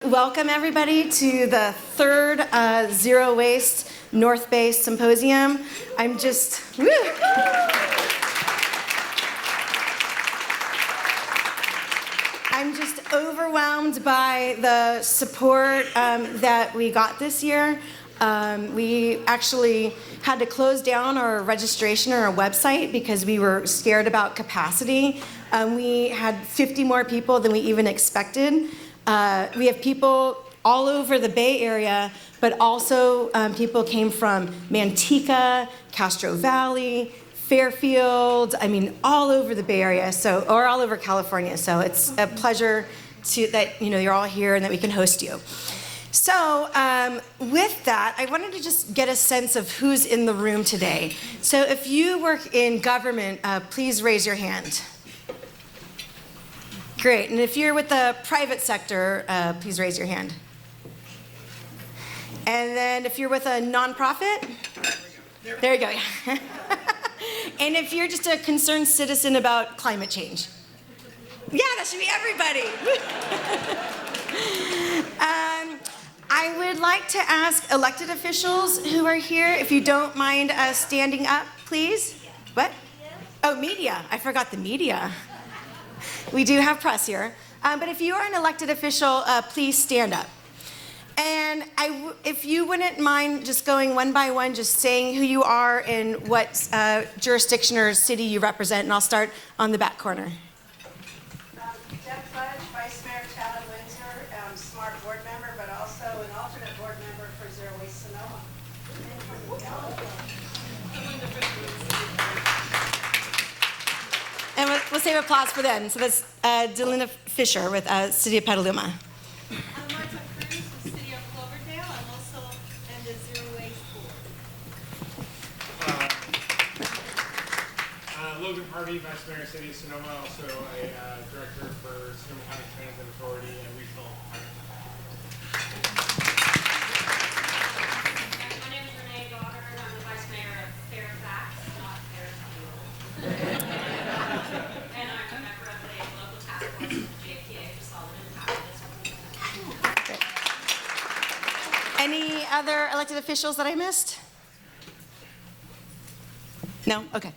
Welcome everybody to the third Zero Waste North Bay Symposium. I'm just overwhelmed by the support that we got this year. We actually had to close down our registration on our website because we were scared about capacity. We had 50 more people than we even expected. We have people all over the Bay Area, but also people came from Manteca, Castro Valley, Fairfield, all over the Bay Area, or all over California. So it's a pleasure that you're all here and that we can host you. So with that, I wanted to just get a sense of who's in the room today. So if you work in government, please raise your hand. Great, and if you're with the private sector, please raise your hand. And then if you're with a nonprofit, there you go. And if you're just a concerned citizen about climate change. Yeah, that should be everybody. I would like to ask elected officials who are here, if you don't mind standing up, please. What? Oh, media, I forgot the media. We do have press here. But if you are an elected official, please stand up. And if you wouldn't mind just going one by one, just saying who you are and what jurisdiction or city you represent, and I'll start on the back corner. Deb Fudge, Vice Mayor Chad Windsor, SMART board member, but also an alternate board member for Zero Waste Sonoma. And we'll save applause for them. So that's Delina Fisher with City of Petaluma. I'm Martha Cruz with City of Cloverdale. I'm also in the Zero Waste Board. Logan Harvey, Vice Mayor, City of Sonoma, also a Director for Sonoma County Transit Authority and Regional Planning. My name is Renee Goddard. I'm the Vice Mayor of Fairfax, not Fairfield. And I'm a member of the local task force with the JPA for solid impact. Any other elected officials that I missed? No? Okay.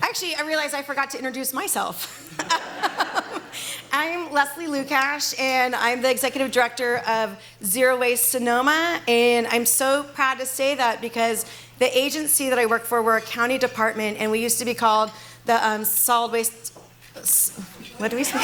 Actually, I realized I forgot to introduce myself. I'm Leslie Lukash, and I'm the Executive Director of Zero Waste Sonoma, and I'm so proud to say that because the agency that I work for, we're a county department, and we used to be called the Solid Waste, what do we say?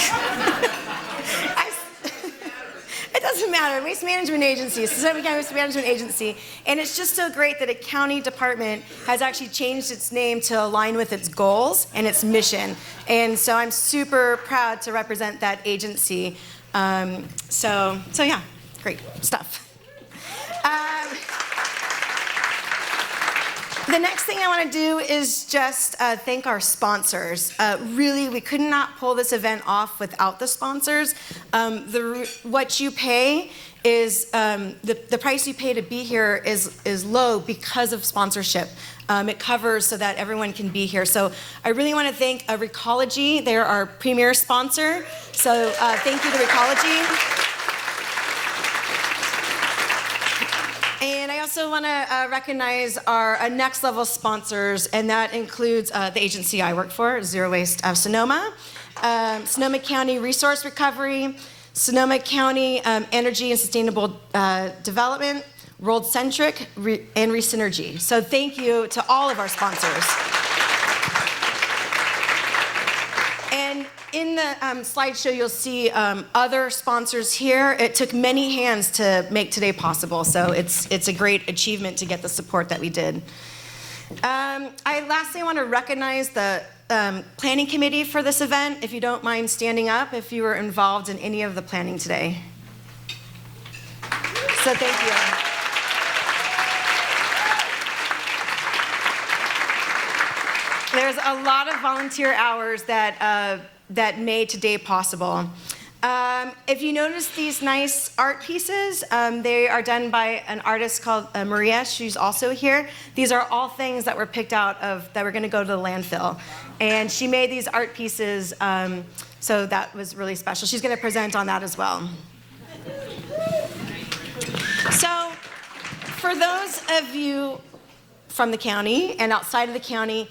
It doesn't matter, Waste Management Agency, Sonoma County Waste Management Agency, and it's just so great that a county department has actually changed its name to align with its goals and its mission, and so I'm super proud to represent that agency. So yeah, great stuff. The next thing I want to do is just thank our sponsors. Really, we could not pull this event off without the sponsors. What you pay is, the price you pay to be here is low because of sponsorship. It covers so that everyone can be here. So I really want to thank Recology. They're our premier sponsor. So thank you to Recology. And I also want to recognize our next level sponsors, and that includes the agency I work for, Zero Waste Sonoma, Sonoma County Resource Recovery, Sonoma County Energy and Sustainable Development, World Centric, and Resynergy. So thank you to all of our sponsors. And in the slideshow, you'll see other sponsors here. It took many hands to make today possible, so it's a great achievement to get the support that we did. Lastly, I want to recognize the planning committee for this event. If you don't mind standing up, if you were involved in any of the planning today. So thank you. There's a lot of volunteer hours that made today possible. If you notice these nice art pieces, they are done by an artist called Maria. She's also here. These are all things that were picked out of that were going to go to the landfill. And she made these art pieces, so that was really special. She's going to present on that as well. for those of you from the county and outside of the county,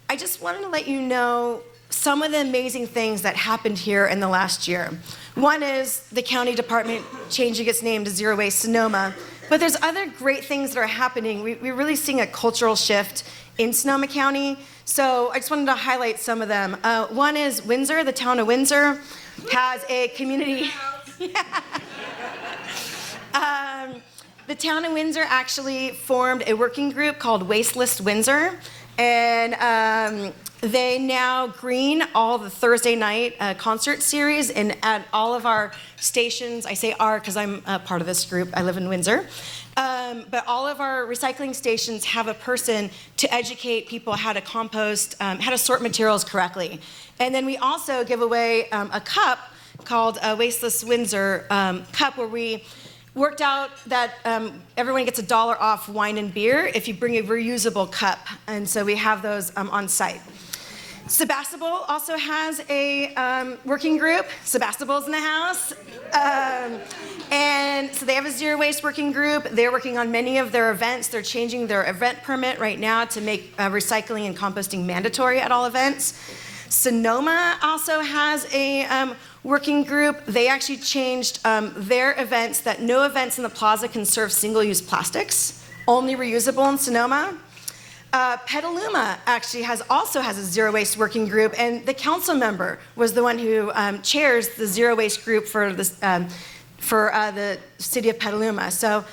I just wanted to let you know some of the amazing things that happened here in the last year. One is the county department changing its name to Zero Waste Sonoma, but there's other great things that are happening. We're really seeing a cultural shift in Sonoma County, so I just wanted to highlight some of them. One is Windsor, the town of Windsor has a community. The town of Windsor actually formed a working group called Wasteless Windsor, and they now green all the Thursday night concert series and at all of our stations. I say our because I'm a part of this group. I live in Windsor. But all of our recycling stations have a person to educate people how to compost, how to sort materials correctly. And then we also give away a cup called a Wasteless Windsor cup, where we worked out that everyone gets $1 off wine and beer if you bring a reusable cup. And so we have those on site. Sebastopol also has a working group. Sebastopol's in the house. And so they have a zero waste working group. They're working on many of their events. They're changing their event permit right now to make recycling and composting mandatory at all events. Sonoma also has a working group. They actually changed their events that no events in the plaza can serve single-use plastics, only reusable in Sonoma. Petaluma actually also has a zero waste working group, and the council member was the one who chairs the zero waste group for this, the city of Petaluma. So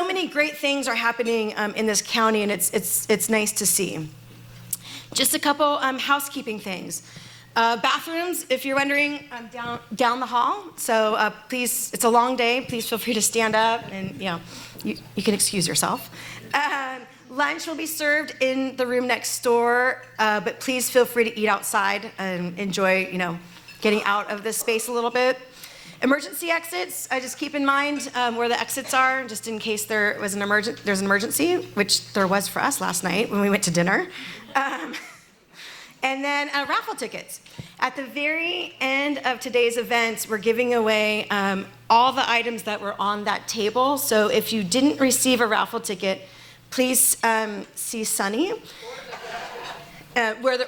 many great things are happening in this county, and it's nice to see. Just a couple housekeeping things. Bathrooms, if you're wondering, down the hall. So please, it's a long day. Please feel free to stand up, and you can excuse yourself. Lunch will be served in the room next door, but please feel free to eat outside and enjoy, getting out of this space a little bit. Emergency exits, just keep in mind where the exits are, just in case there's an emergency, which there was for us last night when we went to dinner. And then raffle tickets. At the very end of today's events, we're giving away all the items that were on that table. So if you didn't receive a raffle ticket, please see Sunny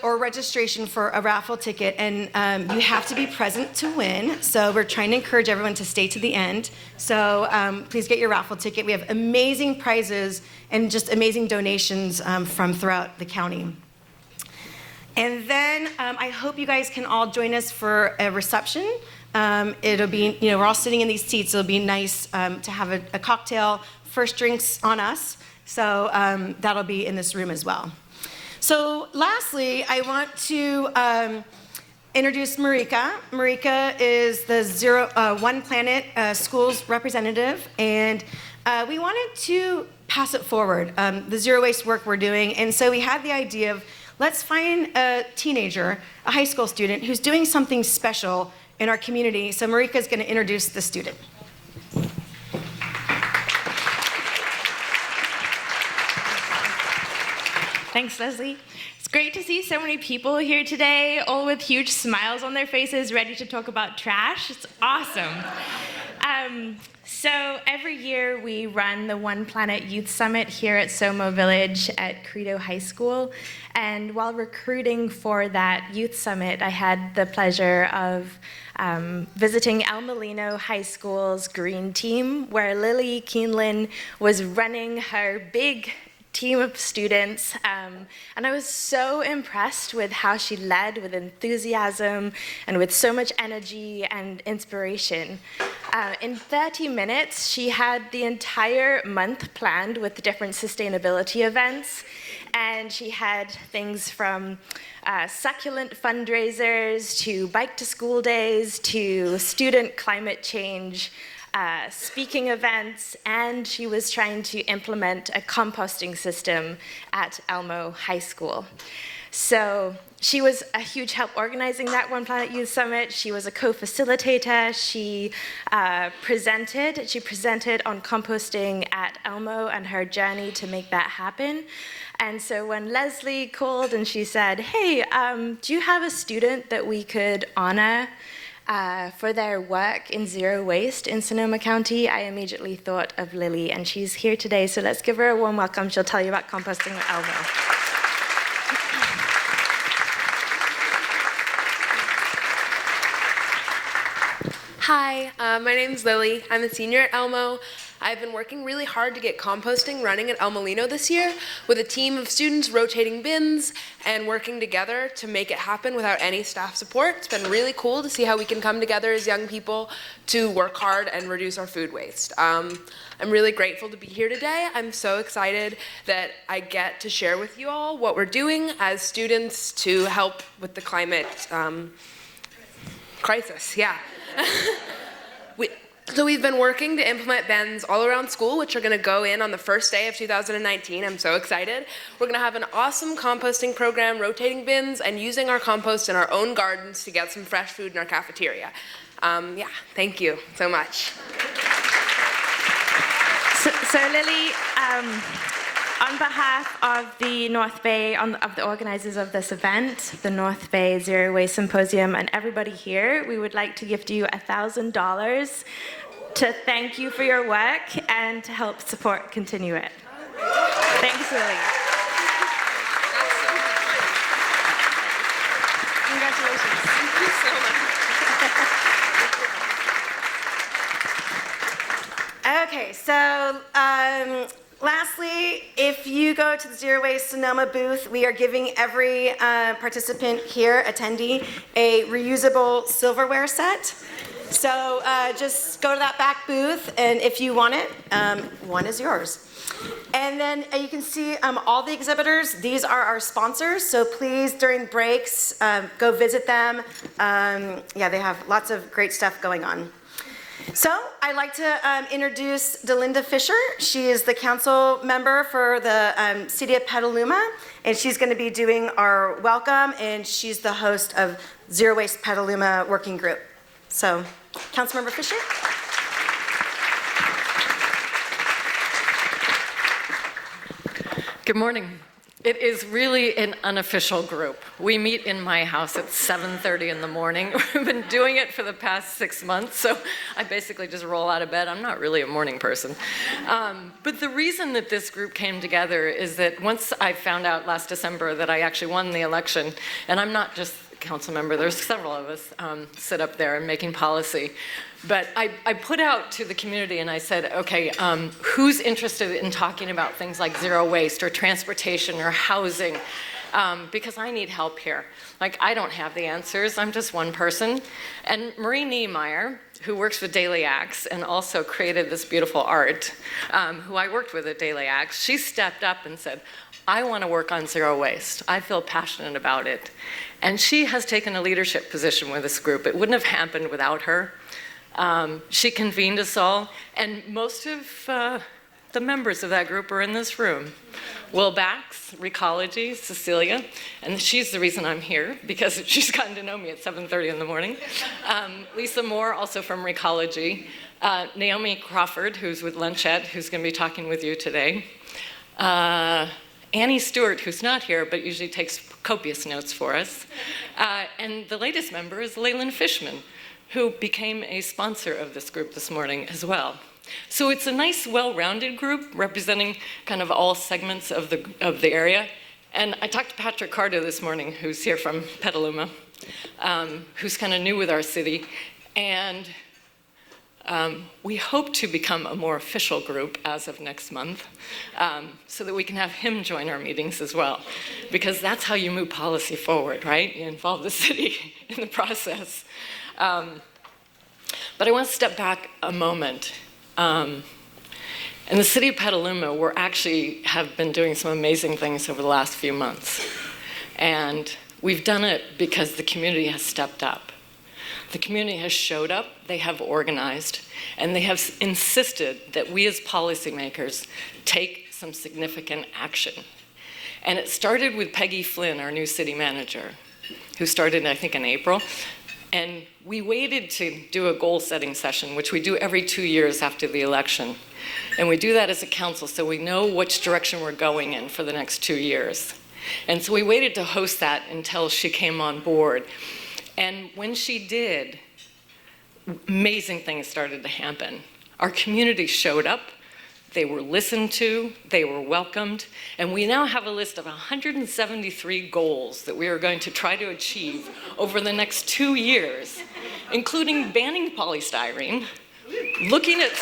or registration for a raffle ticket. And you have to be present to win. So we're trying to encourage everyone to stay to the end. So please get your raffle ticket. We have amazing prizes and just amazing donations from throughout the county. And then I hope you guys can all join us for a reception. It'll be, we're all sitting in these seats. It'll be nice to have a cocktail, first drinks on us. So that'll be in this room as well. So lastly, I want to introduce Marika. Marika is the One Planet Schools representative, and we wanted to pass it forward, the zero waste work we're doing. And so we had the idea of, let's find a teenager, a high school student, who's doing something special in our community. So Marika is going to introduce the student. Thanks, Leslie. It's great to see so many people here today, all with huge smiles on their faces, ready to talk about trash. It's awesome. So every year we run the One Planet Youth Summit here at Somo Village at Credo High School. And while recruiting for that youth summit, I had the pleasure of visiting El Molino High School's green team, where Lily Keeneland was running her big team of students, and I was so impressed with how she led with enthusiasm and with so much energy and inspiration. In 30 minutes, she had the entire month planned with different sustainability events, and she had things from succulent fundraisers to bike to school days to student climate change speaking events, and she was trying to implement a composting system at Elmo High School. So she was a huge help organizing that One Planet Youth Summit. She was a co-facilitator. She presented on composting at Elmo and her journey to make that happen. And so when Leslie called and she said, hey, do you have a student that we could honor For their work in zero waste in Sonoma County, I immediately thought of Lily, and she's here today, so let's give her a warm welcome. She'll tell you about composting with Elmo. Hi, my name's Lily. I'm a senior at Elmo. I've been working really hard to get composting running at El Molino this year with a team of students rotating bins and working together to make it happen without any staff support. It's been really cool to see how we can come together as young people to work hard and reduce our food waste. I'm really grateful to be here today. I'm so excited that I get to share with you all what we're doing as students to help with the climate crisis. Yeah. So we've been working to implement bins all around school, which are going to go in on the first day of 2019. I'm so excited. We're going to have an awesome composting program, rotating bins, and using our compost in our own gardens to get some fresh food in our cafeteria. Yeah, thank you so much. So Lily, on behalf of the North Bay, of the organizers of this event, the North Bay Zero Waste Symposium, and everybody here, we would like to gift you $1,000 to thank you for your work and to help support continue it. Thanks, Lily. Congratulations. Thank you so much. Okay, so lastly, if you go to the Zero Waste Sonoma booth, we are giving every participant here, attendee, a reusable silverware set. So just go to that back booth, and if you want it, one is yours. And then you can see all the exhibitors. These are our sponsors, so please, during breaks, go visit them. Yeah, they have lots of great stuff going on. So I'd like to introduce Delinda Fisher. She is the council member for the city of Petaluma, and she's going to be doing our welcome, and she's the host of Zero Waste Petaluma Working Group. So, Councilmember Fisher. Good morning. It is really an unofficial group. We meet in my house at 7:30 in the morning. We've been doing it for the past 6 months, so I basically just roll out of bed. I'm not really a morning person. But the reason that this group came together is that once I found out last December that I actually won the election, and I'm not just a council member, there's several of us sit up there and making policy. But I put out to the community and I said, okay, who's interested in talking about things like zero waste or transportation or housing? Because I need help here. Like, I don't have the answers, I'm just one person. And Marie Niemeyer, who works with Daily Acts and also created this beautiful art, who I worked with at Daily Acts, she stepped up and said, I want to work on zero waste. I feel passionate about it. And she has taken a leadership position with this group. It wouldn't have happened without her. She convened us all, and most of the members of that group are in this room. Will Bax, Recology, Cecilia, and she's the reason I'm here, because she's gotten to know me at 7:30 in the morning. Lisa Moore, also from Recology. Naomi Crawford, who's with Lunchette, who's going to be talking with you today. Annie Stewart, who's not here, but usually takes copious notes for us. And the latest member is Leyland Fishman, who became a sponsor of this group this morning as well. So it's a nice, well-rounded group representing kind of all segments of the area. And I talked to Patrick Carter this morning, who's here from Petaluma, who's kind of new with our city. And we hope to become a more official group as of next month, so that we can have him join our meetings as well. Because that's how you move policy forward, right? You involve the city in the process. But I want to step back a moment. In the city of Petaluma, we actually have been doing some amazing things over the last few months. And we've done it because the community has stepped up. The community has showed up, they have organized, and they have insisted that we as policymakers take some significant action. And it started with Peggy Flynn, our new city manager, who started, I think, in April. And we waited to do a goal-setting session, which we do every 2 years after the election. And we do that as a council so we know which direction we're going in for the next 2 years. And so we waited to host that until she came on board. And when she did, amazing things started to happen. Our community showed up, they were listened to, they were welcomed, and we now have a list of 173 goals that we are going to try to achieve over the next 2 years, including banning polystyrene, looking at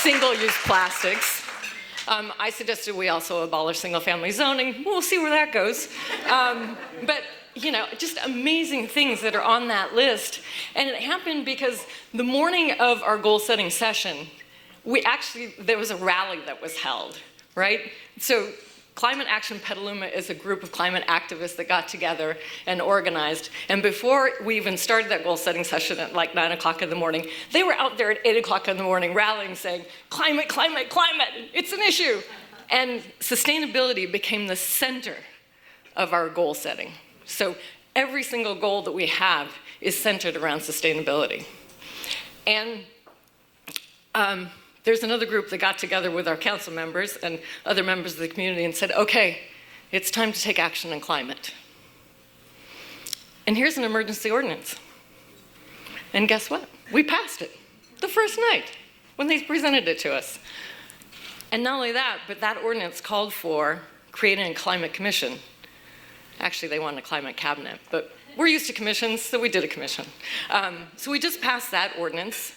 single-use plastics. I suggested we also abolish single-family zoning. We'll see where that goes. But you know, just amazing things that are on that list. And it happened because the morning of our goal-setting session, there was a rally that was held, right? So Climate Action Petaluma is a group of climate activists that got together and organized. And before we even started that goal-setting session at like 9 o'clock in the morning, they were out there at 8 o'clock in the morning rallying, saying, climate, climate, climate, it's an issue. And sustainability became the center of our goal setting. So every single goal that we have is centered around sustainability. And there's another group that got together with our council members and other members of the community and said, okay, it's time to take action on climate. And here's an emergency ordinance. And guess what? We passed it the first night when they presented it to us. And not only that, but that ordinance called for creating a climate commission. Actually, they wanted a climate cabinet, but we're used to commissions, so we did a commission. So we just passed that ordinance.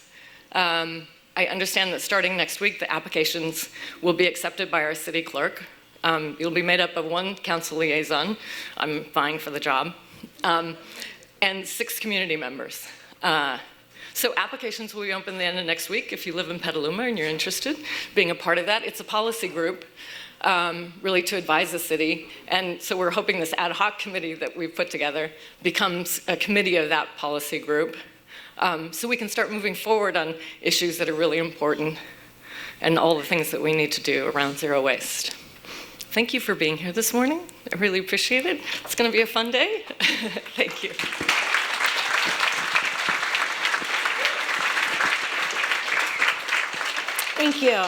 I understand that starting next week, the applications will be accepted by our city clerk. It'll be made up of 1 council liaison, I'm vying for the job, and 6 community members. So applications will be open the end of next week if you live in Petaluma and you're interested being a part of that. It's a policy group, really to advise the city. And so we're hoping this ad hoc committee that we've put together becomes a committee of that policy group. So we can start moving forward on issues that are really important and all the things that we need to do around zero waste. Thank you for being here this morning. I really appreciate it. It's going to be a fun day. Thank you. Thank you.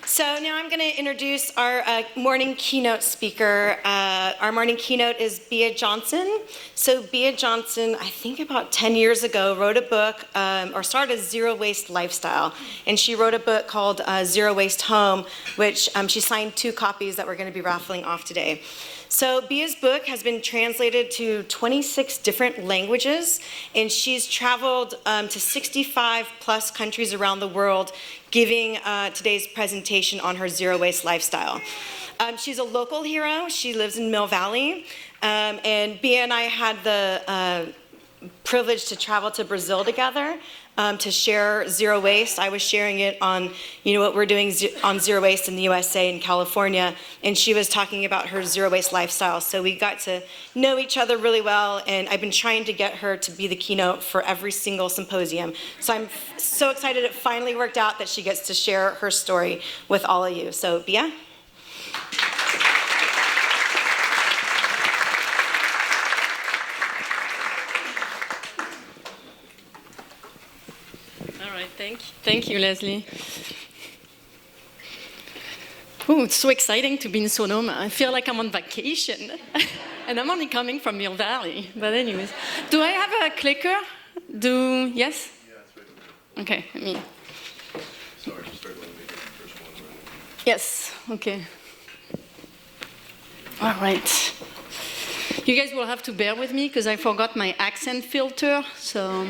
So now I'm going to introduce our morning keynote speaker. Our morning keynote is Bea Johnson. So Bea Johnson, I think about 10 years ago, wrote a book, or started a zero waste lifestyle. And she wrote a book called Zero Waste Home, which she signed 2 copies that we're going to be raffling off today. So Bea's book has been translated to 26 different languages, and she's traveled to 65 plus countries around the world, giving today's presentation on her zero waste lifestyle. She's a local hero. She lives in Mill Valley, and Bea and I had the privilege to travel to Brazil together to share zero waste. I was sharing it on, what we're doing on zero waste in the USA and California, and she was talking about her zero waste lifestyle. So we got to know each other really well, and I've been trying to get her to be the keynote for every single symposium. So I'm so excited it finally worked out that she gets to share her story with all of you. So Bea? Thank you, Leslie. Oh, it's so exciting to be in Sonoma. I feel like I'm on vacation. And I'm only coming from Mill Valley. But anyways, do I have a clicker? Yes? Yeah, it's right. Okay, let me. Sorry, just start letting me get the first one. Yes, okay. All right. You guys will have to bear with me because I forgot my accent filter, so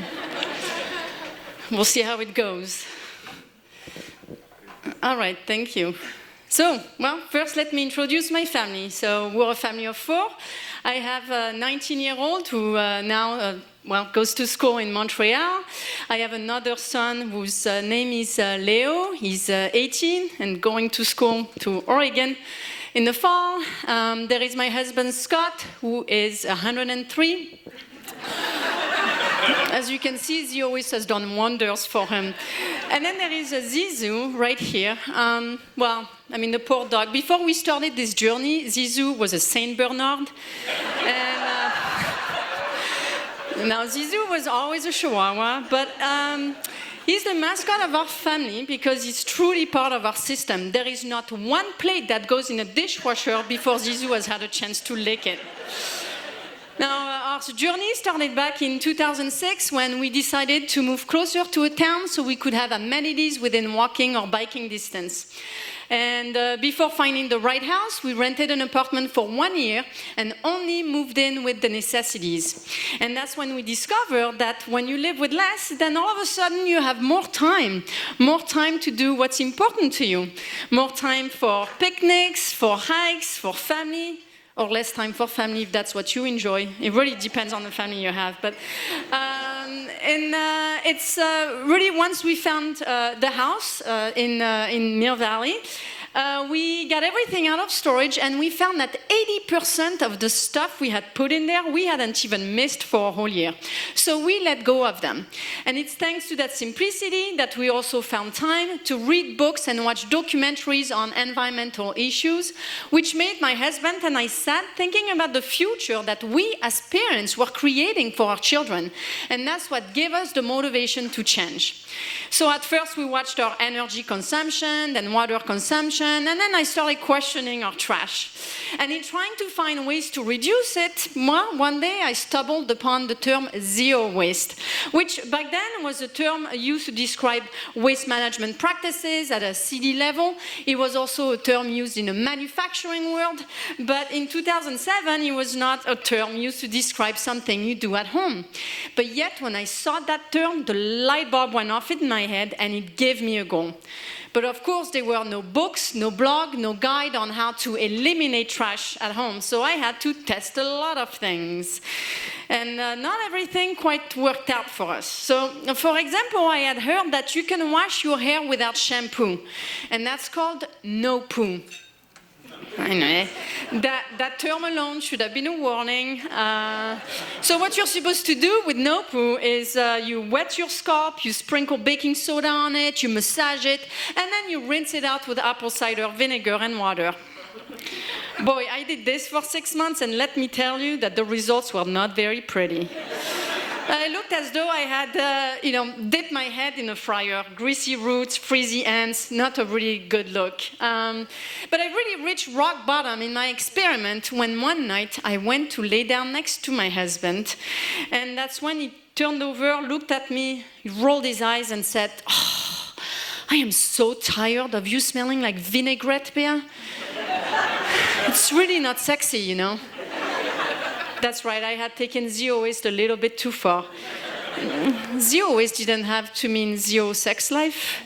we'll see how it goes. All right, thank you. So, well, first let me introduce my family. So we're a family of 4. I have a 19-year-old who now goes to school in Montreal. I have another son whose name is Leo. He's 18 and going to school to Oregon in the fall. There is my husband, Scott, who is 103. As you can see, Zero Waste has done wonders for him. And then there is a Zizou right here. The poor dog. Before we started this journey, Zizou was a Saint Bernard. And now Zizou was always a Chihuahua, but he's the mascot of our family because he's truly part of our system. There is not one plate that goes in a dishwasher before Zizou has had a chance to lick it. Now, our journey started back in 2006 when we decided to move closer to a town so we could have amenities within walking or biking distance. And before finding the right house, we rented an apartment for 1 year and only moved in with the necessities. And that's when we discovered that when you live with less, then all of a sudden you have more time to do what's important to you. More time for picnics, for hikes, for family, or less time for family if that's what you enjoy. It really depends on the family you have. But it's really once we found the house in Mill Valley, we got everything out of storage and we found that 80% of the stuff we had put in there, we hadn't even missed for a whole year. So we let go of them. And it's thanks to that simplicity that we also found time to read books and watch documentaries on environmental issues, which made my husband and I sad thinking about the future that we as parents were creating for our children. And that's what gave us the motivation to change. So at first we watched our energy consumption, then water consumption, and then I started questioning our trash. And in trying to find ways to reduce it, one day I stumbled upon the term zero waste, which back then was a term used to describe waste management practices at a city level. It was also a term used in the manufacturing world, but in 2007 it was not a term used to describe something you do at home. But yet when I saw that term, the light bulb went off in my head and it gave me a goal. But of course, there were no books, no blog, no guide on how to eliminate trash at home. So I had to test a lot of things. And not everything quite worked out for us. So, for example, I had heard that you can wash your hair without shampoo. And that's called no poo. I know. That term alone should have been a warning. So what you're supposed to do with no poo is you wet your scalp, you sprinkle baking soda on it, you massage it, and then you rinse it out with apple cider vinegar and water. Boy, I did this for 6 months, and let me tell you that the results were not very pretty. It looked as though I had, dipped my head in a fryer. Greasy roots, frizzy ends, not a really good look. But I really reached rock bottom in my experiment when one night I went to lay down next to my husband. And that's when he turned over, looked at me, he rolled his eyes and said, "Oh, I am so tired of you smelling like vinaigrette, Bea. It's really not sexy, you know." That's right, I had taken zero waste a little bit too far. Zero waste didn't have to mean zero sex life.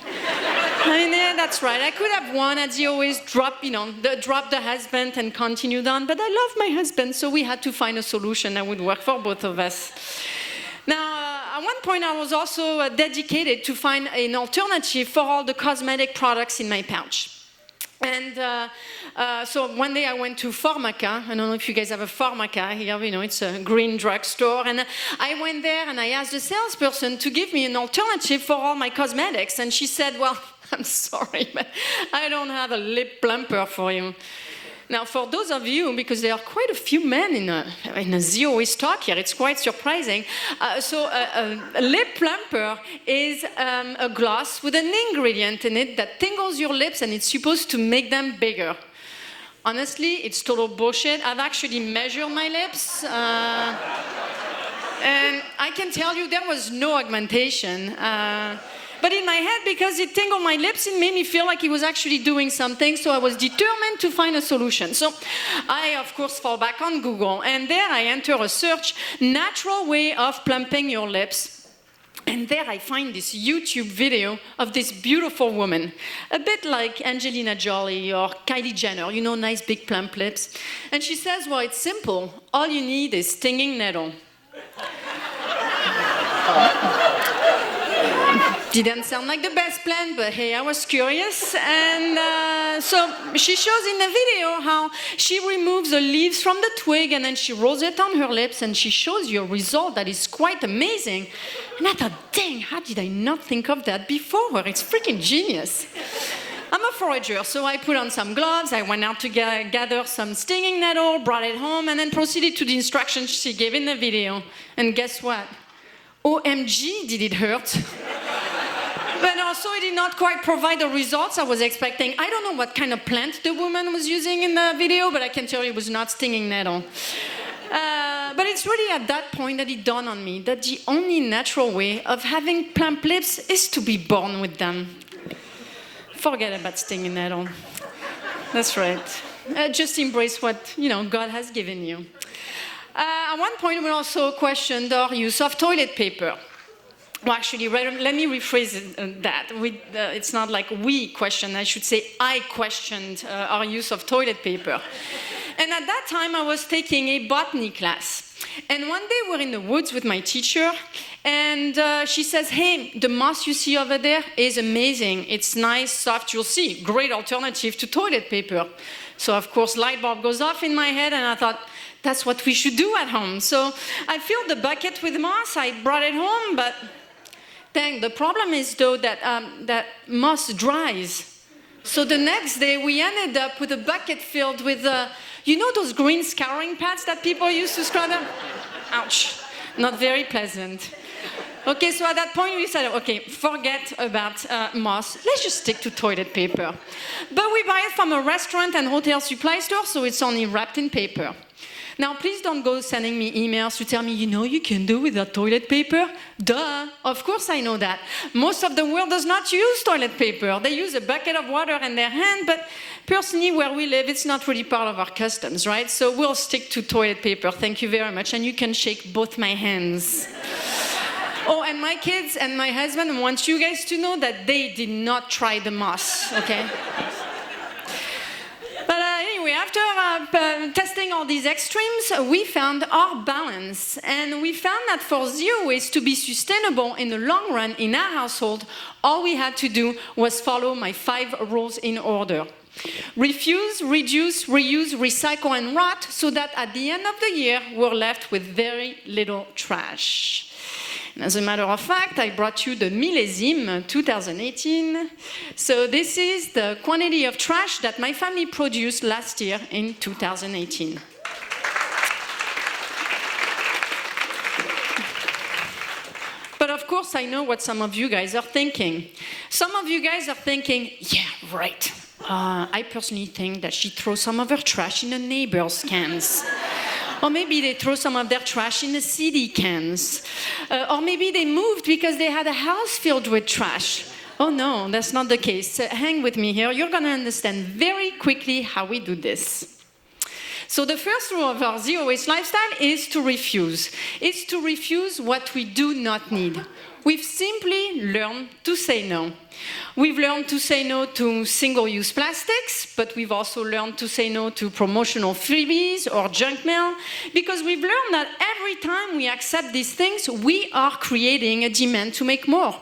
I mean, yeah, that's right. I could have won at zero waste, drop the husband and continued on, but I love my husband, so we had to find a solution that would work for both of us. Now, at one point, I was also dedicated to find an alternative for all the cosmetic products in my pouch. And so one day I went to Pharmaca. I don't know if you guys have a Pharmaca here, it's a green drugstore. And I went there and I asked the salesperson to give me an alternative for all my cosmetics. And she said, "Well, I'm sorry, but I don't have a lip plumper for you." Now, for those of you, because there are quite a few men in a zero waste talk here, it's quite surprising. A lip plumper is a gloss with an ingredient in it that tingles your lips and it's supposed to make them bigger. Honestly, it's total bullshit. I've actually measured my lips. And I can tell you there was no augmentation. But in my head, because it tingled my lips, it made me feel like it was actually doing something, so I was determined to find a solution. So I, of course, fall back on Google, and there I enter a search, natural way of plumping your lips. And there I find this YouTube video of this beautiful woman, a bit like Angelina Jolie or Kylie Jenner, nice big plump lips. And she says, well, it's simple. All you need is stinging nettle. Didn't sound like the best plan, but hey, I was curious. And so she shows in the video how she removes the leaves from the twig and then she rolls it on her lips and she shows you a result that is quite amazing. And I thought, dang, how did I not think of that before? It's freaking genius. I'm a forager, so I put on some gloves, I went out to gather some stinging nettle, brought it home, and then proceeded to the instructions she gave in the video. And guess what? OMG, did it hurt? But also, it did not quite provide the results I was expecting. I don't know what kind of plant the woman was using in the video, but I can tell you it was not stinging nettle. But it's really at that point that it dawned on me that the only natural way of having plump lips is to be born with them. Forget about stinging nettle. That's right. Just embrace what, God has given you. At one point, we also questioned our use of toilet paper. Well, actually, let me rephrase that. It's not like we questioned, I should say I questioned our use of toilet paper. And at that time, I was taking a botany class. And one day, we're in the woods with my teacher, and she says, hey, the moss you see over there is amazing. It's nice, soft, you'll see. Great alternative to toilet paper. So, of course, light bulb goes off in my head, and I thought, that's what we should do at home. So I filled the bucket with moss, I brought it home, but dang, the problem is, though, that moss dries. So the next day, we ended up with a bucket filled with, those green scouring pads that people use to scrub them? Ouch, not very pleasant. Okay, so at that point, we said, okay, forget about moss. Let's just stick to toilet paper. But we buy it from a restaurant and hotel supply store, so it's only wrapped in paper. Now, please don't go sending me emails to tell me, you can do without toilet paper. Duh, of course I know that. Most of the world does not use toilet paper. They use a bucket of water in their hand, but personally, where we live, it's not really part of our customs, right? So we'll stick to toilet paper. Thank you very much. And you can shake both my hands. Oh, and my kids and my husband want you guys to know that they did not try the moss, okay? But anyway, after testing all these extremes, we found our balance. And we found that for zero waste to be sustainable in the long run in our household, all we had to do was follow my 5 rules in order. Refuse, reduce, reuse, recycle, and rot, so that at the end of the year, we're left with very little trash. And as a matter of fact, I brought you the millésime 2018. So this is the quantity of trash that my family produced last year in 2018. But of course, I know what some of you guys are thinking. Some of you guys are thinking, yeah, right. I personally think that she throws some of her trash in the neighbor's cans. Or maybe they throw some of their trash in the city cans. Or maybe they moved because they had a house filled with trash. Oh no, that's not the case. Hang with me here. You're going to understand very quickly how we do this. So the first rule of our zero waste lifestyle is to refuse. It's to refuse what we do not need. We've simply learned to say no. We've learned to say no to single-use plastics, but we've also learned to say no to promotional freebies or junk mail, because we've learned that every time we accept these things, we are creating a demand to make more.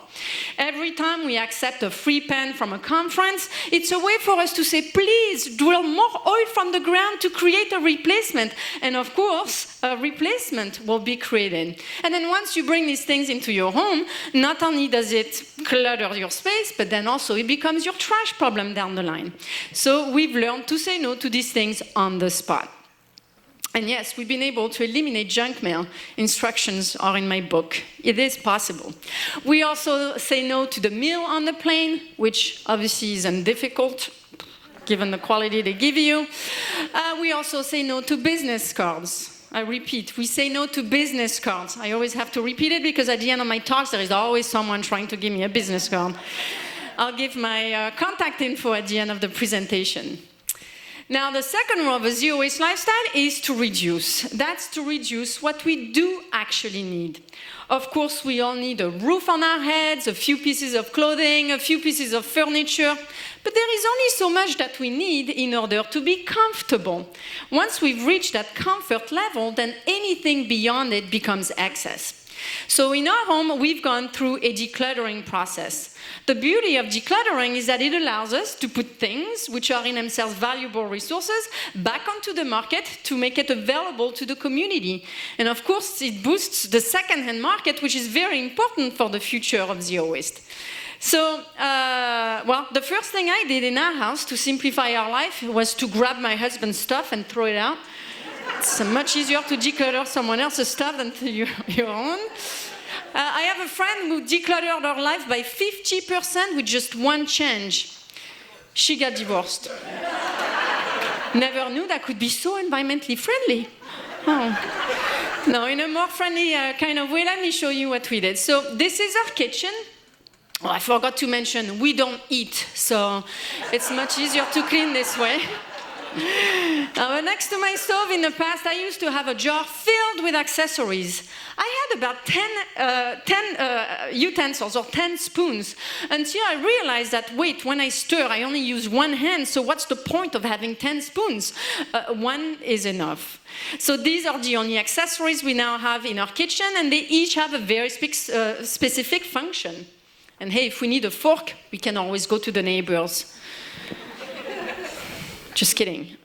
Every time we accept a free pen from a conference, it's a way for us to say, please drill more oil from the ground to create a replacement. And of course, a replacement will be created. And then once you bring these things into your home, not only does it clutter your space, but then also it becomes your trash problem down the line. So we've learned to say no to these things on the spot. And yes, we've been able to eliminate junk mail. Instructions are in my book. It is possible. We also say no to the meal on the plane, which obviously isn't difficult, given the quality they give you. We also say no to business cards. I repeat, we say no to business cards. I always have to repeat it because at the end of my talks, there is always someone trying to give me a business card. I'll give my contact info at the end of the presentation. Now, the second rule of a zero waste lifestyle is to reduce. That's to reduce what we do actually need. Of course, we all need a roof on our heads, a few pieces of clothing, a few pieces of furniture, but there is only so much that we need in order to be comfortable. Once we've reached that comfort level, then anything beyond it becomes excess. So in our home, we've gone through a decluttering process. The beauty of decluttering is that it allows us to put things, which are in themselves valuable resources, back onto the market to make it available to the community. And of course, it boosts the second-hand market, which is very important for the future of zero waste. So, the first thing I did in our house to simplify our life was to grab my husband's stuff and throw it out. It's much easier to declutter someone else's stuff than your own. I have a friend who decluttered her life by 50% with just one change. She got divorced. Never knew that could be so environmentally friendly. Oh. Now, in a more friendly kind of way, let me show you what we did. So this is our kitchen. Oh, I forgot to mention, we don't eat, so it's much easier to clean this way. Next to my stove in the past, I used to have a jar filled with accessories. I had about 10 utensils or 10 spoons until I realized that, wait, when I stir, I only use one hand, so what's the point of having 10 spoons? One is enough. So these are the only accessories we now have in our kitchen, and they each have a very specific function. And hey, if we need a fork, we can always go to the neighbors. Just kidding.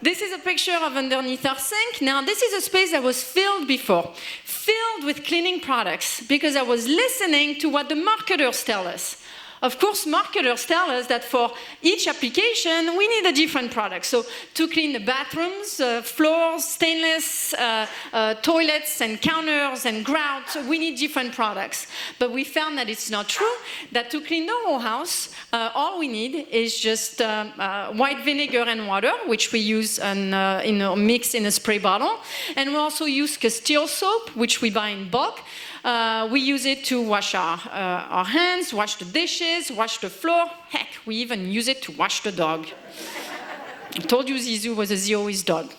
This is a picture of underneath our sink. Now, this is a space that was filled before, filled with cleaning products, because I was listening to what the marketers tell us. Of course, marketers tell us that for each application, we need a different product. So to clean the bathrooms, floors, stainless, toilets and counters and grouts, we need different products. But we found that it's not true, that to clean the whole house, all we need is just white vinegar and water, which we use in a mix in a spray bottle. And we also use Castile soap, which we buy in bulk. We use it to wash our hands, wash the dishes, wash the floor. Heck, we even use it to wash the dog. I told you Zizou was a Zero Waste dog.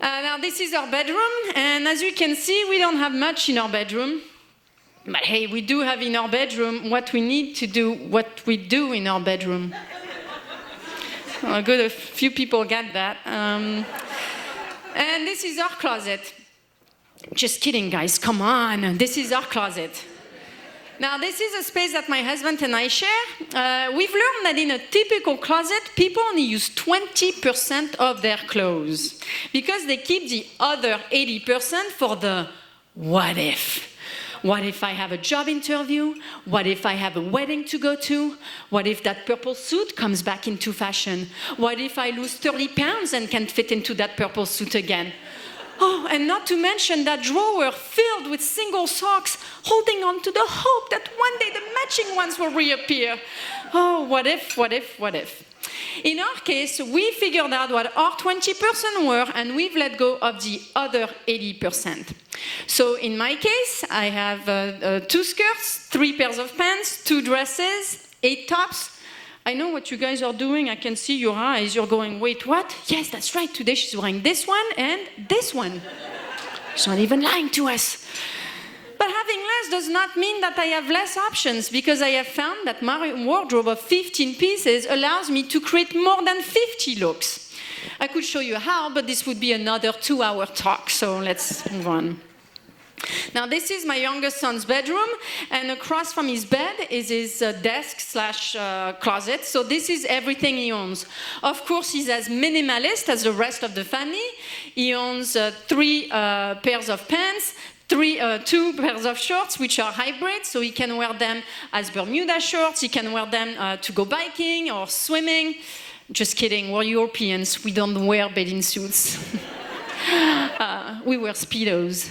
Now this is our bedroom, and as you can see, we don't have much in our bedroom. But hey, we do have in our bedroom what we need to do, what we do in our bedroom. Well, good, a few people get that. And this is our closet. Just kidding, guys, come on. This is our closet. Now, this is a space that my husband and I share. We've learned that in a typical closet, people only use 20% of their clothes because they keep the other 80% for the what if. What if I have a job interview? What if I have a wedding to go to? What if that purple suit comes back into fashion? What if I lose 30 pounds and can fit into that purple suit again? Oh, and not to mention that drawer filled with single socks, holding on to the hope that one day the matching ones will reappear. Oh, what if, what if, what if? In our case, we figured out what our 20% were, and we've let go of the other 80%. So in my case, I have 2 skirts, 3 pairs of pants, 2 dresses, 8 tops. I know what you guys are doing. I can see your eyes. You're going, wait, what? Yes, that's right. Today she's wearing this one and this one. She's not even lying to us. But having less does not mean that I have less options, because I have found that my wardrobe of 15 pieces allows me to create more than 50 looks. I could show you how, but this would be another 2-hour talk, so let's move on. Now, this is my youngest son's bedroom, and across from his bed is his desk/closet. So this is everything he owns. Of course, he's as minimalist as the rest of the family. He owns 3 pairs of pants, 2 pairs of shorts, which are hybrid, so he can wear them as Bermuda shorts. He can wear them to go biking or swimming. Just kidding, we're Europeans. We don't wear bathing suits. We wear Speedos.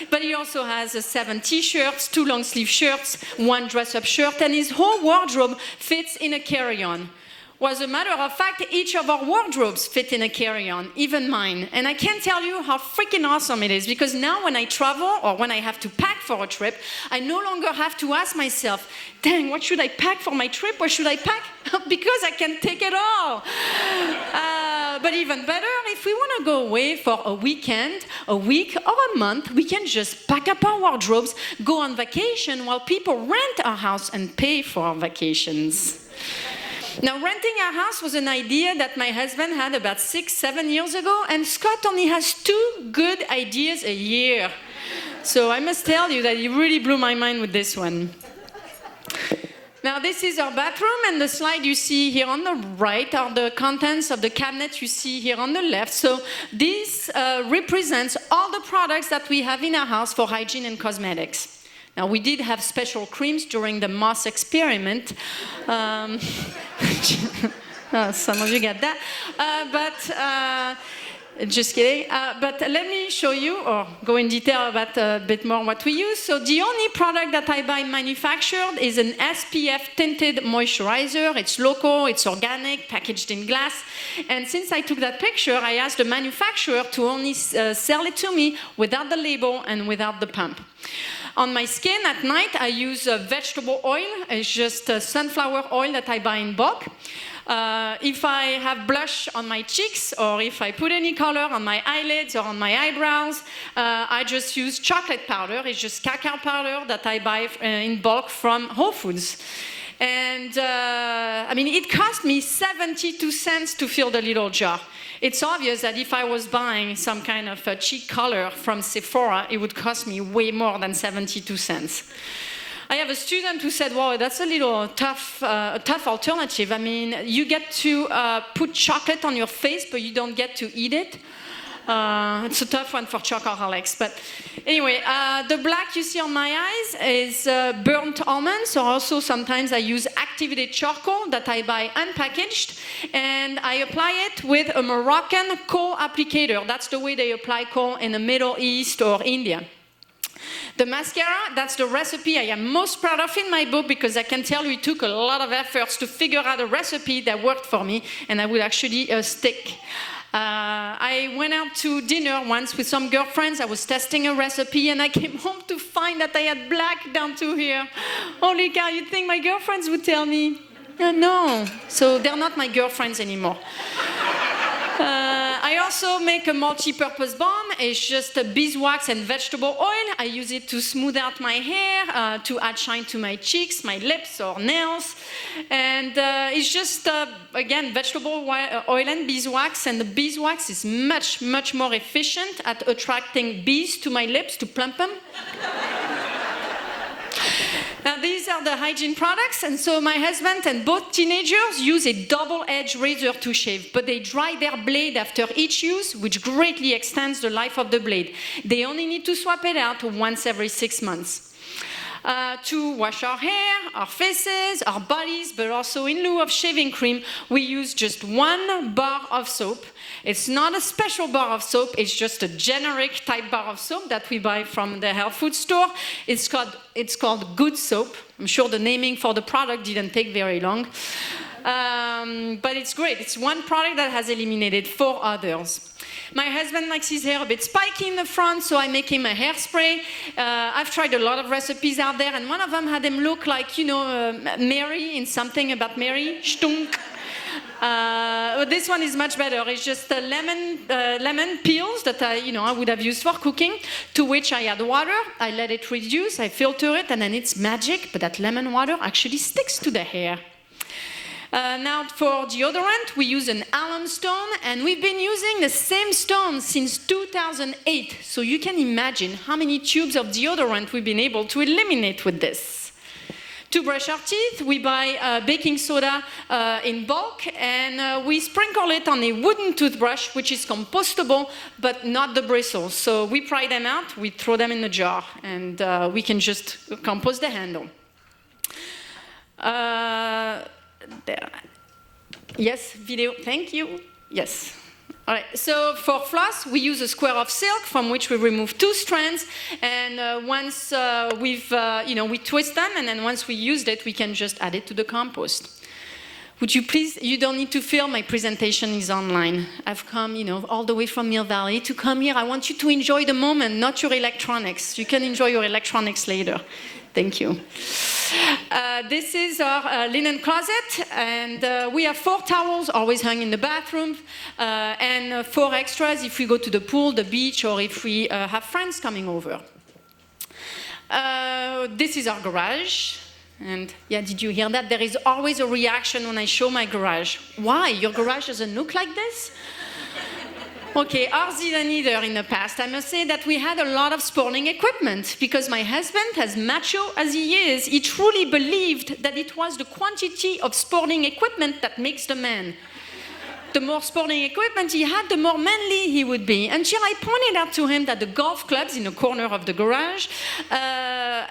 But he also has 7 t-shirts, 2 long-sleeve shirts, 1 dress-up shirt, and his whole wardrobe fits in a carry-on. Well, as a matter of fact, each of our wardrobes fit in a carry-on, even mine. And I can't tell you how freaking awesome it is, because now when I travel or when I have to pack for a trip, I no longer have to ask myself, dang, what should I pack for my trip? What should I pack? Because I can take it all. But even better, if we want to go away for a weekend, a week, or a month, we can just pack up our wardrobes, go on vacation while people rent our house and pay for our vacations. Now, renting our house was an idea that my husband had about 6-7 years ago, and Scott only has 2 good ideas a year. So I must tell you that he really blew my mind with this one. Now, this is our bathroom, and the slide you see here on the right are the contents of the cabinet you see here on the left. So this represents all the products that we have in our house for hygiene and cosmetics. Now, we did have special creams during the moss experiment. Some of you get that. Just kidding. But let me show you, or go in detail about a bit more what we use. So the only product that I buy manufactured is an SPF tinted moisturizer. It's local, it's organic, packaged in glass. And since I took that picture, I asked the manufacturer to only sell it to me without the label and without the pump. On my skin at night, I use vegetable oil. It's just sunflower oil that I buy in bulk. If I have blush on my cheeks, or if I put any color on my eyelids or on my eyebrows, I just use chocolate powder. It's just cacao powder that I buy in bulk from Whole Foods. And I mean, it cost me 72 cents to fill the little jar. It's obvious that if I was buying some kind of cheap color from Sephora, it would cost me way more than 72 cents. I have a student who said, "Wow, that's a little tough alternative. I mean, you get to put chocolate on your face, but you don't get to eat it." It's a tough one for chocoholics. But anyway, the black you see on my eyes is burnt almonds, or also sometimes I use activated charcoal that I buy unpackaged, and I apply it with a Moroccan coal applicator. That's the way they apply coal in the Middle East or India. The mascara, that's the recipe I am most proud of in my book, because I can tell you it took a lot of efforts to figure out a recipe that worked for me and that would actually stick. I went out to dinner once with some girlfriends. I was testing a recipe and I came home to find that I had black down to here. Holy cow, you'd think my girlfriends would tell me. No, so they're not my girlfriends anymore. I also make a multi-purpose balm. It's just beeswax and vegetable oil. I use it to smooth out my hair, to add shine to my cheeks, my lips, or nails. And it's just, again, vegetable oil and beeswax. And the beeswax is much, much more efficient at attracting bees to my lips to plump them. Now, these are the hygiene products, and so my husband and both teenagers use a double-edged razor to shave, but they dry their blade after each use, which greatly extends the life of the blade. They only need to swap it out once every 6 months. To wash our hair, our faces, our bodies, but also in lieu of shaving cream, we use just 1 bar of soap. It's not a special bar of soap, it's just a generic type bar of soap that we buy from the health food store. It's called Good Soap. I'm sure the naming for the product didn't take very long. But it's great. It's one product that has eliminated 4 others. My husband likes his hair a bit spiky in the front, so I make him a hairspray. I've tried a lot of recipes out there, and one of them had him look like, you know, Mary in Something About Mary. Stunk. This one is much better. It's just lemon peels that I would have used for cooking, to which I add water. I let it reduce, I filter it, and then it's magic, but that lemon water actually sticks to the hair. Now for deodorant, we use an alum stone, and we've been using the same stone since 2008. So you can imagine how many tubes of deodorant we've been able to eliminate with this. To brush our teeth, we buy baking soda in bulk, and we sprinkle it on a wooden toothbrush, which is compostable, but not the bristles. So we pry them out, we throw them in the jar, and we can just compost the handle. There. Yes, video, thank you. Yes. All right, so for floss, we use a square of silk from which we remove 2 strands, and once we twist them, and then once we used it, we can just add it to the compost. Would you please, you don't need to film, my presentation is online. I've come, all the way from Mill Valley to come here. I want you to enjoy the moment, not your electronics. You can enjoy your electronics later. Thank you. This is our linen closet, and we have 4 towels always hung in the bathroom, and 4 extras if we go to the pool, the beach, or if we have friends coming over. This is our garage, and yeah, did you hear that? There is always a reaction when I show my garage. Why? Your garage doesn't look like this? Okay, ours didn't either in the past. I must say that we had a lot of sporting equipment, because my husband, as macho as he is, he truly believed that it was the quantity of sporting equipment that makes the man. the more sporting equipment he had, the more manly he would be. Until I pointed out to him that the golf clubs in the corner of the garage,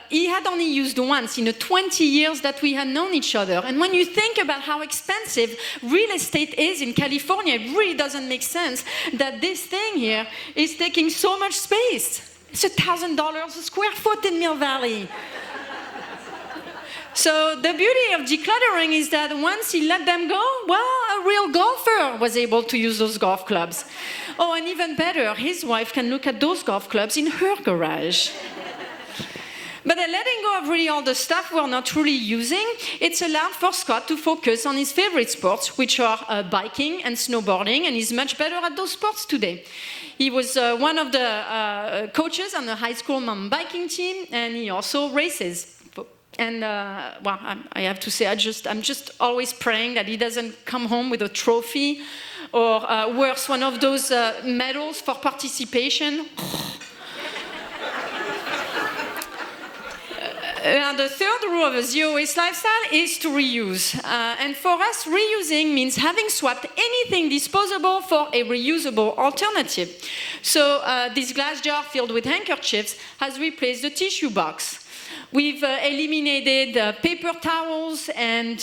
he had only used once in the 20 years that we had known each other. And when you think about how expensive real estate is in California, it really doesn't make sense that this thing here is taking so much space. It's $1,000 a square foot in Mill Valley. So the beauty of decluttering is that once he let them go, well, a real golfer was able to use those golf clubs. Oh, and even better, his wife can look at those golf clubs in her garage. But letting go of really all the stuff we're not truly using, it's allowed for Scott to focus on his favorite sports, which are biking and snowboarding, and he's much better at those sports today. He was one of the coaches on the high school mountain biking team, and he also races. And well, I have to say, I'm just always praying that he doesn't come home with a trophy, or worse, one of those medals for participation. The third rule of a zero waste lifestyle is to reuse. And for us, reusing means having swapped anything disposable for a reusable alternative. So this glass jar filled with handkerchiefs has replaced the tissue box. We've eliminated paper towels and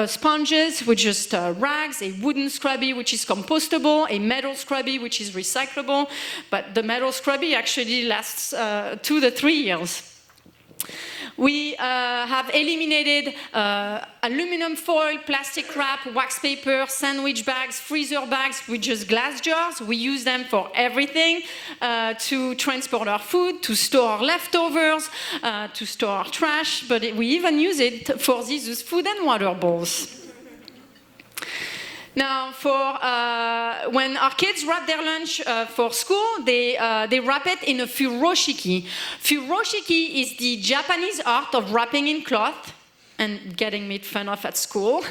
sponges with just rags, a wooden scrubby which is compostable, a metal scrubby which is recyclable, but the metal scrubby actually lasts 2 to 3 years. We have eliminated aluminum foil, plastic wrap, wax paper, sandwich bags, freezer bags with just glass jars. We use them for everything, to transport our food, to store our leftovers, to store our trash, but we even use it for these food and water bowls. Now, for when our kids wrap their lunch for school, they wrap it in a furoshiki. Furoshiki is the Japanese art of wrapping in cloth and getting made fun of at school.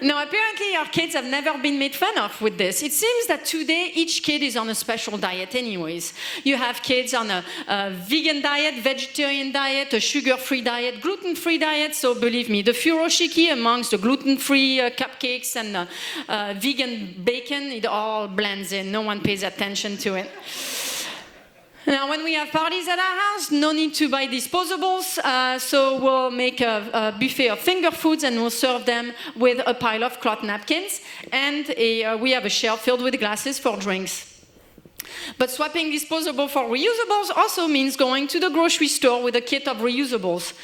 Now, apparently our kids have never been made fun of with this. It seems that today each kid is on a special diet anyways. You have kids on a vegan diet, vegetarian diet, a sugar-free diet, gluten-free diet. So believe me, the furoshiki amongst the gluten-free cupcakes and vegan bacon, it all blends in. No one pays attention to it. Now, when we have parties at our house, no need to buy disposables, so we'll make a buffet of finger foods and we'll serve them with a pile of cloth napkins, and we have a shelf filled with glasses for drinks. But swapping disposable for reusables also means going to the grocery store with a kit of reusables.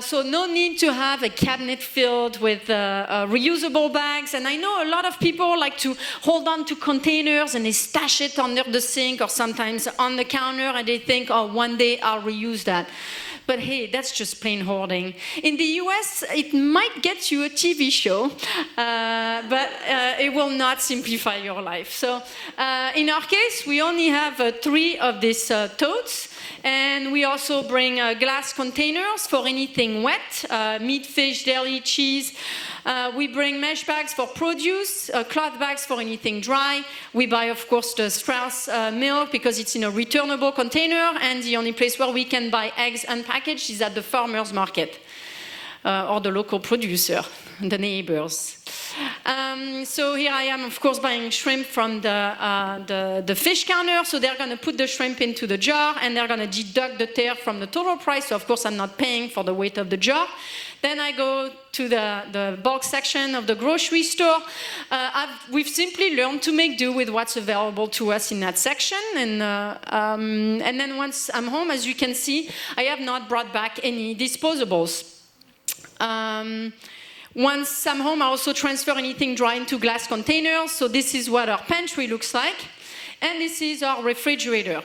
So no need to have a cabinet filled with reusable bags. And I know a lot of people like to hold on to containers and they stash it under the sink or sometimes on the counter and they think, oh, one day I'll reuse that. But hey, that's just plain hoarding. In the US, it might get you a TV show, but it will not simplify your life. So in our case, we only have 3 of these totes. And we also bring glass containers for anything wet, meat, fish, dairy, cheese. We bring mesh bags for produce, cloth bags for anything dry. We buy, of course, the Strauss milk because it's in a returnable container, and the only place where we can buy eggs unpackaged is at the farmer's market or the local producer, the neighbors. So here I am, of course, buying shrimp from the fish counter. So they're going to put the shrimp into the jar, and they're going to deduct the tear from the total price. So, of course, I'm not paying for the weight of the jar. Then I go to the bulk section of the grocery store. We've simply learned to make do with what's available to us in that section. And then once I'm home, as you can see, I have not brought back any disposables. Once I'm home, I also transfer anything dry into glass containers. So this is what our pantry looks like. And this is our refrigerator.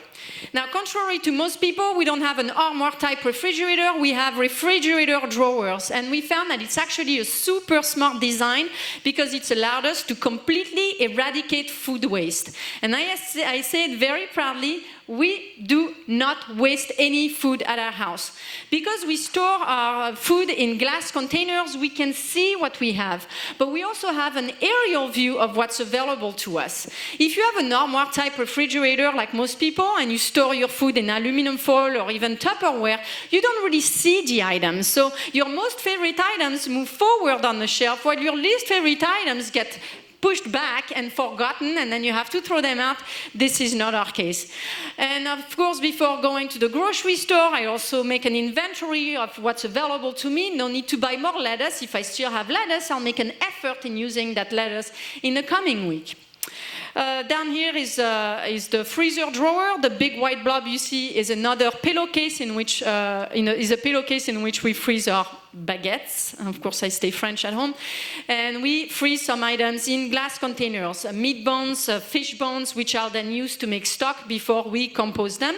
Now, contrary to most people, we don't have an armoire-type refrigerator. We have refrigerator drawers. And we found that it's actually a super smart design because it's allowed us to completely eradicate food waste. And I say it very proudly, we do not waste any food at our house. Because we store our food in glass containers, we can see what we have. But we also have an aerial view of what's available to us. If you have an armoire-type refrigerator, like most people, and you store your food in aluminum foil or even Tupperware, you don't really see the items. So your most favorite items move forward on the shelf, while your least favorite items get pushed back and forgotten, and then you have to throw them out. This is not our case. And of course, before going to the grocery store, I also make an inventory of what's available to me. No need to buy more lettuce. If I still have lettuce, I'll make an effort in using that lettuce in the coming week. Down here is the freezer drawer. The big white blob you see is another pillowcase in which is a pillowcase in which we freeze our baguettes. Of course, I stay French at home, and we freeze some items in glass containers: meat bones, fish bones, which are then used to make stock before we compose them.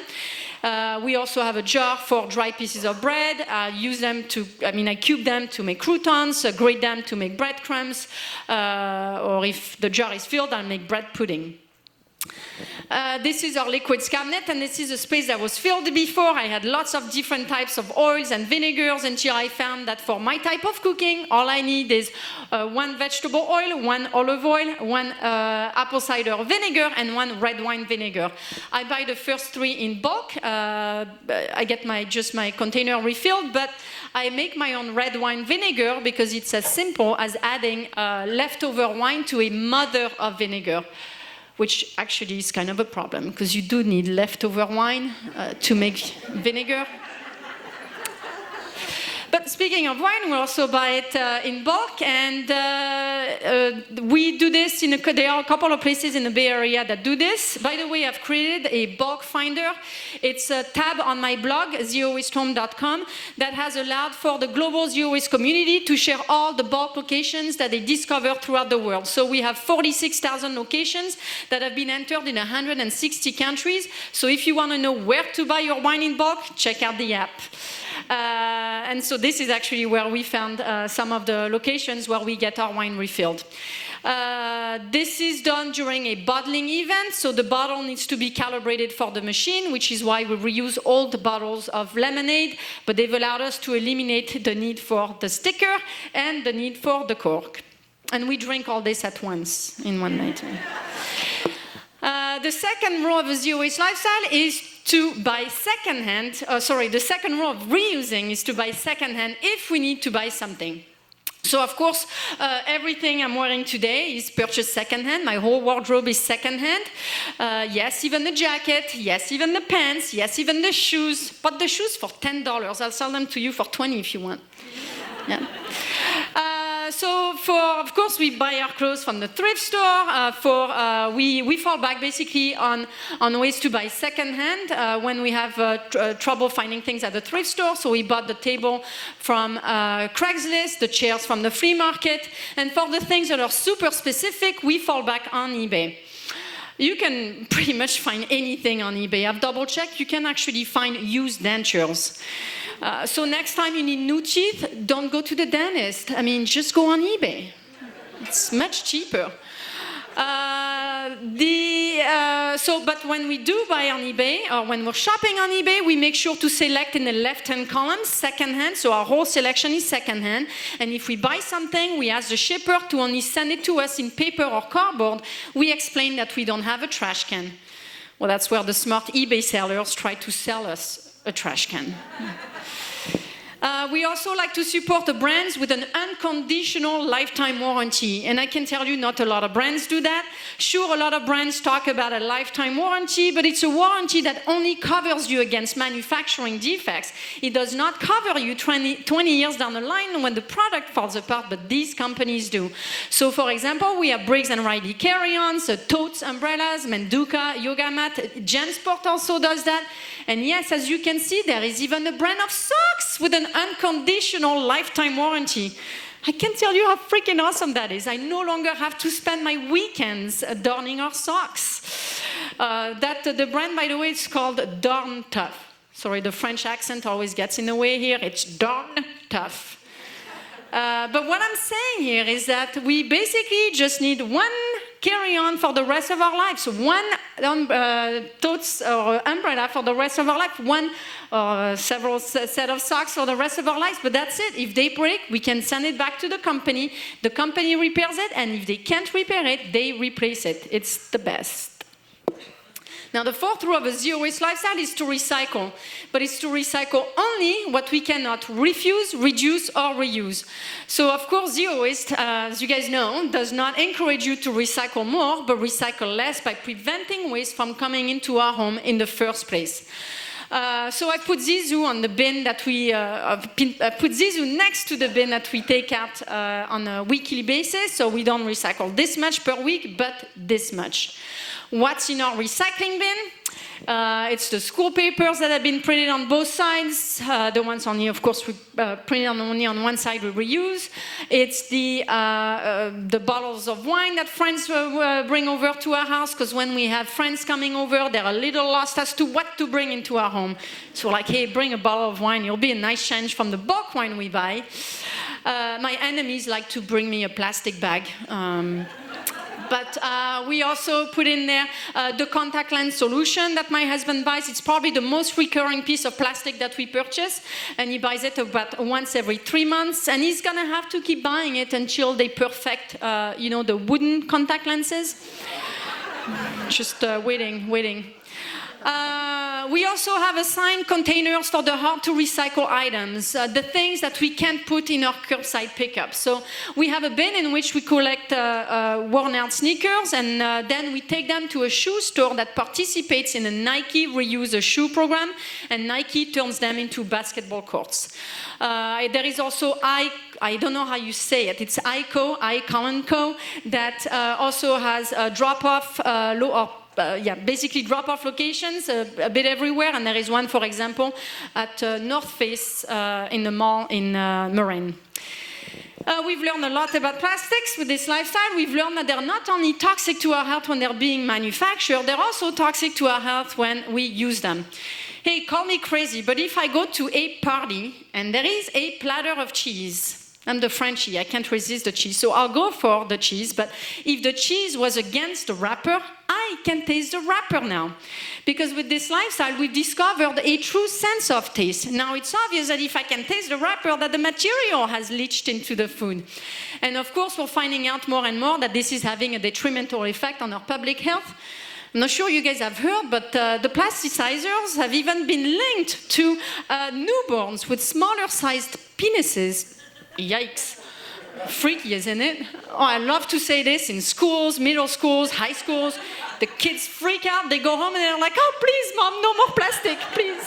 We also have a jar for dry pieces of bread. I cube them to make croutons, grate them to make breadcrumbs, or if the jar is filled, I'll make bread pudding. This is our liquids cabinet, and this is a space that was filled before. I had lots of different types of oils and vinegars until I found that for my type of cooking, all I need is one vegetable oil, one olive oil, one apple cider vinegar, and one red wine vinegar. I buy the first three in bulk. I get just my container refilled, but I make my own red wine vinegar because it's as simple as adding leftover wine to a mother of vinegar, which actually is kind of a problem because you do need leftover wine to make vinegar. But speaking of wine, we also buy it in bulk, and we do this there are a couple of places in the Bay Area that do this. By the way, I've created a bulk finder. It's a tab on my blog, zerowastehome.com, that has allowed for the global zero waste community to share all the bulk locations that they discover throughout the world. So we have 46,000 locations that have been entered in 160 countries. So if you want to know where to buy your wine in bulk, check out the app. And so this is actually where we found some of the locations where we get our wine refilled. This is done during a bottling event, so the bottle needs to be calibrated for the machine, which is why we reuse old bottles of lemonade, but they've allowed us to eliminate the need for the sticker and the need for the cork. And we drink all this at once in one night. The second rule of a zero waste lifestyle is to buy secondhand. The second rule of reusing is to buy secondhand if we need to buy something. So of course, everything I'm wearing today is purchased secondhand. My whole wardrobe is secondhand. Yes, even the jacket. Yes, even the pants. Yes, even the shoes. But the shoes for $10. I'll sell them to you for $20 if you want. Yeah. Of course, we buy our clothes from the thrift store. We fall back basically on ways to buy secondhand when we have trouble finding things at the thrift store. So we bought the table from Craigslist, the chairs from the flea market, and for the things that are super specific, we fall back on eBay. You can pretty much find anything on eBay. I've double-checked. You can actually find used dentures. So next time you need new teeth, don't go to the dentist. Just go on eBay. It's much cheaper. But when we do buy on eBay, or when we're shopping on eBay, we make sure to select in the left-hand column, secondhand, so our whole selection is secondhand. And if we buy something, we ask the shipper to only send it to us in paper or cardboard. We explain that we don't have a trash can. Well, that's where the smart eBay sellers try to sell us a trash can. We also like to support the brands with an unconditional lifetime warranty. And I can tell you not a lot of brands do that. Sure, a lot of brands talk about a lifetime warranty, but it's a warranty that only covers you against manufacturing defects. It does not cover you 20 years down the line when the product falls apart, but these companies do. So for example, we have Briggs & Riley carry-ons, totes, umbrellas, Menduca, yoga mat. JanSport also does that. And yes, as you can see, there is even a brand of socks with an unconditional lifetime warranty. I can tell you how freaking awesome that is. I no longer have to spend my weekends darning our socks. The brand, by the way, is called Darn Tough. Sorry, the French accent always gets in the way here. It's Darn Tough. But what I'm saying here is that we basically just need one carry-on for the rest of our lives, one totes or umbrella for the rest of our life, one or several set of socks for the rest of our lives, but that's it. If they break, we can send it back to the company repairs it, and if they can't repair it, they replace it. It's the best. Now, the fourth rule of a zero waste lifestyle is to recycle, but it's to recycle only what we cannot refuse, reduce, or reuse. So, of course, zero waste, as you guys know, does not encourage you to recycle more, but recycle less by preventing waste from coming into our home in the first place. So I put Zizou on the bin that we put Zizou next to the bin that we take out on a weekly basis. So we don't recycle this much per week, but this much. What's in our recycling bin? It's the school papers that have been printed on both sides. The ones only, of course, we printed only on one side we reuse. It's the bottles of wine that friends bring over to our house, because when we have friends coming over, they're a little lost as to what to bring into our home. So like, hey, bring a bottle of wine. It'll be a nice change from the bulk wine we buy. My enemies like to bring me a plastic bag. But we also put in there the contact lens solution that my husband buys. It's probably the most recurring piece of plastic that we purchase. And he buys it about once every 3 months. And he's going to have to keep buying it until they perfect, the wooden contact lenses. Just waiting. We also have assigned containers for the hard-to-recycle items, the things that we can't put in our curbside pickup. So we have a bin in which we collect worn-out sneakers, and then we take them to a shoe store that participates in a Nike Reuse a Shoe program, and Nike turns them into basketball courts. There is also I don't know how you say it. It's Icon Co. that also has a drop-off basically drop-off locations a bit everywhere, and there is one, for example, at North Face in the mall in Marin. We've learned a lot about plastics with this lifestyle. We've learned that they're not only toxic to our health when they're being manufactured, they're also toxic to our health when we use them. Hey, call me crazy, but if I go to a party and there is a platter of cheese, I'm the Frenchie, I can't resist the cheese, so I'll go for the cheese. But if the cheese was against the wrapper, I can taste the wrapper now. Because with this lifestyle, we've discovered a true sense of taste. Now, it's obvious that if I can taste the wrapper, that the material has leached into the food. And of course, we're finding out more and more that this is having a detrimental effect on our public health. I'm not sure you guys have heard, but the plasticizers have even been linked to newborns with smaller sized penises. Yikes. Freaky, isn't it? Oh, I love to say this in schools, middle schools, high schools. The kids freak out. They go home and they're like, oh, please, Mom, no more plastic, please.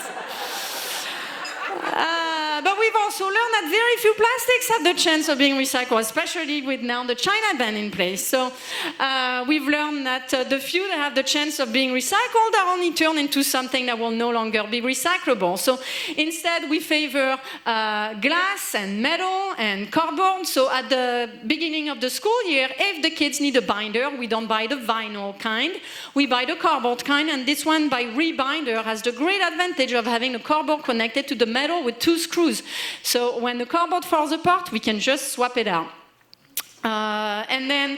But we've also learned that very few plastics have the chance of being recycled, especially with now the China ban in place. So we've learned that the few that have the chance of being recycled are only turned into something that will no longer be recyclable. So instead, we favor glass and metal and cardboard. So at the beginning of the school year, if the kids need a binder, we don't buy the vinyl kind. We buy the cardboard kind, and this one, by Rebinder, has the great advantage of having the cardboard connected to the metal with 2 screws. So when the cardboard falls apart, we can just swap it out. And then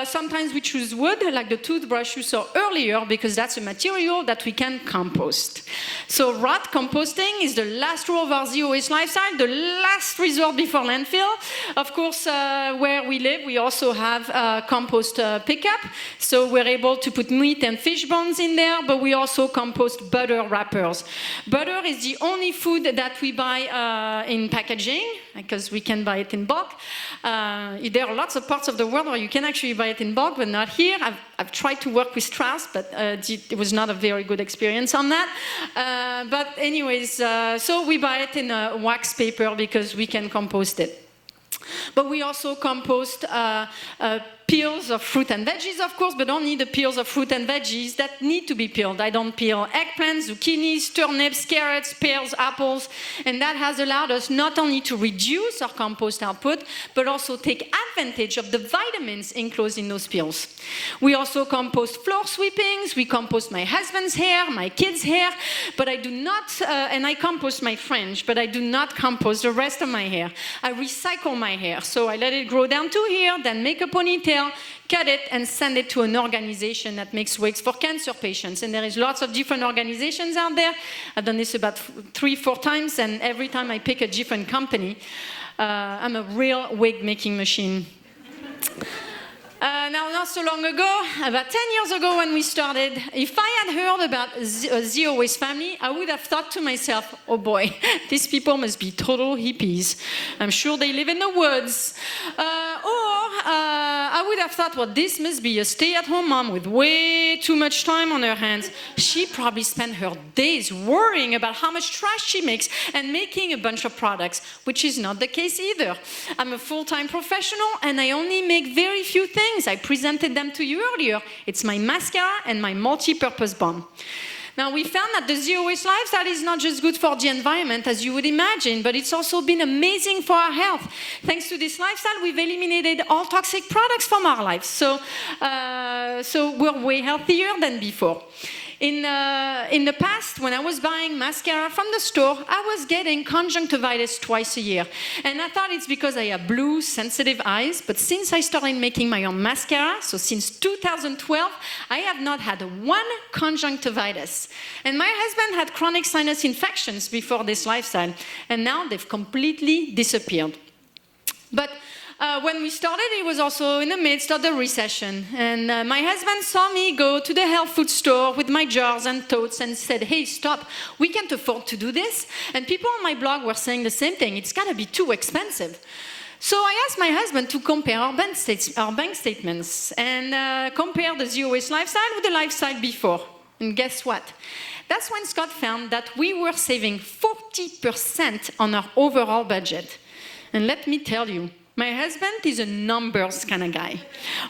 sometimes we choose wood, like the toothbrush you saw earlier, because that's a material that we can compost. So rot composting is the last rule of our zero waste lifestyle, the last resort before landfill. Of course, where we live, we also have compost pickup. So we're able to put meat and fish bones in there, but we also compost butter wrappers. Butter is the only food that we buy in packaging, because we can buy it in bulk. There are lots of parts of the world where you can actually buy it in bulk, but not here. I've tried to work with Strauss, but it was not a very good experience on that. But anyways, so we buy it in a wax paper because we can compost it. But we also compost peels of fruit and veggies, of course, but only the peels of fruit and veggies that need to be peeled. I don't peel eggplants, zucchinis, turnips, carrots, pears, apples, and that has allowed us not only to reduce our compost output, but also take advantage of the vitamins enclosed in those peels. We also compost floor sweepings, we compost my husband's hair, my kids' hair, but I do not, and I compost my French, but I do not compost the rest of my hair. I recycle my hair, so I let it grow down to here, then make a ponytail, cut it, and send it to an organization that makes wigs for cancer patients. And there is lots of different organizations out there. I've done this about 3-4 times, and every time I pick a different company. I'm a real wig-making machine. Now, not so long ago, about 10 years ago when we started, if I had heard about Zero Waste Family, I would have thought to myself, oh boy, these people must be total hippies. I'm sure they live in the woods. I would have thought, well, this must be a stay-at-home mom with way too much time on her hands. She probably spent her days worrying about how much trash she makes and making a bunch of products, which is not the case either. I'm a full-time professional and I only make very few things. I presented them to you earlier. It's my mascara and my multi-purpose balm. Now, we found that the zero waste lifestyle is not just good for the environment, as you would imagine, but it's also been amazing for our health. Thanks to this lifestyle, we've eliminated all toxic products from our lives. So we're way healthier than before. In the past, when I was buying mascara from the store, I was getting conjunctivitis twice a year. And I thought it's because I have blue, sensitive eyes. But since I started making my own mascara, so since 2012, I have not had one conjunctivitis. And my husband had chronic sinus infections before this lifestyle. And now they've completely disappeared. But when we started, it was also in the midst of the recession. And my husband saw me go to the health food store with my jars and totes and said, hey, stop, we can't afford to do this. And people on my blog were saying the same thing. It's got to be too expensive. So I asked my husband to compare our bank statements and compare the zero waste lifestyle with the lifestyle before. And guess what? That's when Scott found that we were saving 40% on our overall budget. And let me tell you, my husband is a numbers kind of guy.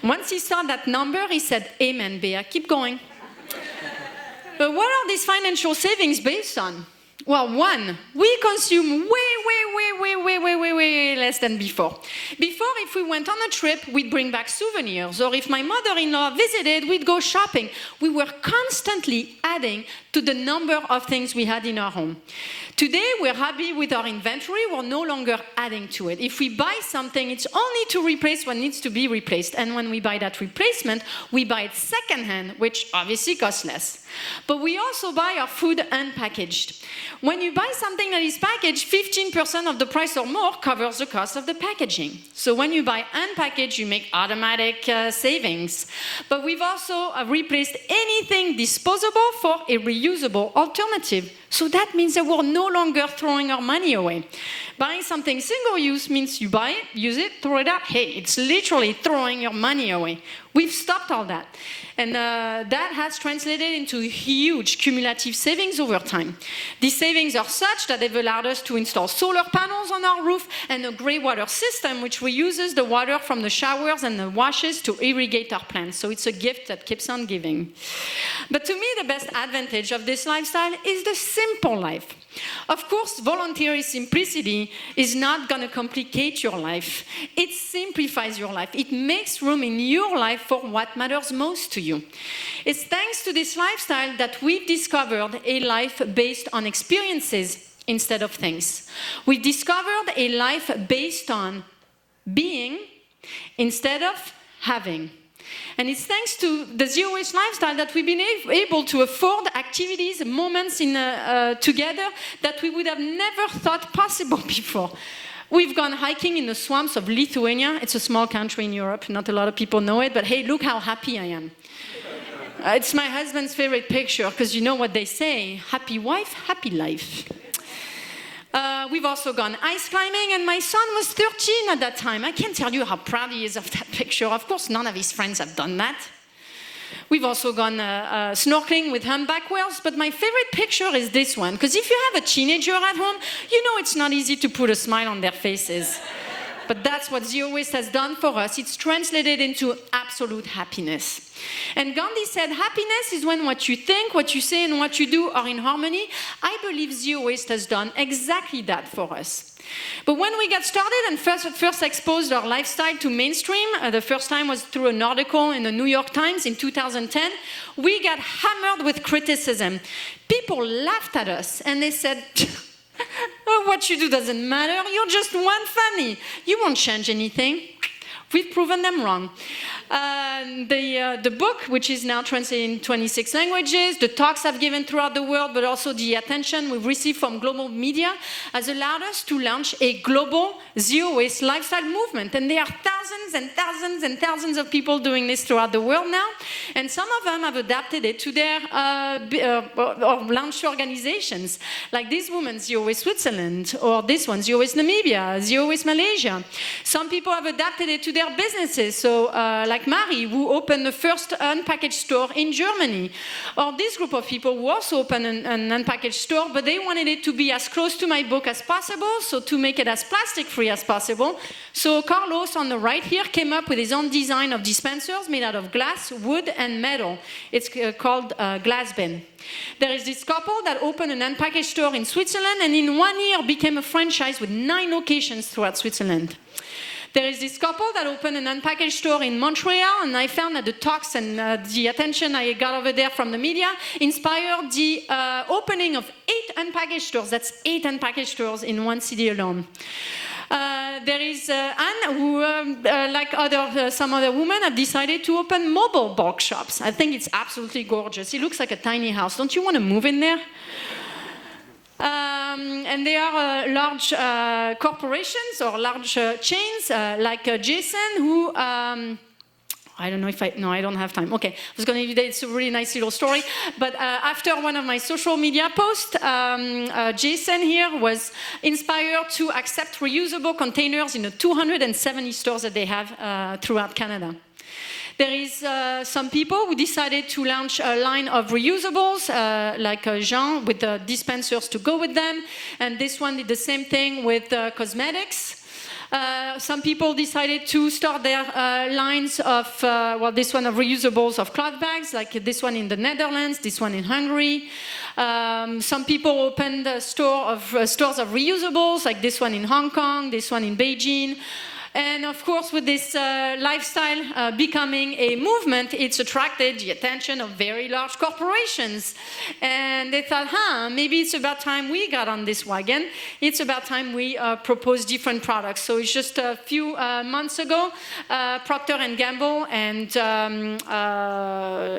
Once he saw that number, he said, amen, Bea, keep going. But what are these financial savings based on? Well, one, we consume way less than before. Before, if we went on a trip, we'd bring back souvenirs, or if my mother-in-law visited, we'd go shopping. We were constantly adding to the number of things we had in our home. Today, we're happy with our inventory. We're no longer adding to it. If we buy something, it's only to replace what needs to be replaced. And when we buy that replacement, we buy it secondhand, which obviously costs less. But we also buy our food unpackaged. When you buy something that is packaged, 15% of the price or more covers the cost of the packaging. So when you buy unpackaged, you make automatic savings. But we've also replaced anything disposable for a reusable alternative. So that means that we're no longer throwing our money away. Buying something single-use means you buy it, use it, throw it out. Hey, it's literally throwing your money away. We've stopped all that. And that has translated into huge cumulative savings over time. These savings are such that they've allowed us to install solar panels on our roof and a gray water system which reuses the water from the showers and the washes to irrigate our plants. So it's a gift that keeps on giving. But to me, the best advantage of this lifestyle is the simple life. Of course, voluntary simplicity is not going to complicate your life. It simplifies your life. It makes room in your life for what matters most to you. It's thanks to this lifestyle that we've discovered a life based on experiences instead of things. We've discovered a life based on being instead of having. And it's thanks to the zero waste lifestyle that we've been able to afford activities, moments together that we would have never thought possible before. We've gone hiking in the swamps of Lithuania. It's a small country in Europe. Not a lot of people know it, but hey, look how happy I am. It's my husband's favorite picture, because you know what they say, happy wife, happy life. We've also gone ice climbing, and my son was 13 at that time. I can't tell you how proud he is of that picture. Of course, none of his friends have done that. We've also gone snorkeling with humpback whales, but my favorite picture is this one, because if you have a teenager at home, you know it's not easy to put a smile on their faces. But that's what Zero Waste has done for us. It's translated into absolute happiness. And Gandhi said, happiness is when what you think, what you say, and what you do are in harmony. I believe Zero Waste has done exactly that for us. But when we got started and first exposed our lifestyle to mainstream, the first time was through an article in the New York Times in 2010, we got hammered with criticism. People laughed at us and they said, oh, what you do doesn't matter. You're just one family. You won't change anything. We've proven them wrong. The book, which is now translated in 26 languages, the talks I've given throughout the world, but also the attention we've received from global media, has allowed us to launch a global zero waste lifestyle movement. And there are thousands and thousands and thousands of people doing this throughout the world now. And some of them have adapted it to their or launched organizations, like this woman, Zero Waste Switzerland, or this one, Zero Waste Namibia, Zero Waste Malaysia. Some people have adapted it to their businesses, so like Mari, who opened the first unpackaged store in Germany, or this group of people who also opened an unpackaged store, but they wanted it to be as close to my book as possible, so to make it as plastic-free as possible. So Carlos, on the right here, came up with his own design of dispensers made out of glass, wood, and metal. It's called Glass Bin. There is this couple that opened an unpackaged store in Switzerland, and in 1 year became a franchise with 9 locations throughout Switzerland. There is this couple that opened an unpackaged store in Montreal, and I found that the talks and the attention I got over there from the media inspired the opening of 8 unpackaged stores. That's 8 unpackaged stores in one city alone. There is Anne, who, like some other women, have decided to open mobile bulk shops. I think it's absolutely gorgeous. It looks like a tiny house. Don't you want to move in there? And there are large corporations or large chains like Jason, who I don't know if no, I don't have time. Okay, I was going to, it's a really nice little story. But after one of my social media posts, Jason here was inspired to accept reusable containers in the 270 stores that they have throughout Canada. There is some people who decided to launch a line of reusables, like Jean, with the dispensers to go with them. And this one did the same thing with cosmetics. Some people decided to start their lines of, well, this one of reusables of cloth bags, like this one in the Netherlands, this one in Hungary. Some people opened stores of reusables, like this one in Hong Kong, this one in Beijing. And of course, with this lifestyle becoming a movement, it's attracted the attention of very large corporations. And they thought, maybe it's about time we got on this wagon. It's about time we propose different products. So it's just a few months ago, Procter & Gamble and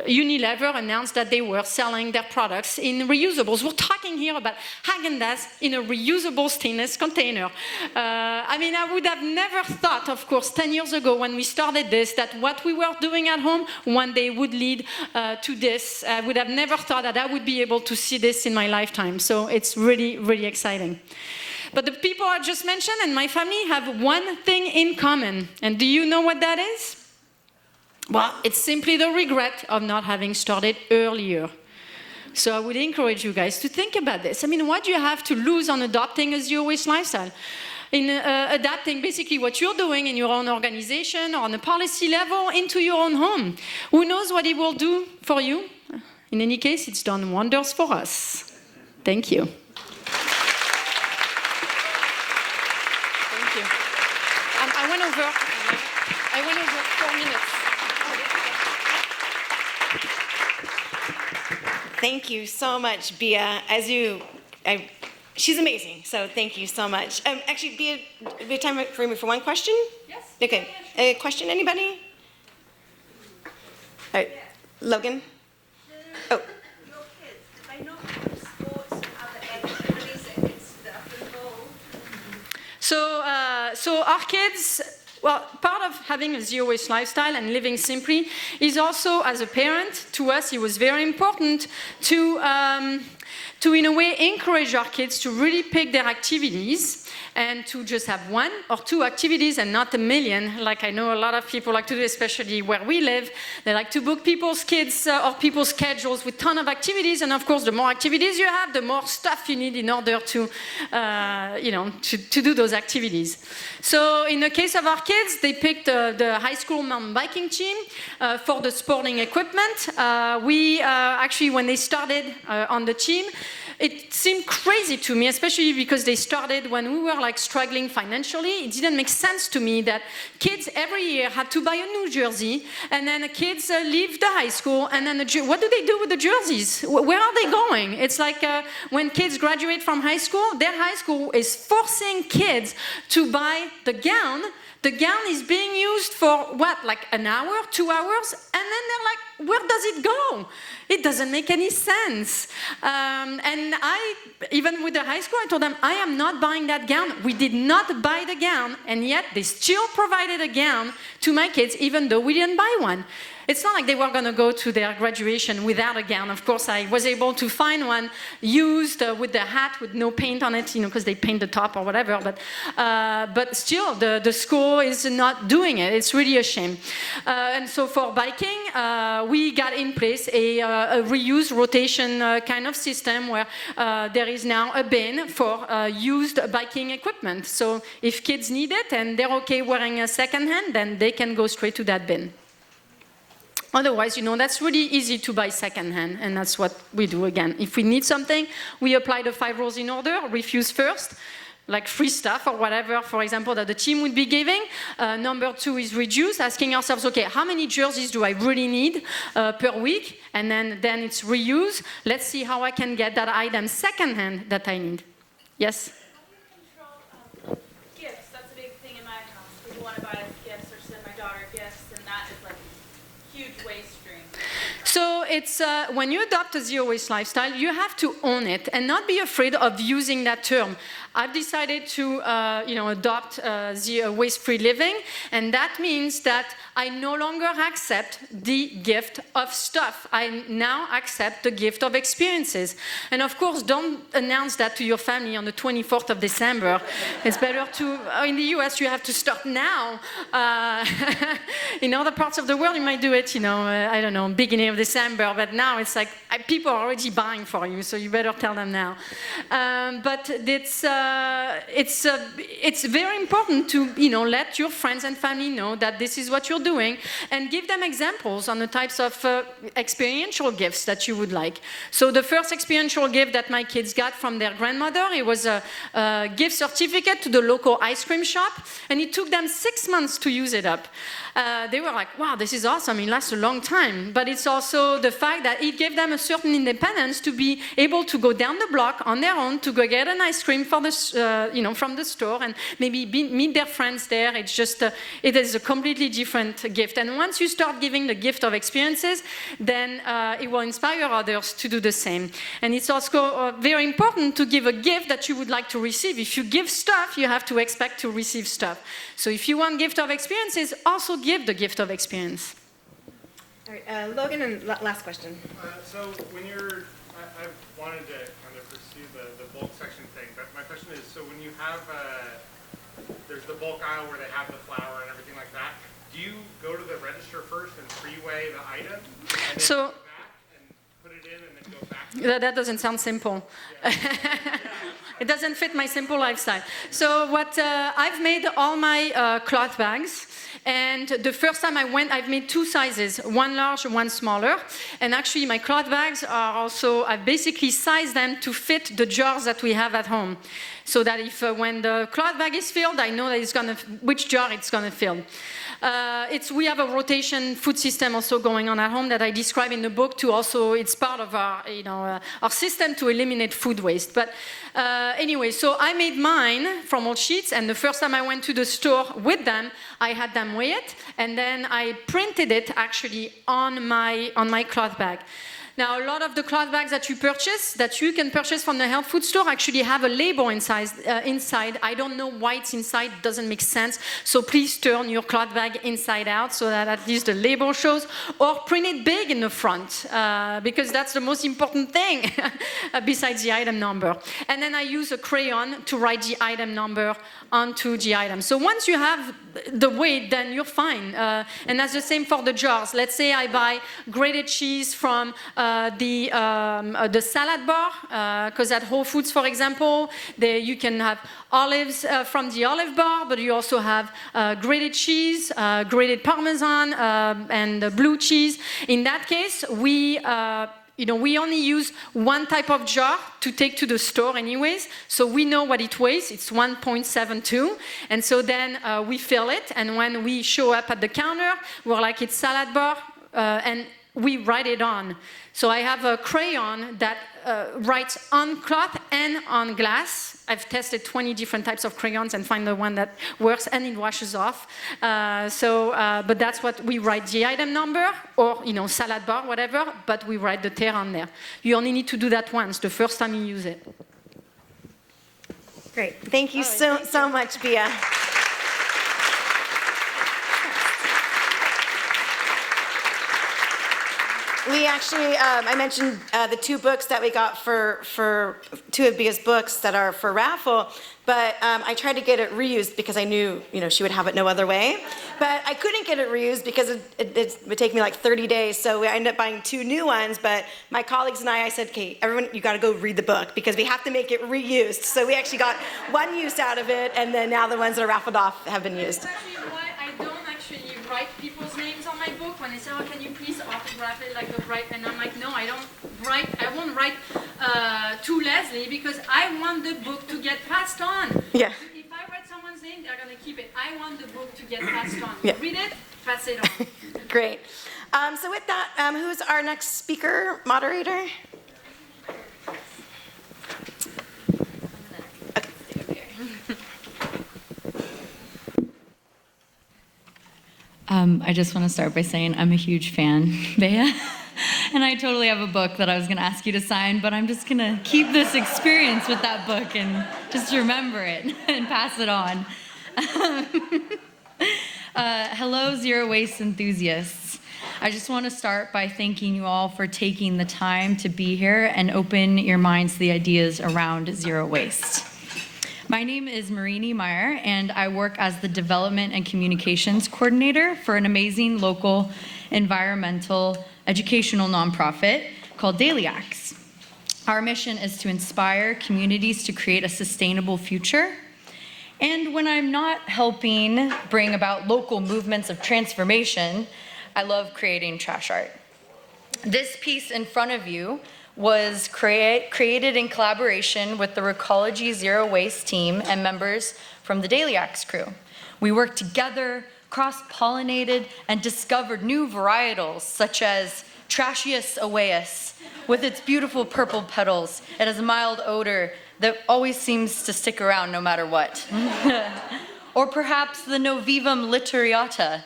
Unilever announced that they were selling their products in reusables. We're talking here about Häagen-Dazs in a reusable stainless container. I mean, I would have never thought, of course, 10 years ago when we started this, that what we were doing at home one day would lead to this. I would have never thought that I would be able to see this in my lifetime. So it's really, really exciting. But the people I just mentioned and my family have one thing in common. And do you know what that is? Well, it's simply the regret of not having started earlier. So I would encourage you guys to think about this. I mean, what do you have to lose on adopting a zero-waste lifestyle? In adapting basically what you're doing in your own organization or on a policy level into your own home. Who knows what it will do for you? In any case, it's done wonders for us. Thank you. Thank you. I went over 4 minutes. Thank you so much, Bia. She's amazing, so thank you so much. Actually, Bia, do we have time for one question? Yes. Okay. A question, anybody? All right. Logan? Oh. Your kids, do they not do sports and other activities and get stuff involved? So our kids, well, part of having a zero-waste lifestyle and living simply is also, as a parent, to us, it was very important to in a way, encourage our kids to really pick their activities and to just have 1 or 2 activities and not a million, like I know a lot of people like to do, especially where we live. They like to book people's kids or people's schedules with a ton of activities, and of course, the more activities you have, the more stuff you need in order to, to do those activities. So in the case of our kids, they picked the high school mountain biking team for the sporting equipment. We actually, when they started on the team, it seemed crazy to me, especially because they started when we were like struggling financially. It didn't make sense to me that kids every year had to buy a new jersey, and then the kids leave the high school, and then what do they do with the jerseys? Where are they going? It's like when kids graduate from high school, their high school is forcing kids to buy the gown the gown is being used for what, like an hour, 2 hours, and then they're like, where does it go? It doesn't make any sense. And even with the high school, I told them, I am not buying that gown. We did not buy the gown, and yet they still provided a gown to my kids, even though we didn't buy one. It's not like they were going to go to their graduation without a gown. Of course, I was able to find one used with the hat with no paint on it, because they paint the top or whatever. But still, the school is not doing it. It's really a shame. And so for biking, we got in place a reuse rotation kind of system where there is now a bin for used biking equipment. So if kids need it and they're okay wearing a secondhand, then they can go straight to that bin. Otherwise, that's really easy to buy secondhand, and that's what we do again. If we need something, we apply the 5 rules in order, refuse first, like free stuff or whatever, for example, that the team would be giving. Number 2 is reduce, asking ourselves, okay, how many jerseys do I really need per week? And then it's reuse. Let's see how I can get that item secondhand that I need. Yes? Gifts, that's a big thing in my house. People want to buy us gifts or send my daughter gifts, and that is like huge waste stream. So it's when you adopt a zero waste lifestyle, you have to own it and not be afraid of using that term. I've decided to adopt zero waste-free living, and that means that I no longer accept the gift of stuff. I now accept the gift of experiences. And of course, don't announce that to your family on the 24th of December. It's better to, in the US, you have to start now. In other parts of the world, you might do it, I don't know, beginning of December, but now it's like people are already buying for you, so you better tell them now. But it's very important to let your friends and family know that this is what you're doing, and give them examples on the types of experiential gifts that you would like. So the first experiential gift that my kids got from their grandmother, it was a gift certificate to the local ice cream shop, and it took them 6 months to use it up. They were like, wow, this is awesome, it lasts a long time. But it's also the fact that it gave them a certain independence to be able to go down the block on their own to go get an ice cream for the, from the store, and maybe meet their friends there. It's just, it is a completely different gift. And once you start giving the gift of experiences, then it will inspire others to do the same. And it's also very important to give a gift that you would like to receive. If you give stuff, you have to expect to receive stuff. So if you want gift of experiences, also give the gift of experience. All right, Logan, and last question. So when I've wanted to kind of pursue the bulk section thing, but my question is, so when you have, there's the bulk aisle where they have the flour and everything like that, do you go to the register first and pre-weigh the item, and then go back and put it in and then go back? That doesn't sound simple. Yeah. It doesn't fit my simple lifestyle. So what I've made all my cloth bags. And the first time I went, I've made 2 sizes, one large, one smaller. And actually, my cloth bags are also, I've basically sized them to fit the jars that we have at home. So that if when the cloth bag is filled, I know that it's gonna, which jar it's gonna fill. We have a rotation food system also going on at home that I describe in the book to also, it's part of our, our system to eliminate food waste. But anyway, so I made mine from old sheets, and the first time I went to the store with them, I had them weigh it, and then I printed it actually on my cloth bag. Now, a lot of the cloth bags that you can purchase from the health food store actually have a label inside. I don't know why it's inside, it doesn't make sense. So please turn your cloth bag inside out so that at least the label shows, or print it big in the front, because that's the most important thing besides the item number. And then I use a crayon to write the item number onto the item. So once you have the weight, then you're fine. And that's the same for the jars. Let's say I buy grated cheese from the salad bar, because at Whole Foods, for example, you can have olives from the olive bar, but you also have grated cheese, grated Parmesan, and blue cheese. In that case, we only use one type of jar to take to the store anyways, so we know what it weighs. It's 1.72, and so then we fill it, and when we show up at the counter, we're like, it's salad bar, and we write it on. So I have a crayon that writes on cloth and on glass. I've tested 20 different types of crayons and find the one that works, and it washes off. But that's what we write, the item number, or salad bar, whatever, but we write the terre on there. You only need to do that once, the first time you use it. Great. Thank you so much, Bia. We actually, I mentioned the 2 books that we got for 2 of Bia's books that are for raffle, but I tried to get it reused because I knew, she would have it no other way. But I couldn't get it reused because it would take me like 30 days, so I ended up buying 2 new ones. But my colleagues and I said, okay, everyone, you gotta go read the book because we have to make it reused. So we actually got 1 use out of it, and then now the ones that are raffled off have been used. That's actually why I don't actually write people's names on my book. When they say, oh, can you please autograph it like a write? And I'm like, no, I won't write to Leslie because I want the book to get passed on. Yeah. If I write someone's name, they're going to keep it. I want the book to get passed on. Yeah. Read it, pass it on. Great. So with that, who's our next speaker, moderator? I just want to start by saying I'm a huge fan, Bea. And I totally have a book that I was going to ask you to sign, but I'm just going to keep this experience with that book and just remember it and pass it on. Hello, Zero Waste enthusiasts. I just want to start by thanking you all for taking the time to be here and open your minds to the ideas around zero waste. My name is Marini Meyer, and I work as the Development and Communications Coordinator for an amazing local environmental educational nonprofit called Daily Acts. Our mission is to inspire communities to create a sustainable future. And when I'm not helping bring about local movements of transformation, I love creating trash art. This piece in front of you was created in collaboration with the Recology Zero Waste team and members from the Daily Acts crew. We worked together, cross-pollinated, and discovered new varietals such as Trashius oweus. With its beautiful purple petals, it has a mild odor that always seems to stick around no matter what. Or perhaps the Novivum literiata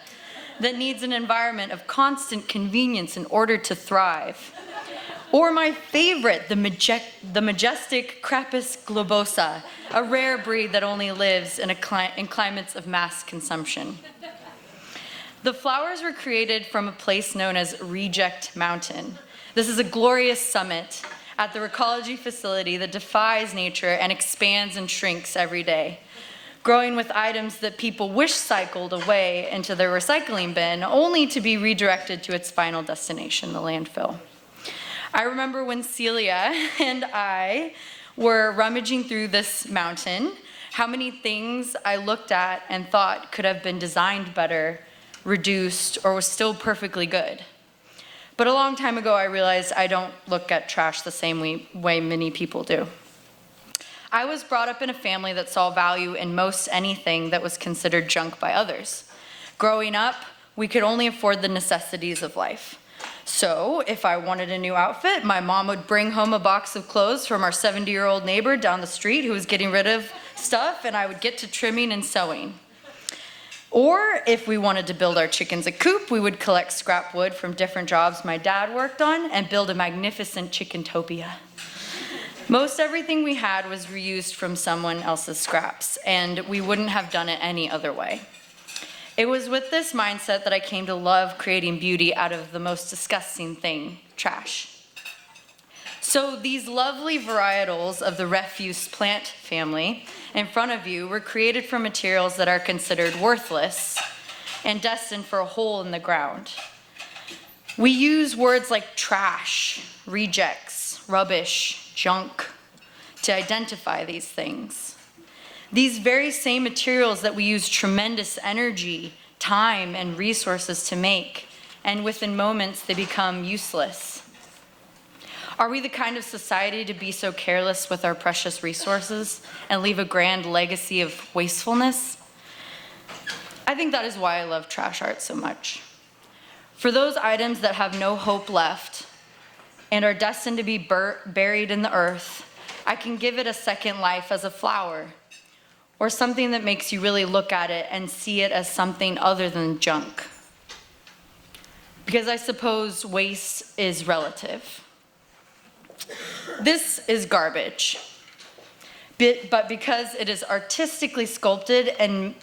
that needs an environment of constant convenience in order to thrive. Or my favorite, the majestic Crapus globosa, a rare breed that only lives in climates of mass consumption. The flowers were created from a place known as Reject Mountain. This is a glorious summit at the Recology facility that defies nature and expands and shrinks every day, growing with items that people wish cycled away into their recycling bin, only to be redirected to its final destination, the landfill. I remember when Celia and I were rummaging through this mountain, how many things I looked at and thought could have been designed better, reduced, or was still perfectly good. But a long time ago, I realized I don't look at trash the same way many people do. I was brought up in a family that saw value in most anything that was considered junk by others. Growing up, we could only afford the necessities of life. So if I wanted a new outfit, my mom would bring home a box of clothes from our 70-year-old neighbor down the street who was getting rid of stuff, and I would get to trimming and sewing. Or if we wanted to build our chickens a coop, we would collect scrap wood from different jobs my dad worked on and build a magnificent chickentopia. Most everything we had was reused from someone else's scraps, and we wouldn't have done it any other way. It was with this mindset that I came to love creating beauty out of the most disgusting thing, trash. So these lovely varietals of the refuse plant family in front of you were created from materials that are considered worthless and destined for a hole in the ground. We use words like trash, rejects, rubbish, junk to identify these things. These very same materials that we use tremendous energy, time, and resources to make, and within moments they become useless. Are we the kind of society to be so careless with our precious resources and leave a grand legacy of wastefulness? I think that is why I love trash art so much. For those items that have no hope left and are destined to be buried in the earth, I can give it a second life as a flower, or something that makes you really look at it and see it as something other than junk. Because I suppose waste is relative. This is garbage. But because it is artistically sculpted and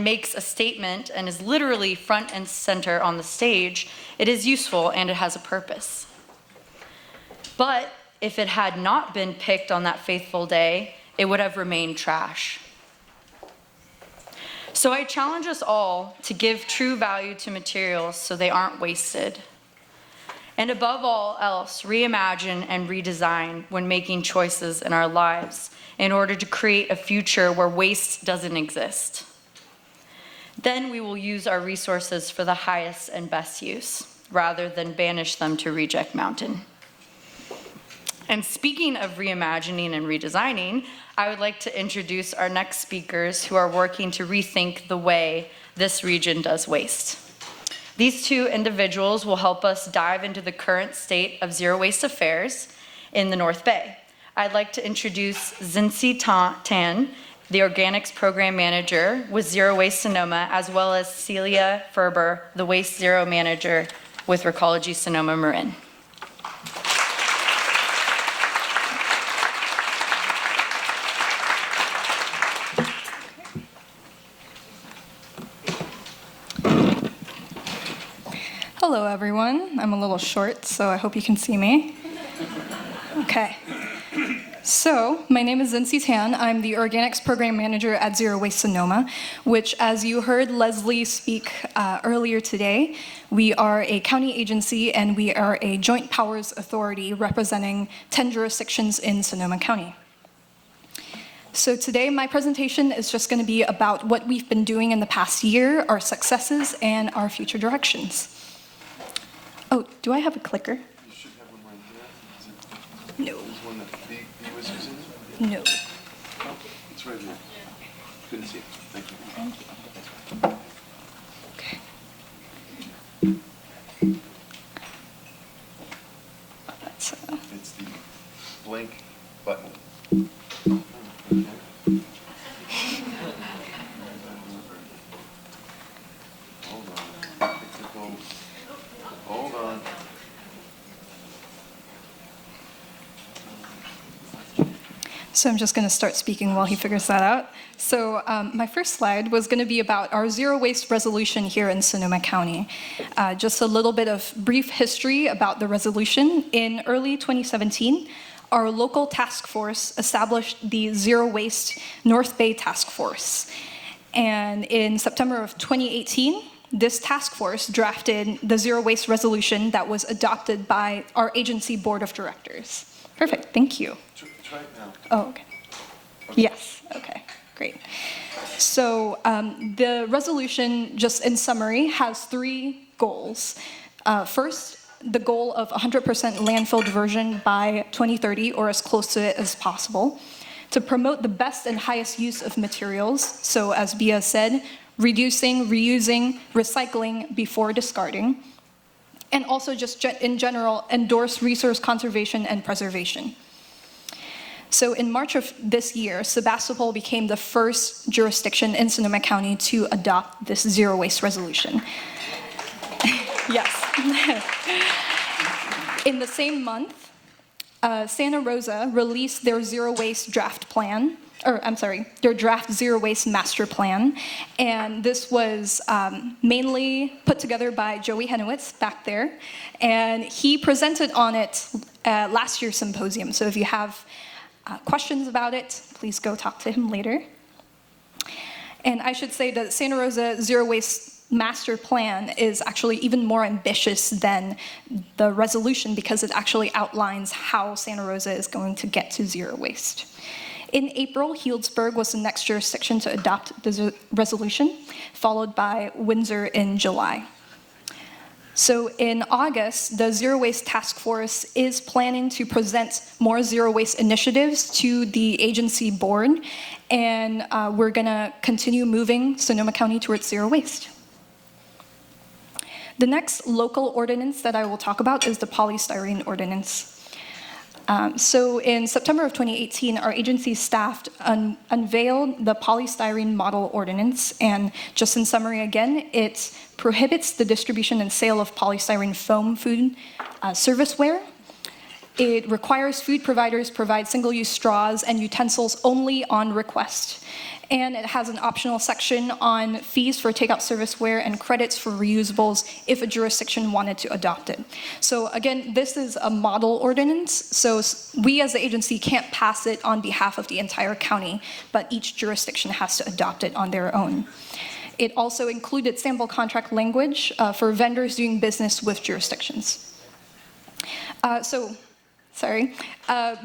makes a statement and is literally front and center on the stage, it is useful and it has a purpose. But if it had not been picked on that faithful day, it would have remained trash. So I challenge us all to give true value to materials so they aren't wasted. And above all else, reimagine and redesign when making choices in our lives in order to create a future where waste doesn't exist. Then we will use our resources for the highest and best use, rather than banish them to Reject Mountain. And speaking of reimagining and redesigning, I would like to introduce our next speakers who are working to rethink the way this region does waste. These two individuals will help us dive into the current state of zero waste affairs in the North Bay. I'd like to introduce Zinsi Tan, the Organics Program Manager with Zero Waste Sonoma, as well as Celia Ferber, the Waste Zero Manager with Recology Sonoma Marin. Hello, everyone. I'm a little short, so I hope you can see me. Okay. So, my name is Zinsi Tan. I'm the Organics Program Manager at Zero Waste Sonoma, which, as you heard Leslie speak earlier today, we are a county agency and we are a joint powers authority representing 10 jurisdictions in Sonoma County. So today, my presentation is just going to be about what we've been doing in the past year, our successes, and our future directions. Oh, do I have a clicker? You should have one right there. No. There's one that B was using. No. Oh, it's right here. Couldn't see it. Thank you. Thank you. Okay. That's, It's the blank button. Hold on. Hold on. So I'm just going to start speaking while he figures that out. So my first slide was going to be about our zero waste resolution here in Sonoma County. Just a little bit of brief history about the resolution. In early 2017, our local task force established the Zero Waste North Bay Task Force. And in September of 2018, this task force drafted the Zero Waste resolution that was adopted by our agency board of directors. Perfect, thank you. Try it now. Oh, okay. Yes, okay, great. So the resolution, just in summary, has 3 goals. First, the goal of 100% landfill diversion by 2030, or as close to it as possible, to promote the best and highest use of materials. So as Bia said, reducing, reusing, recycling before discarding, and also just in general, endorse resource conservation and preservation. So in March of this year, Sebastopol became the first jurisdiction in Sonoma County to adopt this zero waste resolution. Yes. In the same month, Santa Rosa released their zero waste draft plan, their draft zero waste master plan. And this was mainly put together by Joey Henowitz back there. And he presented on it at last year's symposium. So if you have questions about it, please go talk to him later. And I should say that Santa Rosa Zero Waste Master Plan is actually even more ambitious than the resolution because it actually outlines how Santa Rosa is going to get to zero waste. In April, Healdsburg was the next jurisdiction to adopt the resolution, followed by Windsor in July. So in August, the Zero Waste Task Force is planning to present more zero waste initiatives to the agency board, and we're gonna continue moving Sonoma County towards zero waste. The next local ordinance that I will talk about is the polystyrene ordinance. So in September of 2018, our agency staff unveiled the polystyrene model ordinance, and just in summary again, it prohibits the distribution and sale of polystyrene foam food serviceware. It requires food providers provide single-use straws and utensils only on request. And it has an optional section on fees for takeout serviceware and credits for reusables if a jurisdiction wanted to adopt it. So again, this is a model ordinance, so we as the agency can't pass it on behalf of the entire county, but each jurisdiction has to adopt it on their own. It also included sample contract language for vendors doing business with jurisdictions.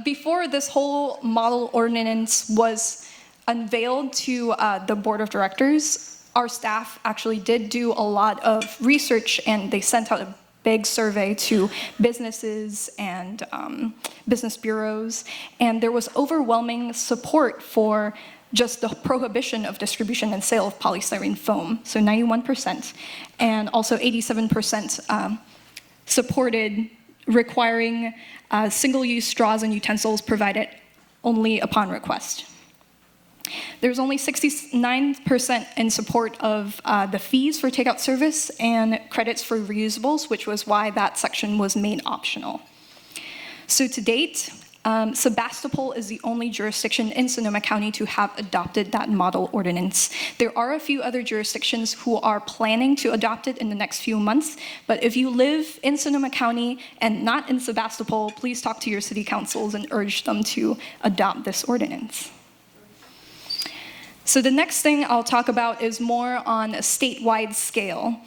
Before this whole model ordinance was unveiled to the board of directors, our staff actually did do a lot of research, and they sent out a big survey to businesses and business bureaus, and there was overwhelming support for just the prohibition of distribution and sale of polystyrene foam, so 91%, and also 87% supported requiring single-use straws and utensils provided only upon request. There's only 69% in support of the fees for takeout service and credits for reusables, which was why that section was made optional. So to date, Sebastopol is the only jurisdiction in Sonoma County to have adopted that model ordinance. There are a few other jurisdictions who are planning to adopt it in the next few months, but if you live in Sonoma County and not in Sebastopol, please talk to your city councils and urge them to adopt this ordinance. So the next thing I'll talk about is more on a statewide scale.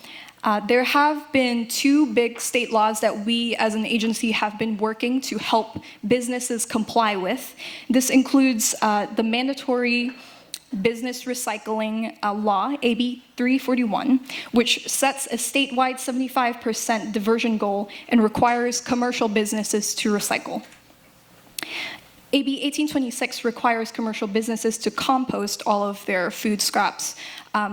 There have been two big state laws that we as an agency have been working to help businesses comply with. This includes the mandatory business recycling law, AB 341, which sets a statewide 75% diversion goal and requires commercial businesses to recycle. AB 1826 requires commercial businesses to compost all of their food scraps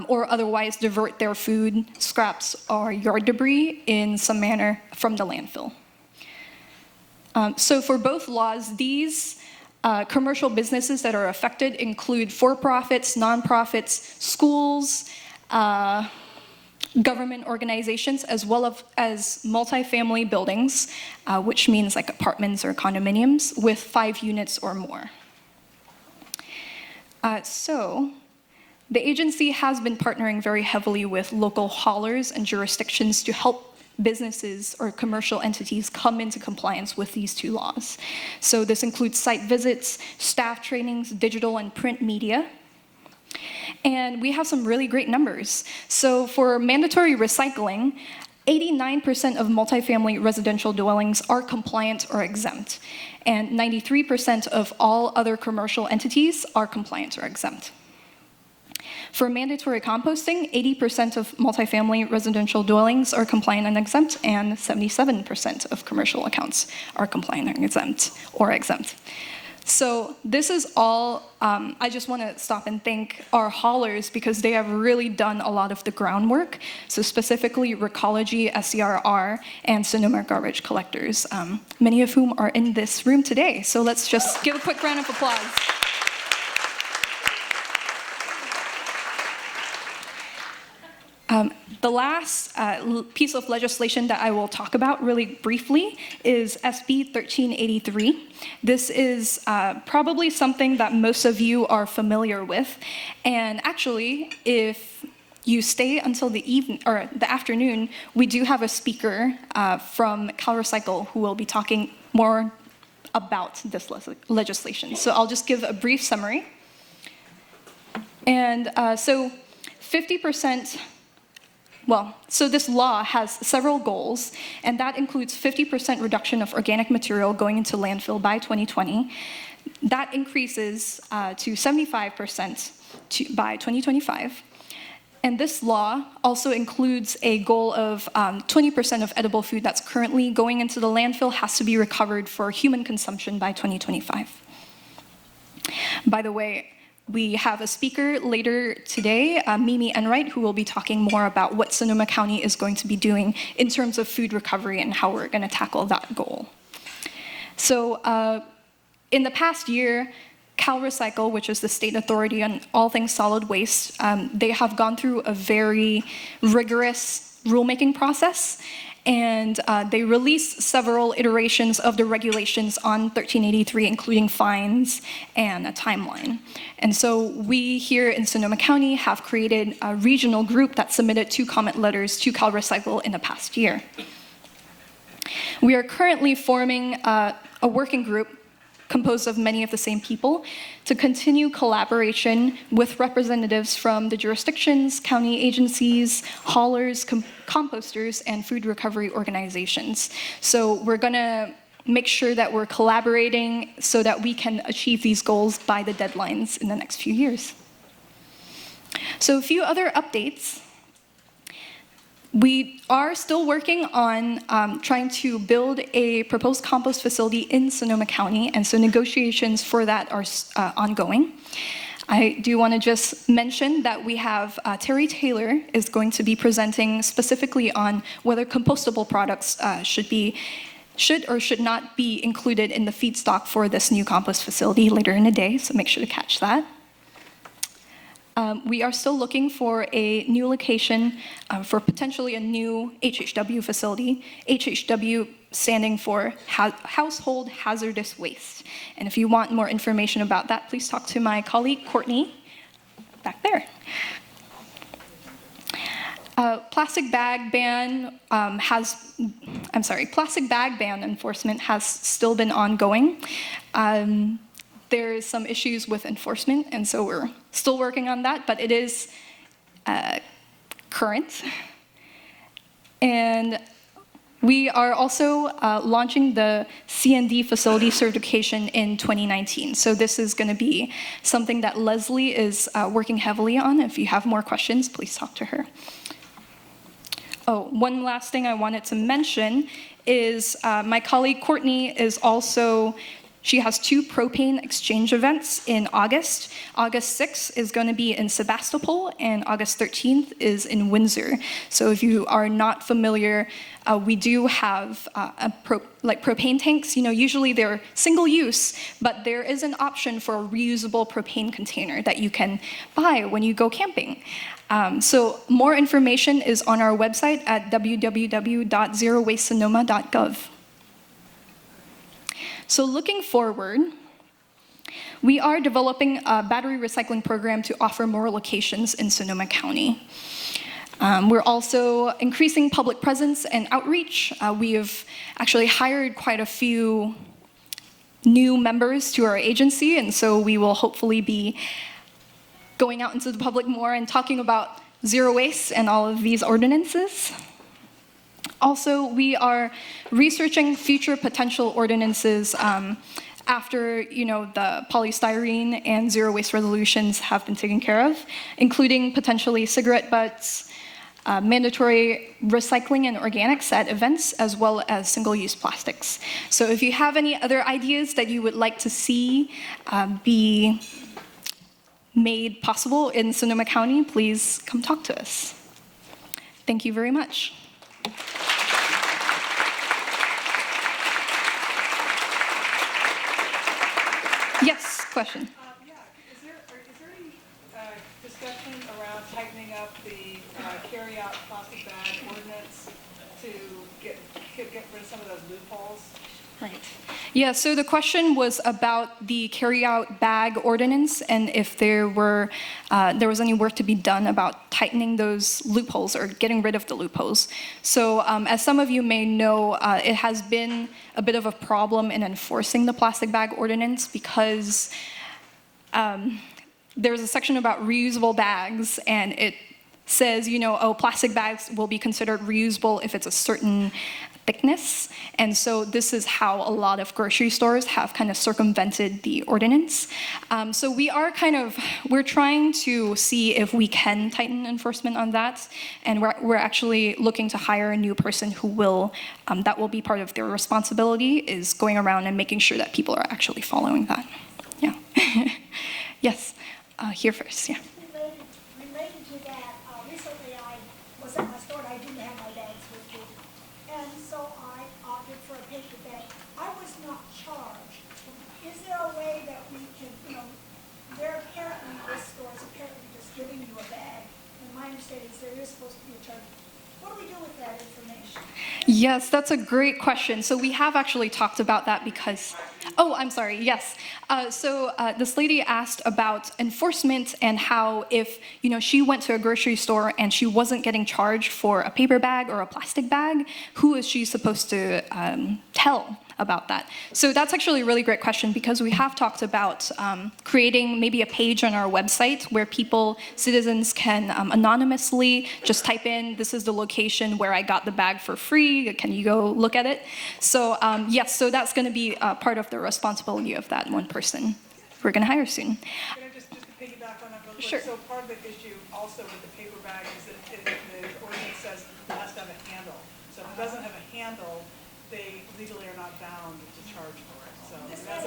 or otherwise divert their food scraps or yard debris in some manner from the landfill. So for both laws, these commercial businesses that are affected include for-profits, nonprofits, schools, government organizations, as well as multifamily buildings, which means like apartments or condominiums with 5 units or more. So the agency has been partnering very heavily with local haulers and jurisdictions to help businesses or commercial entities come into compliance with these two laws. So this includes site visits, staff trainings, digital and print media. And we have some really great numbers. So for mandatory recycling, 89% of multifamily residential dwellings are compliant or exempt, and 93% of all other commercial entities are compliant or exempt. For mandatory composting, 80% of multifamily residential dwellings are compliant and exempt, and 77% of commercial accounts are compliant and exempt. So this is all, I just want to stop and thank our haulers because they have really done a lot of the groundwork. So specifically Recology, SCRR, and Sonoma Garbage Collectors, many of whom are in this room today. So let's just give a quick round of applause. The last piece of legislation that I will talk about really briefly is SB 1383. This is probably something that most of you are familiar with. And actually, if you stay until the evening or the afternoon, we do have a speaker from CalRecycle who will be talking more about this legislation. So I'll just give a brief summary. And so 50%. So this law has several goals, and that includes 50% reduction of organic material going into landfill by 2020. That increases to 75% by 2025. And this law also includes a goal of 20% of edible food that's currently going into the landfill has to be recovered for human consumption by 2025. By the way, We have a speaker later today, Mimi Enright, who will be talking more about what Sonoma County is going to be doing in terms of food recovery and how we're going to tackle that goal. So in the past year, CalRecycle, which is the state authority on all things solid waste, they have gone through a very rigorous rulemaking process, and they released several iterations of the regulations on 1383, including fines and a timeline. And so we here in Sonoma County have created a regional group that submitted 2 comment letters to CalRecycle in the past year. We are currently forming a working group composed of many of the same people to continue collaboration with representatives from the jurisdictions, county agencies, haulers, composters, and food recovery organizations. So we're gonna make sure that we're collaborating so that we can achieve these goals by the deadlines in the next few years. So a few other updates. We are still working on trying to build a proposed compost facility in Sonoma County, and so negotiations for that are ongoing. I do want to just mention that we have Terry Taylor is going to be presenting specifically on whether compostable products should or should not be included in the feedstock for this new compost facility later in the day, so make sure to catch that. We are still looking for a new location for potentially a new HHW facility, HHW standing for Household Hazardous Waste. And if you want more information about that, please talk to my colleague, Courtney, back there. Plastic bag ban enforcement has still been ongoing. There's some issues with enforcement, and so we're still working on that, but it is current. And we are also launching the C&D facility certification in 2019. So this is going to be something that Leslie is working heavily on. If you have more questions, please talk to her. Oh, one last thing I wanted to mention is my colleague Courtney is also she has 2 propane exchange events in August. August 6th is going to be in Sebastopol, and August 13th is in Windsor. So if you are not familiar, we do have propane tanks. You know, usually they're single use, but there is an option for a reusable propane container that you can buy when you go camping. So more information is on our website at www.zerowastesonoma.gov. So looking forward, we are developing a battery recycling program to offer more locations in Sonoma County. We're also increasing public presence and outreach. We have actually hired quite a few new members to our agency, and so we will hopefully be going out into the public more and talking about zero waste and all of these ordinances. Also, we are researching future potential ordinances after the polystyrene and zero waste resolutions have been taken care of, including potentially cigarette butts, mandatory recycling and organics at events, as well as single-use plastics. So if you have any other ideas that you would like to see be made possible in Sonoma County, please come talk to us. Thank you very much. Yes, question. Yeah, is there any discussion around tightening up the carry-out plastic bag ordinance to get rid of some of those loopholes? Right. Yeah, so the question was about the carry-out bag ordinance and if there was any work to be done about tightening those loopholes or getting rid of the loopholes. So as some of you may know, it has been a bit of a problem in enforcing the plastic bag ordinance because there's a section about reusable bags, and it says, plastic bags will be considered reusable if it's a certain thickness. And so this is how a lot of grocery stores have kind of circumvented the ordinance. So we're trying to see if we can tighten enforcement on that. And we're actually looking to hire a new person who will, that will be part of their responsibility, is going around and making sure that people are actually following that. Yeah. Yes. here first, yeah. Related to that, recently I was at my store and I didn't have my bags with me. And so I opted for a paper bag. I was not charged. Is there a way that we can, they're apparently, this store is apparently just giving you a bag. And my understanding is there is supposed to be a charge. What do we do with that information? Yes, that's a great question. So we have actually talked about that because, oh, I'm sorry, yes. This lady asked about enforcement and how if, she went to a grocery store and she wasn't getting charged for a paper bag or a plastic bag, who is she supposed to tell about that? So that's actually a really great question because we have talked about creating maybe a page on our website where citizens can anonymously just type in, this is the location where I got the bag for free, can you go look at it? So yes, so that's gonna be part of the responsibility of that one person we're gonna hire soon. Can I just to piggyback on that real quick? Sure. So part of the issue also with the paper bag is that the ordinance says it has to have a handle. So if it doesn't have a handle, they legally are not bound to charge for it. So that's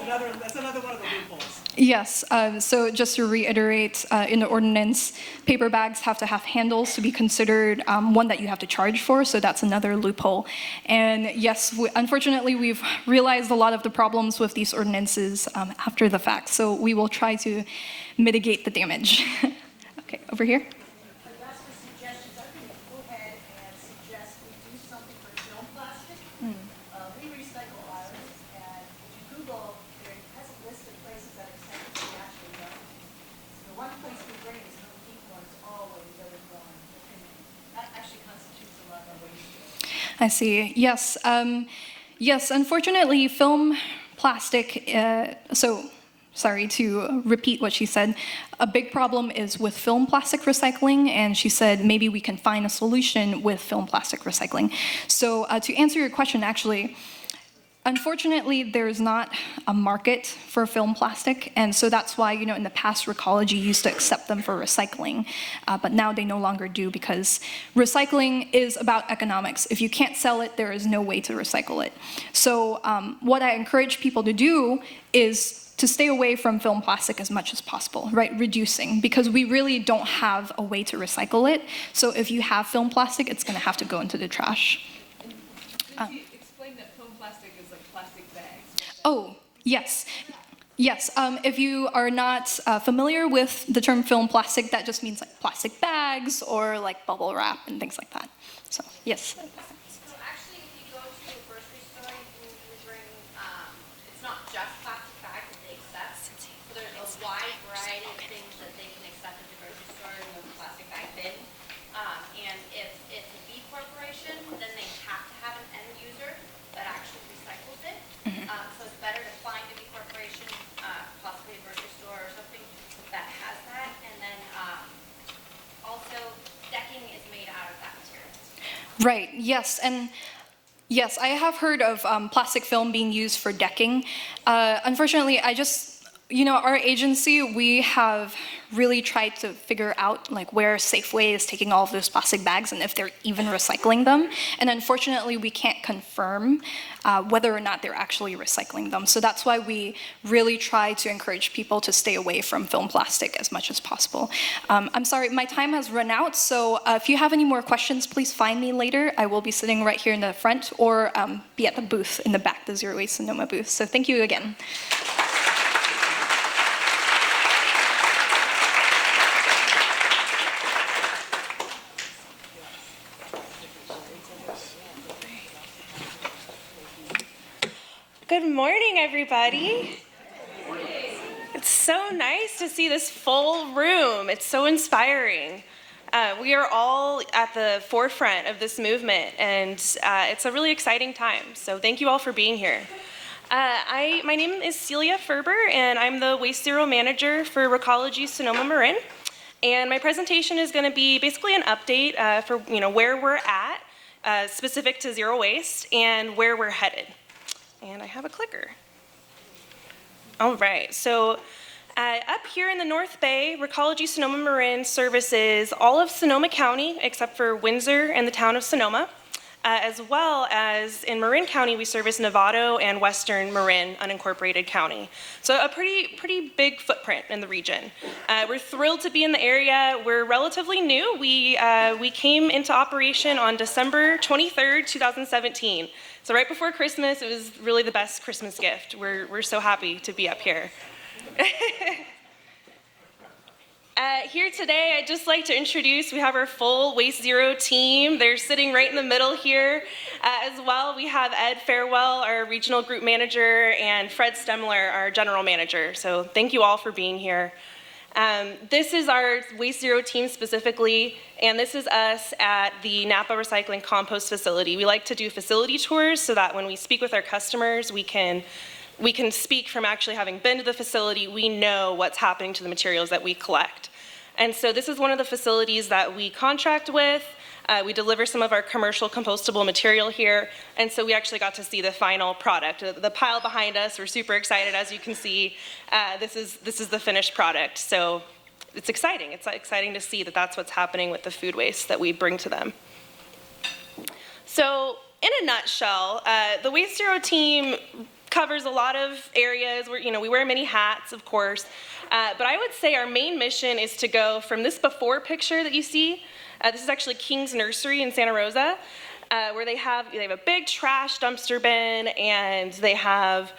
another one of the loopholes. Yes, so just to reiterate, in the ordinance, paper bags have to have handles to be considered one that you have to charge for, so that's another loophole. And yes, unfortunately, we've realized a lot of the problems with these ordinances after the fact, so we will try to mitigate the damage. Okay, over here. I see. Yes. Yes, unfortunately, film plastic, sorry to repeat what she said, a big problem is with film plastic recycling, and she said maybe we can find a solution with film plastic recycling. So to answer your question, actually, unfortunately, there's not a market for film plastic, and so that's why, in the past, Recology used to accept them for recycling, but now they no longer do because recycling is about economics. If you can't sell it, there is no way to recycle it. So what I encourage people to do is to stay away from film plastic as much as possible, right? Reducing, because we really don't have a way to recycle it. So if you have film plastic, it's gonna have to go into the trash. Oh, yes. Yes, if you are not familiar with the term film plastic, that just means like plastic bags or like bubble wrap and things like that. So, yes. So actually, if you go to a grocery store, you can usually bring, it's not just plastic bags that they accept. So there's a wide variety of things that they can accept at the grocery store in the plastic bag bin. And if it's a B corporation, then they have to have an end user that actually recycles it. So it's better to find a B corporation, possibly a grocery store or something that has that. And then also decking is made out of that material. Right, yes, and yes, I have heard of plastic film being used for decking. Unfortunately, our agency, we have really tried to figure out like where Safeway is taking all of those plastic bags and if they're even recycling them. And unfortunately, we can't confirm whether or not they're actually recycling them. So that's why we really try to encourage people to stay away from film plastic as much as possible. I'm sorry, my time has run out. So if you have any more questions, please find me later. I will be sitting right here in the front or be at the booth in the back, the Zero Waste Sonoma booth. So thank you again. Good morning, everybody. It's so nice to see this full room. It's so inspiring. We are all at the forefront of this movement, and it's a really exciting time. So thank you all for being here. My name is Celia Ferber, and I'm the Waste Zero Manager for Recology Sonoma Marin. And my presentation is going to be basically an update for where we're at, specific to zero waste, and where we're headed. And I have a clicker. All right, so up here in the North Bay, Recology Sonoma Marin services all of Sonoma County except for Windsor and the town of Sonoma. as well as in Marin County, we service Novato and Western Marin unincorporated county. So a pretty big footprint in the region. We're thrilled to be in the area. We're relatively new. We came into operation on December 23rd, 2017. So right before Christmas, it was really the best Christmas gift. We're so happy to be up here. Here today, I'd just like to introduce, we have our full Waste Zero team. They're sitting right in the middle here. As well, we have Ed Farewell, our regional group manager, and Fred Stemler, our general manager. So thank you all for being here. This is our Waste Zero team specifically, and this is us at the Napa Recycling Compost Facility. We like to do facility tours so that when we speak with our customers, we can speak from actually having been to the facility. We know what's happening to the materials that we collect. And so this is one of the facilities that we contract with. We deliver some of our commercial compostable material here, and so we actually got to see the final product. The pile behind us, we're super excited, as you can see. This is the finished product, so it's exciting. It's exciting to see that that's what's happening with the food waste that we bring to them. So in a nutshell, the Waste Zero team covers a lot of areas where, we wear many hats, of course, but I would say our main mission is to go from this before picture that you see. This is actually King's Nursery in Santa Rosa, where they have a big trash dumpster bin, and they have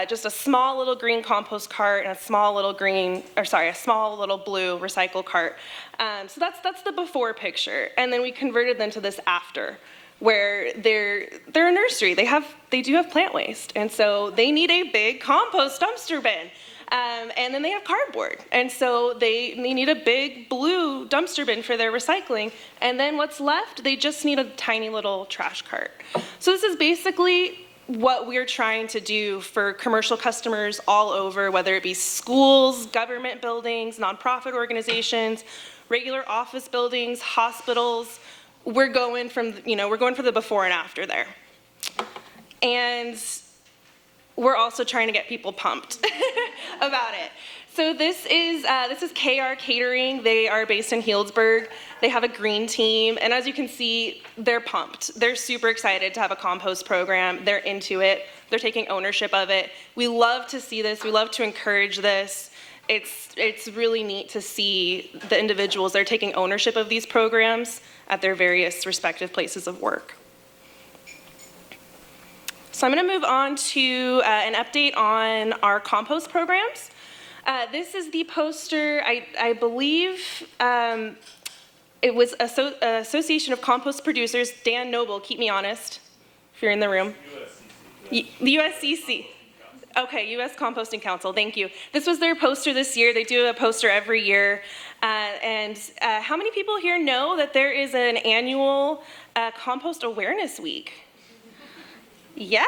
just a small little green compost cart and a small little blue recycle cart. So that's the before picture, and then we converted them to this after, where they're a nursery. They do have plant waste, and so they need a big compost dumpster bin. And then they have cardboard, and so they need a big blue dumpster bin for their recycling, and then what's left, they just need a tiny little trash cart. So this is basically what we're trying to do for commercial customers all over, whether it be schools, government buildings, nonprofit organizations, regular office buildings, hospitals. We're going for the before and after there. And we're also trying to get people pumped about it. So this is KR Catering. They are based in Healdsburg. They have a green team, and as you can see, they're pumped. They're super excited to have a compost program. They're into it. They're taking ownership of it. We love to see this. We love to encourage this. It's really neat to see the individuals that are taking ownership of these programs at their various respective places of work. So I'm going to move on to an update on our compost programs. This is the poster, I believe it was Association of Compost Producers. Dan Noble, keep me honest, if you're in the room. The USCC. Okay, U.S. Composting Council, thank you. This was their poster this year. They do a poster every year. And how many people here know that there is an annual Compost Awareness Week? Yeah,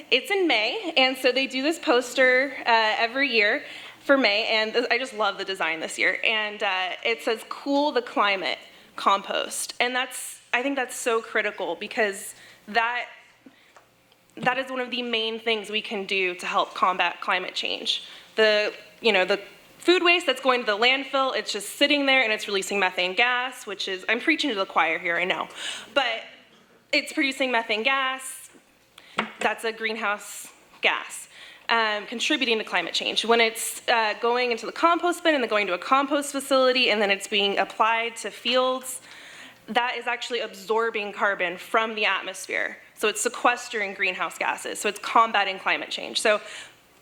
it's in May, and so they do this poster every year for May, and I just love the design this year. And it says, "Cool the Climate, Compost," and I think that's so critical, because that is one of the main things we can do to help combat climate change. The food waste that's going to the landfill, it's just sitting there and it's releasing methane gas, which is, I'm preaching to the choir here, I know, but it's producing methane gas. That's a greenhouse gas, contributing to climate change. When it's going into the compost bin and then going to a compost facility and then it's being applied to fields, that is actually absorbing carbon from the atmosphere. So it's sequestering greenhouse gases. So it's combating climate change. So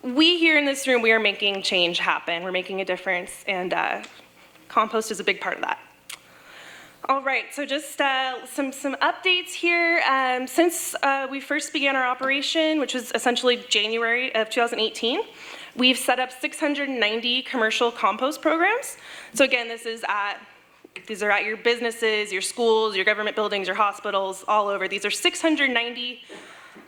we here in this room, we are making change happen. We're making a difference, and compost is a big part of that. All right, so just some updates here. Since we first began our operation, which was essentially January of 2018, we've set up 690 commercial compost programs. So again, these are at your businesses, your schools, your government buildings, your hospitals, all over. These are 690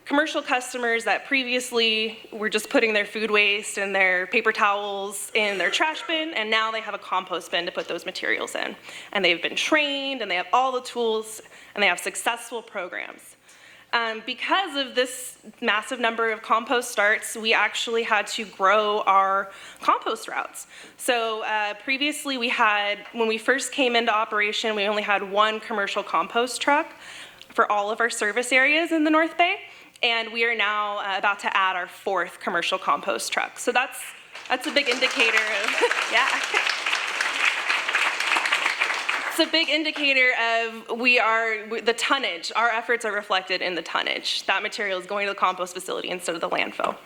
commercial customers that previously were just putting their food waste and their paper towels in their trash bin, and now they have a compost bin to put those materials in. And they've been trained, and they have all the tools, and they have successful programs. Because of this massive number of compost starts, we actually had to grow our compost routes. So previously when we first came into operation, we only had one commercial compost truck. for all of our service areas in the North Bay. And we are now about to add our 4th commercial compost truck. So that's a big indicator of, yeah. It's a big indicator of the tonnage. Our efforts are reflected in the tonnage. That material is going to the compost facility instead of the landfill.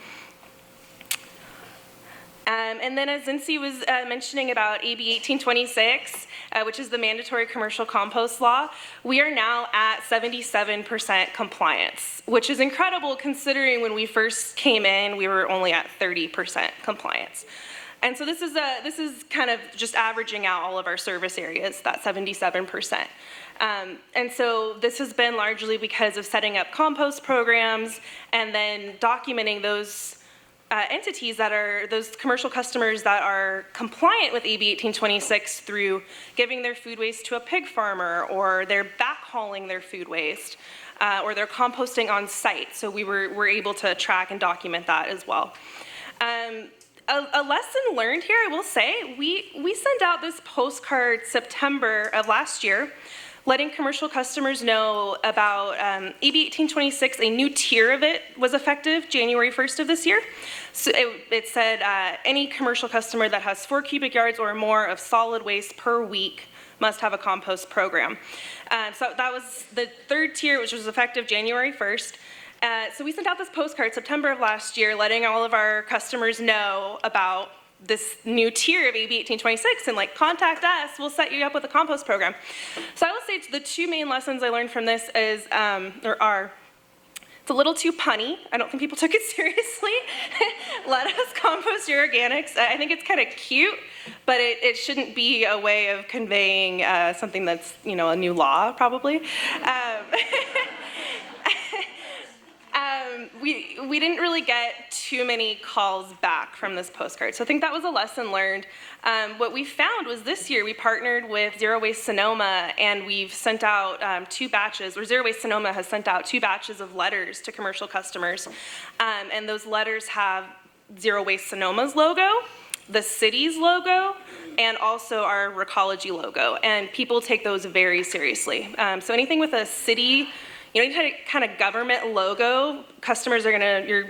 And then as Zinzi was mentioning about AB 1826, which is the mandatory commercial compost law, we are now at 77% compliance, which is incredible considering when we first came in, we were only at 30% compliance. And so this is kind of just averaging out all of our service areas, that 77%. And so this has been largely because of setting up compost programs and then documenting those entities that are, those commercial customers that are compliant with AB 1826 through giving their food waste to a pig farmer, or they're backhauling their food waste, or they're composting on site. So we're able to track and document that as well. A lesson learned here, I will say, we sent out this postcard September of last year, letting commercial customers know about AB 1826. A new tier of it was effective January 1st of this year. So it said any commercial customer that has 4 cubic yards or more of solid waste per week must have a compost program. So that was the 3rd tier, which was effective January 1st. So we sent out this postcard September of last year, letting all of our customers know about this new tier of AB 1826 and like, contact us, we'll set you up with a compost program. So I will say the 2 main lessons I learned from this is, it's a little too punny. I don't think people took it seriously. Let us compost your organics. I think it's kind of cute, but it shouldn't be a way of conveying something that's, a new law, probably. We didn't really get too many calls back from this postcard, so I think that was a lesson learned. What we found was this year we partnered with Zero Waste Sonoma, and we've sent out 2 batches, or Zero Waste Sonoma has sent out 2 batches of letters to commercial customers, and those letters have Zero Waste Sonoma's logo, the city's logo, and also our Recology logo, and people take those very seriously. So anything with a city, any kind of government logo, customers are gonna,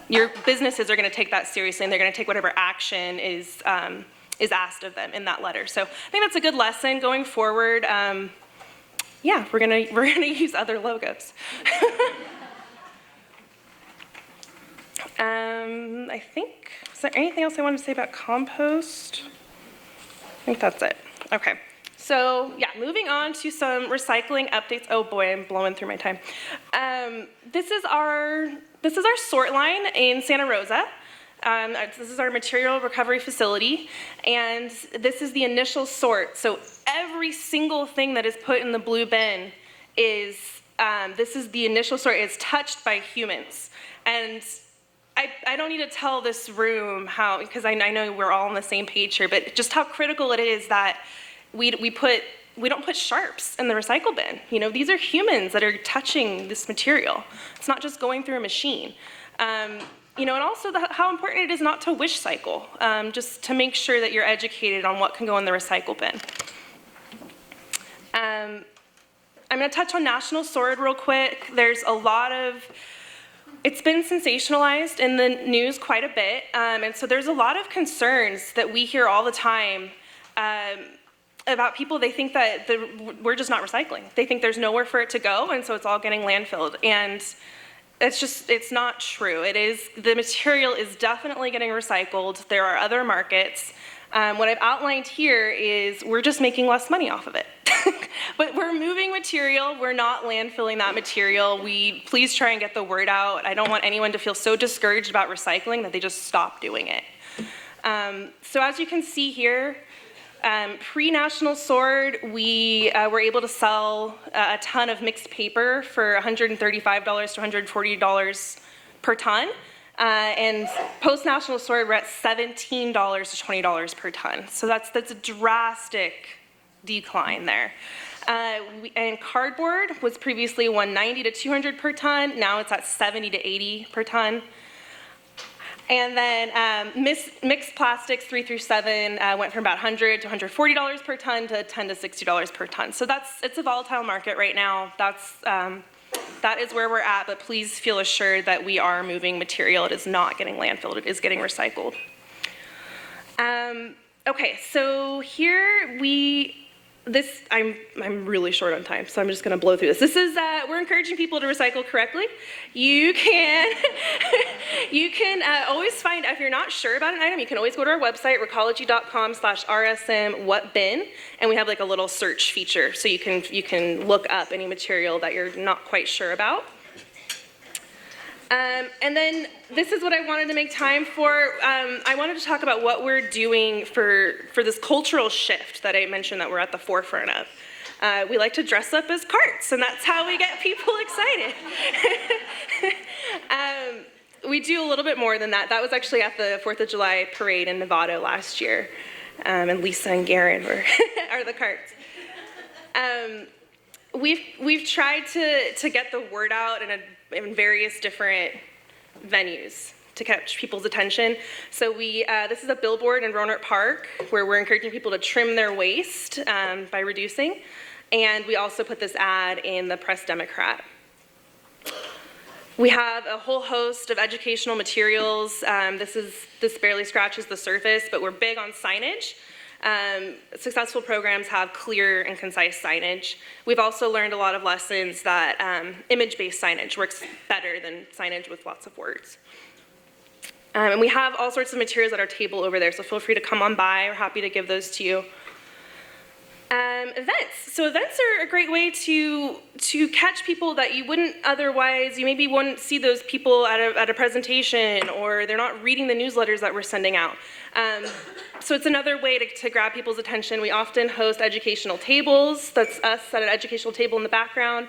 your businesses are gonna take that seriously, and they're gonna take whatever action is asked of them in that letter. So I think that's a good lesson going forward. Yeah, we're gonna use other logos. I think, is there anything else I wanted to say about compost? I think that's it. Okay. So yeah, moving on to some recycling updates. Oh boy, I'm blowing through my time. This is our sort line in Santa Rosa. This is our material recovery facility, and this is the initial sort. So every single thing that is put in the blue bin is, this is the initial sort. It's touched by humans. And I don't need to tell this room how, because I know we're all on the same page here, but just how critical it is that we don't put sharps in the recycle bin. These are humans that are touching this material. It's not just going through a machine. And also how important it is not to wish cycle, just to make sure that you're educated on what can go in the recycle bin. I'm gonna touch on national sort real quick. There's a lot of, it's been sensationalized in the news quite a bit, and so there's a lot of concerns that we hear all the time about people. They think that we're just not recycling. They think there's nowhere for it to go, and so it's all getting landfilled. And it's not true. The material is definitely getting recycled. There are other markets. What I've outlined here is we're just making less money off of it. But we're moving material. We're not landfilling that material. Please try and get the word out. I don't want anyone to feel so discouraged about recycling that they just stop doing it. So as you can see here, pre-national sort, we were able to sell a ton of mixed paper for $135 to $140 per ton. And post-national sort, we're at $17 to $20 per ton. So that's a drastic decline there. And cardboard was previously $190 to $200 per ton. Now it's at $70 to $80 per ton. And then mixed plastics 3 through 7 went from about $100 to $140 per ton to $10 to $60 per ton. So it's a volatile market right now. That is where we're at, but please feel assured that we are moving material. It is not getting landfilled, it is getting recycled. Okay, so here I'm really short on time, so I'm just gonna blow through this. This is, we're encouraging people to recycle correctly. You can always find, if you're not sure about an item, you can always go to our website, recology.com/rsm-whatbin, and we have like a little search feature, so you can look up any material that you're not quite sure about. And then this is what I wanted to make time for. I wanted to talk about what we're doing for this cultural shift that I mentioned that we're at the forefront of. We like to dress up as carts, and that's how we get people excited. We do a little bit more than that. That was actually at the 4th of July parade in Novato last year, and Lisa and Garen are the carts. We've tried to get the word out in various different venues to catch people's attention. So this is a billboard in Rohnert Park where we're encouraging people to trim their waste by reducing. And we also put this ad in the Press Democrat. We have a whole host of educational materials. This barely scratches the surface, but we're big on signage. Successful programs have clear and concise signage. We've also learned a lot of lessons that image-based signage works better than signage with lots of words. And we have all sorts of materials at our table over there, so feel free to come on by. We're happy to give those to you. Events. So events are a great way to catch people that you wouldn't otherwise, you maybe wouldn't see those people at a presentation, or they're not reading the newsletters that we're sending out. So it's another way to grab people's attention. We often host educational tables. That's us at an educational table in the background.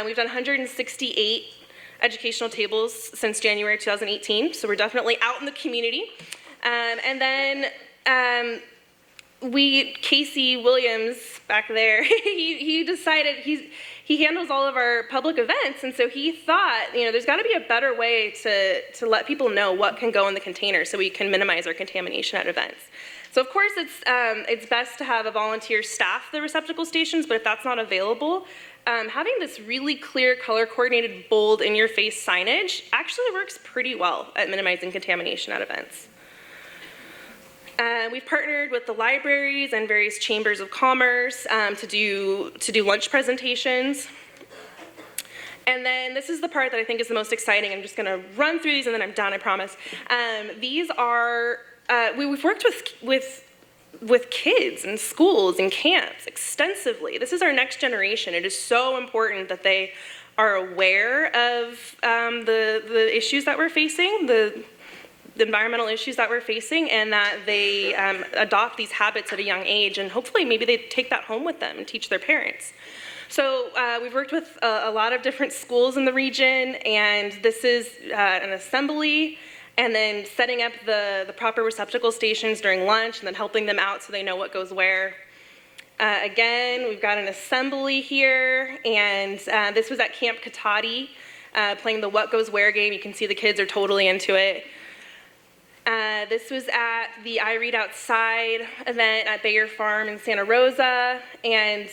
We've done 168 educational tables since January 2018, so we're definitely out in the community. And then Casey Williams back there, he decided he handles all of our public events, and so he thought, there's got to be a better way to let people know what can go in the container so we can minimize our contamination at events. So of course it's best to have a volunteer staff the receptacle stations, but if that's not available, having this really clear, color-coordinated, bold, in-your-face signage actually works pretty well at minimizing contamination at events. We've partnered with the libraries and various chambers of commerce to do lunch presentations. And then this is the part that I think is the most exciting. I'm just going to run through these and then I'm done, I promise. These are, we've worked with kids and schools and camps extensively. This is our next generation. It is so important that they are aware of the issues that we're facing, the environmental issues that we're facing, and that they adopt these habits at a young age, and hopefully maybe they take that home with them and teach their parents. So we've worked with a lot of different schools in the region, and this is an assembly, and then setting up the proper receptacle stations during lunch, and then helping them out so they know what goes where. Again, we've got an assembly here, and this was at Camp Katati, playing the What Goes Where game. You can see the kids are totally into it. This was at the I Read Outside event at Bayer Farm in Santa Rosa, and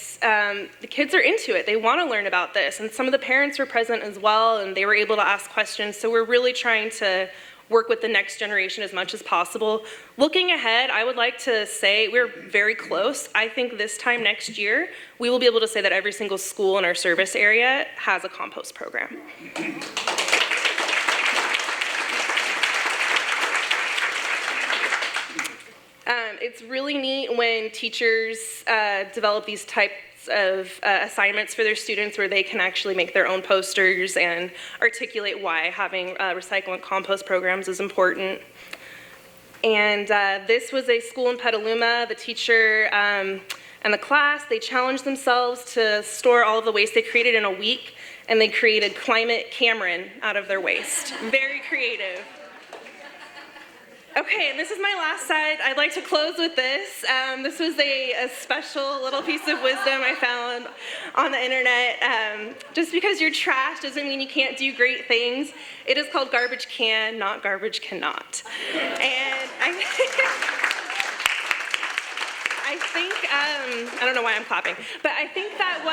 the kids are into it. They want to learn about this, and some of the parents were present as well, and they were able to ask questions, so we're really trying to work with the next generation as much as possible. Looking ahead, I would like to say we're very close. I think this time next year, we will be able to say that every single school in our service area has a compost program. It's really neat when teachers develop these types of assignments for their students where they can actually make their own posters and articulate why having recycle and compost programs is important. And this was a school in Petaluma. The teacher and the class, they challenged themselves to store all of the waste they created in a week, and they created Climate Cameron out of their waste. Very creative. Okay, and this is my last slide. I'd like to close with this. This was a special little piece of wisdom I found on the internet. Just because you're trash doesn't mean you can't do great things. It is called garbage can, not garbage cannot. And I think, I don't know why I'm clapping, but I think that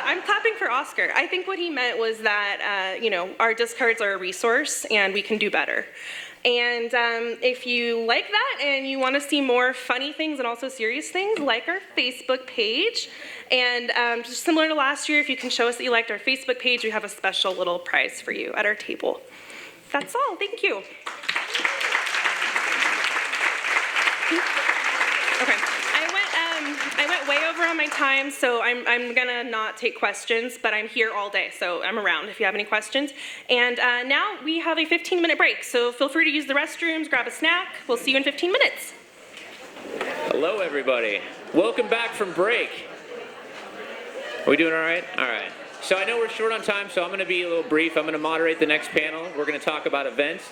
I'm clapping for Oscar. I think what he meant was that, our discards are a resource and we can do better. And if you like that and you want to see more funny things and also serious things, like our Facebook page. And just similar to last year, if you can show us that you liked our Facebook page, we have a special little prize for you at our table. That's all. Thank you. Okay. I went way over on my time, so I'm gonna not take questions, but I'm here all day, so I'm around if you have any questions. And now we have a 15-minute break, so feel free to use the restrooms, grab a snack. We'll see you in 15 minutes. Hello, everybody. Welcome back from break. Are we doing all right? All right. So I know we're short on time, so I'm gonna be a little brief. I'm gonna moderate the next panel. We're gonna talk about events.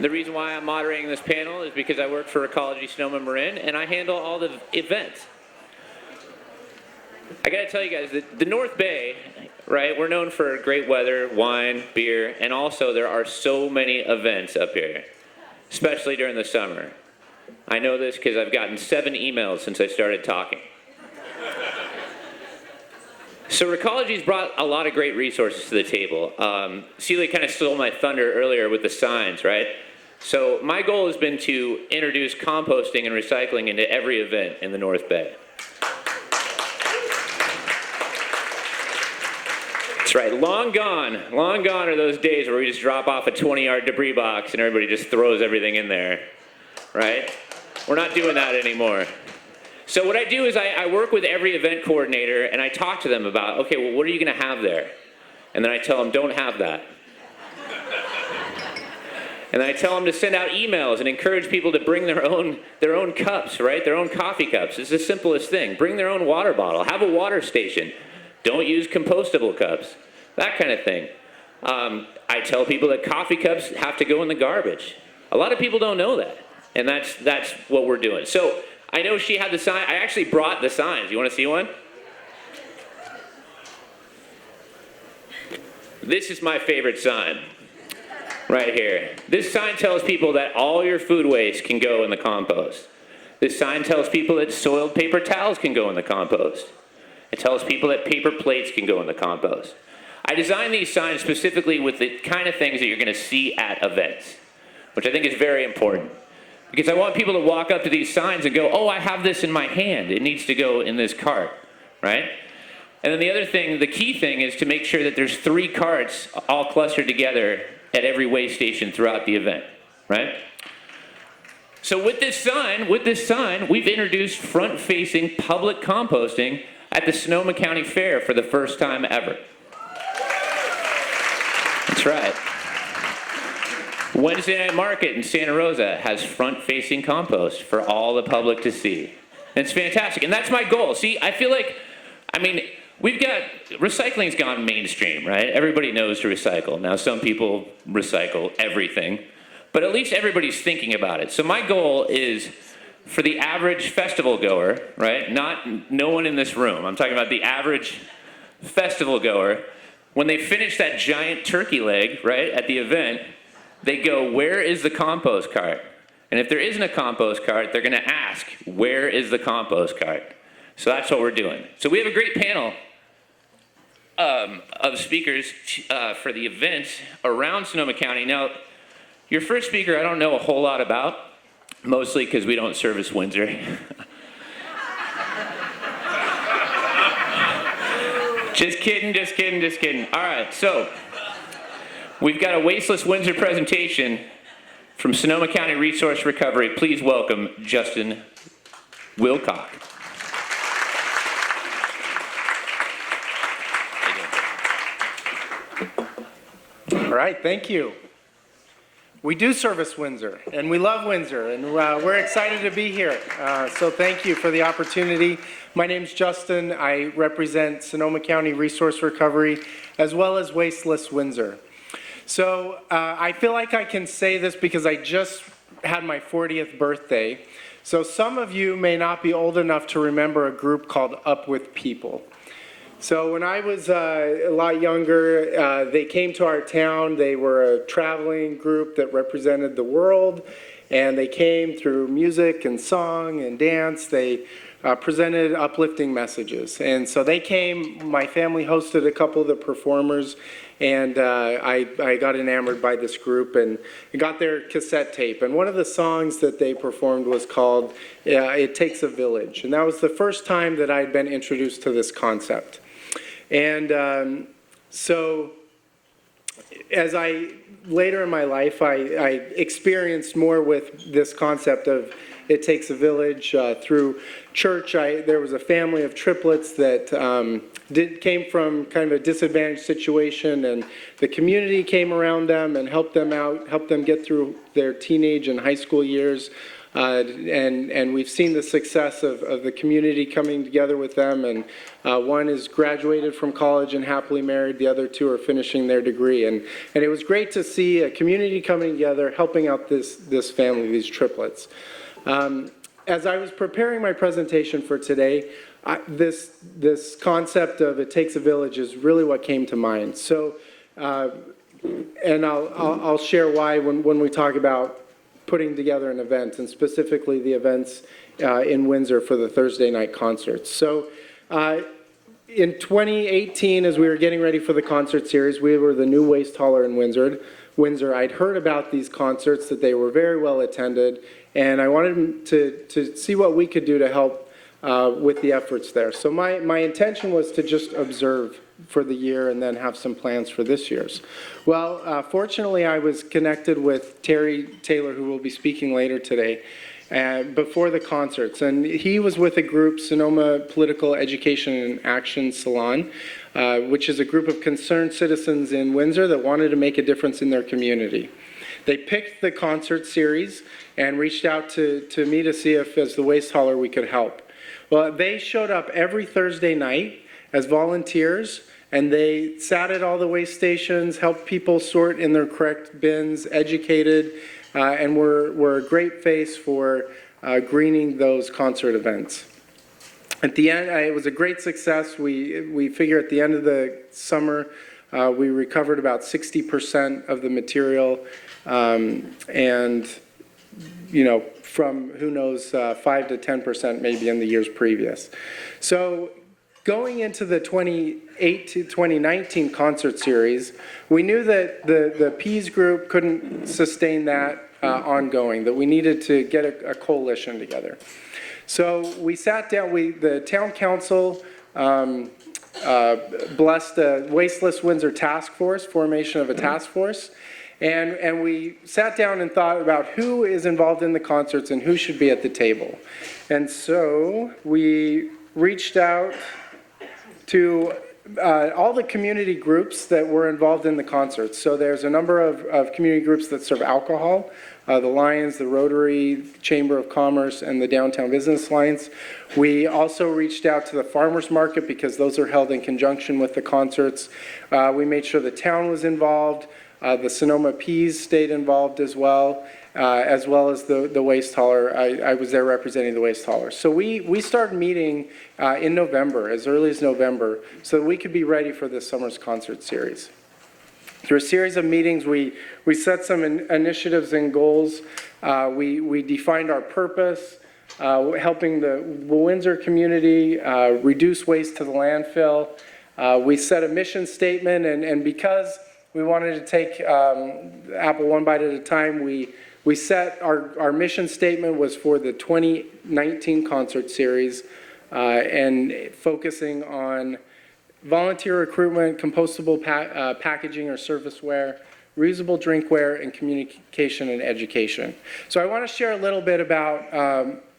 The reason why I'm moderating this panel is because I work for Ecology Sonoma Marin, and I handle all the events. I gotta tell you guys that the North Bay, right, we're known for great weather, wine, beer, and also there are so many events up here, especially during the summer. I know this because I've gotten 7 emails since I started talking. So Recology's brought a lot of great resources to the table. Celia kind of stole my thunder earlier with the signs, right? So my goal has been to introduce composting and recycling into every event in the North Bay. That's right, long gone are those days where we just drop off a 20-yard debris box and everybody just throws everything in there, right? We're not doing that anymore. So what I do is I work with every event coordinator and I talk to them about, okay, well, what are you gonna have there? And then I tell them, don't have that. And then I tell them to send out emails and encourage people to bring their own cups, right? Their own coffee cups. It's the simplest thing. Bring their own water bottle. Have a water station. Don't use compostable cups. That kind of thing. I tell people that coffee cups have to go in the garbage. A lot of people don't know that. And that's what we're doing. So I know she had the sign. I actually brought the signs. You want to see one? This is my favorite sign. Right here. This sign tells people that all your food waste can go in the compost. This sign tells people that soiled paper towels can go in the compost. It tells people that paper plates can go in the compost. I designed these signs specifically with the kind of things that you're going to see at events, which I think is very important. Because I want people to walk up to these signs and go, oh, I have this in my hand. It needs to go in this cart, right? And then the other thing, the key thing is to make sure that there's 3 carts all clustered together at every waste station throughout the event, right? So with this sign, we've introduced front-facing public composting at the Sonoma County Fair for the first time ever. That's right. Wednesday Night Market in Santa Rosa has front-facing compost for all the public to see. And it's fantastic, and that's my goal. See, I feel like, recycling's gone mainstream, right? Everybody knows to recycle. Now, some people recycle everything, but at least everybody's thinking about it. So my goal is for the average festival goer, right? No one in this room. I'm talking about the average festival goer. When they finish that giant turkey leg, right, at the event, they go, where is the compost cart? And if there isn't a compost cart, they're gonna ask, where is the compost cart? So that's what we're doing. So we have a great panel of speakers for the event around Sonoma County. Now, your first speaker I don't know a whole lot about, mostly because we don't service Windsor. Just kidding. All right, so we've got a Wasteless Windsor presentation from Sonoma County Resource Recovery. Please welcome Justin Wilcock. All right, thank you. We do service Windsor, and we love Windsor, and we're excited to be here. So thank you for the opportunity. My name's Justin. I represent Sonoma County Resource Recovery, as well as Wasteless Windsor. So I feel like I can say this because I just had my 40th birthday. So some of you may not be old enough to remember a group called Up With People. So when I was a lot younger, they came to our town. They were a traveling group that represented the world, and they came through music and song and dance. They presented uplifting messages. And so they came, my family hosted a couple of the performers, and I got enamored by this group and got their cassette tape. And one of the songs that they performed was called It Takes a Village. And that was the first time that I had been introduced to this concept. And so as later in my life, I experienced more with this concept of it takes a village through church. There was a family of triplets that came from kind of a disadvantaged situation, and the community came around them and helped them out, helped them get through their teenage and high school years. And we've seen the success of the community coming together with them, and one is graduated from college and happily married, the other two are finishing their degree. And it was great to see a community coming together, helping out this family, these triplets. As I was preparing my presentation for today, this concept of it takes a village is really what came to mind. So, and I'll share why when we talk about putting together an event, and specifically the events in Windsor for the Thursday night concerts. So in 2018, as we were getting ready for the concert series, we were the new waste hauler in Windsor. I'd heard about these concerts, that they were very well attended, and I wanted to see what we could do to help with the efforts there. So my intention was to just observe for the year and then have some plans for this year's. Well, fortunately, I was connected with Terry Taylor, who will be speaking later today, before the concerts. And he was with a group, Sonoma Political Education and Action Salon, which is a group of concerned citizens in Windsor that wanted to make a difference in their community. They picked the concert series and reached out to me to see if, as the waste hauler, we could help. Well, they showed up every Thursday night as volunteers, and they sat at all the waste stations, helped people sort in their correct bins, educated, and were a great face for greening those concert events. At the end, it was a great success. We figure at the end of the summer, we recovered about 60% of the material, and from, who knows, 5 to 10% maybe in the years previous. So going into the 2019 concert series, we knew that the Peas group couldn't sustain that ongoing, that we needed to get a coalition together. So we sat down, the town council blessed a Wasteless Windsor task force, formation of a task force, and we sat down and thought about who is involved in the concerts and who should be at the table. And so we reached out to all the community groups that were involved in the concerts. So there's a number of community groups that serve alcohol, the Lions, the Rotary, Chamber of Commerce, and the Downtown Business Alliance. We also reached out to the farmers market because those are held in conjunction with the concerts. We made sure the town was involved. The Sonoma Peas stayed involved as well as the waste hauler. I was there representing the waste hauler. So we started meeting in November, as early as November, so that we could be ready for this summer's concert series. Through a series of meetings, we set some initiatives and goals. We defined our purpose, helping the Windsor community reduce waste to the landfill. We set a mission statement, and because we wanted to take Apple one bite at a time, we set our mission statement was for the 2019 concert series, and focusing on volunteer recruitment, compostable packaging or serviceware, reusable drinkware, and communication and education. So I want to share a little bit about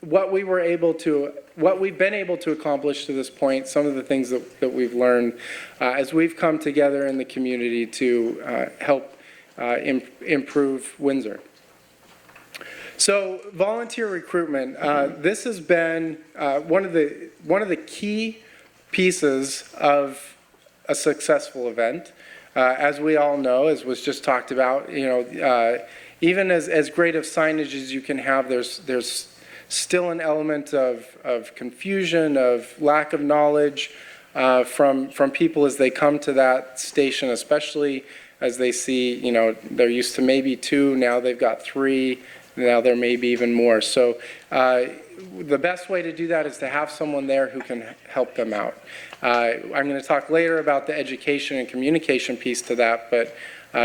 what we've been able to accomplish to this point, some of the things that we've learned as we've come together in the community to help improve Windsor. So volunteer recruitment, this has been one of the key pieces of a successful event. As we all know, as was just talked about, even as great of signage as you can have, there's still an element of confusion, of lack of knowledge from people as they come to that station, especially as they see, they're used to maybe 2, now they've got 3, now there may be even more. So the best way to do that is to have someone there who can help them out. I'm going to talk later about the education and communication piece to that, but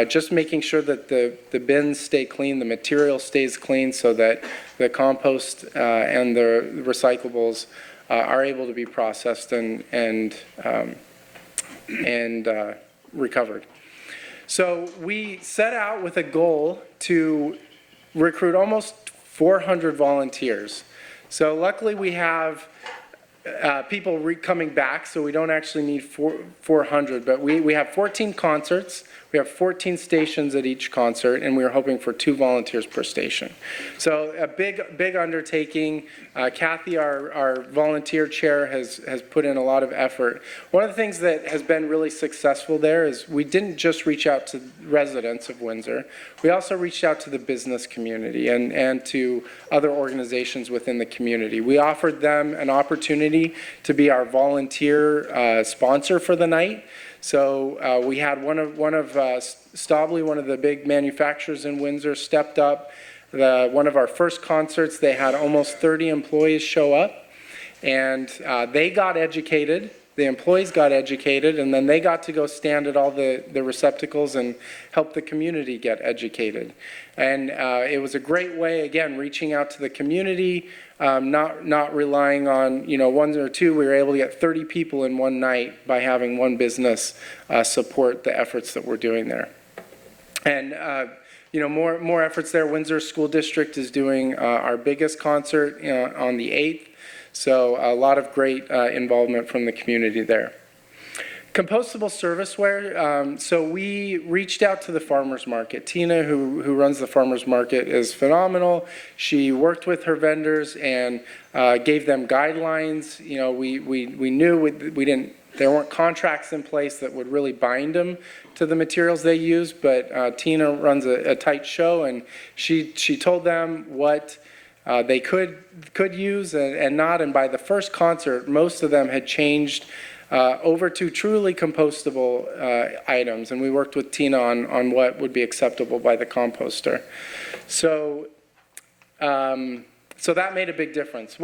just making sure that the bins stay clean, the material stays clean so that the compost and the recyclables are able to be processed and recovered. So we set out with a goal to recruit almost 400 volunteers. So luckily we have people coming back, so we don't actually need 400, but we have 14 concerts. We have 14 stations at each concert, and we are hoping for 2 volunteers per station. So a big undertaking. Kathy, our volunteer chair, has put in a lot of effort. One of the things that has been really successful there is we didn't just reach out to residents of Windsor. We also reached out to the business community and to other organizations within the community. We offered them an opportunity to be our volunteer sponsor for the night. So we had one of Staubli, one of the big manufacturers in Windsor, stepped up. One of our first concerts, they had almost 30 employees show up, and they got educated. The employees got educated, and then they got to go stand at all the receptacles and help the community get educated. And it was a great way, again, reaching out to the community, not relying on 1 or 2. We were able to get 30 people in one night by having one business support the efforts that we're doing there. And more efforts there. Windsor School District is doing our biggest concert on the 8th. So a lot of great involvement from the community there. Compostable serviceware. So we reached out to the farmers market. Tina, who runs the farmers market, is phenomenal. She worked with her vendors and gave them guidelines. We knew there weren't contracts in place that would really bind them to the materials they use, but Tina runs a tight show, and she told them what they could use and not. And by the first concert, most of them had changed over to truly compostable items, and we worked with Tina on what would be acceptable by the composter. So that made a big difference.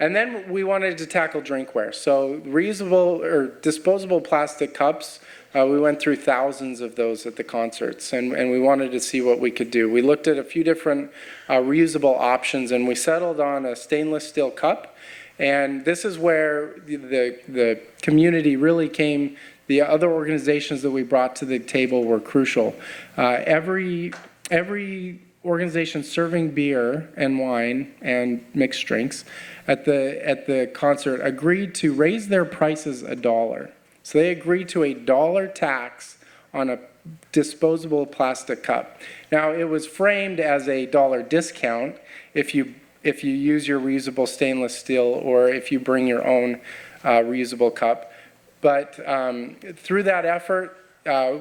And then we wanted to tackle drinkware. So reusable or disposable plastic cups, we went through thousands of those at the concerts, and we wanted to see what we could do. We looked at a few different reusable options, and we settled on a stainless steel cup. And this is where the community really came. The other organizations that we brought to the table were crucial. Every organization serving beer and wine and mixed drinks at the concert agreed to raise their prices $1. So they agreed to a $1 tax on a disposable plastic cup. Now it was framed as a $1 discount if you use your reusable stainless steel or if you bring your own reusable cup. But through that effort,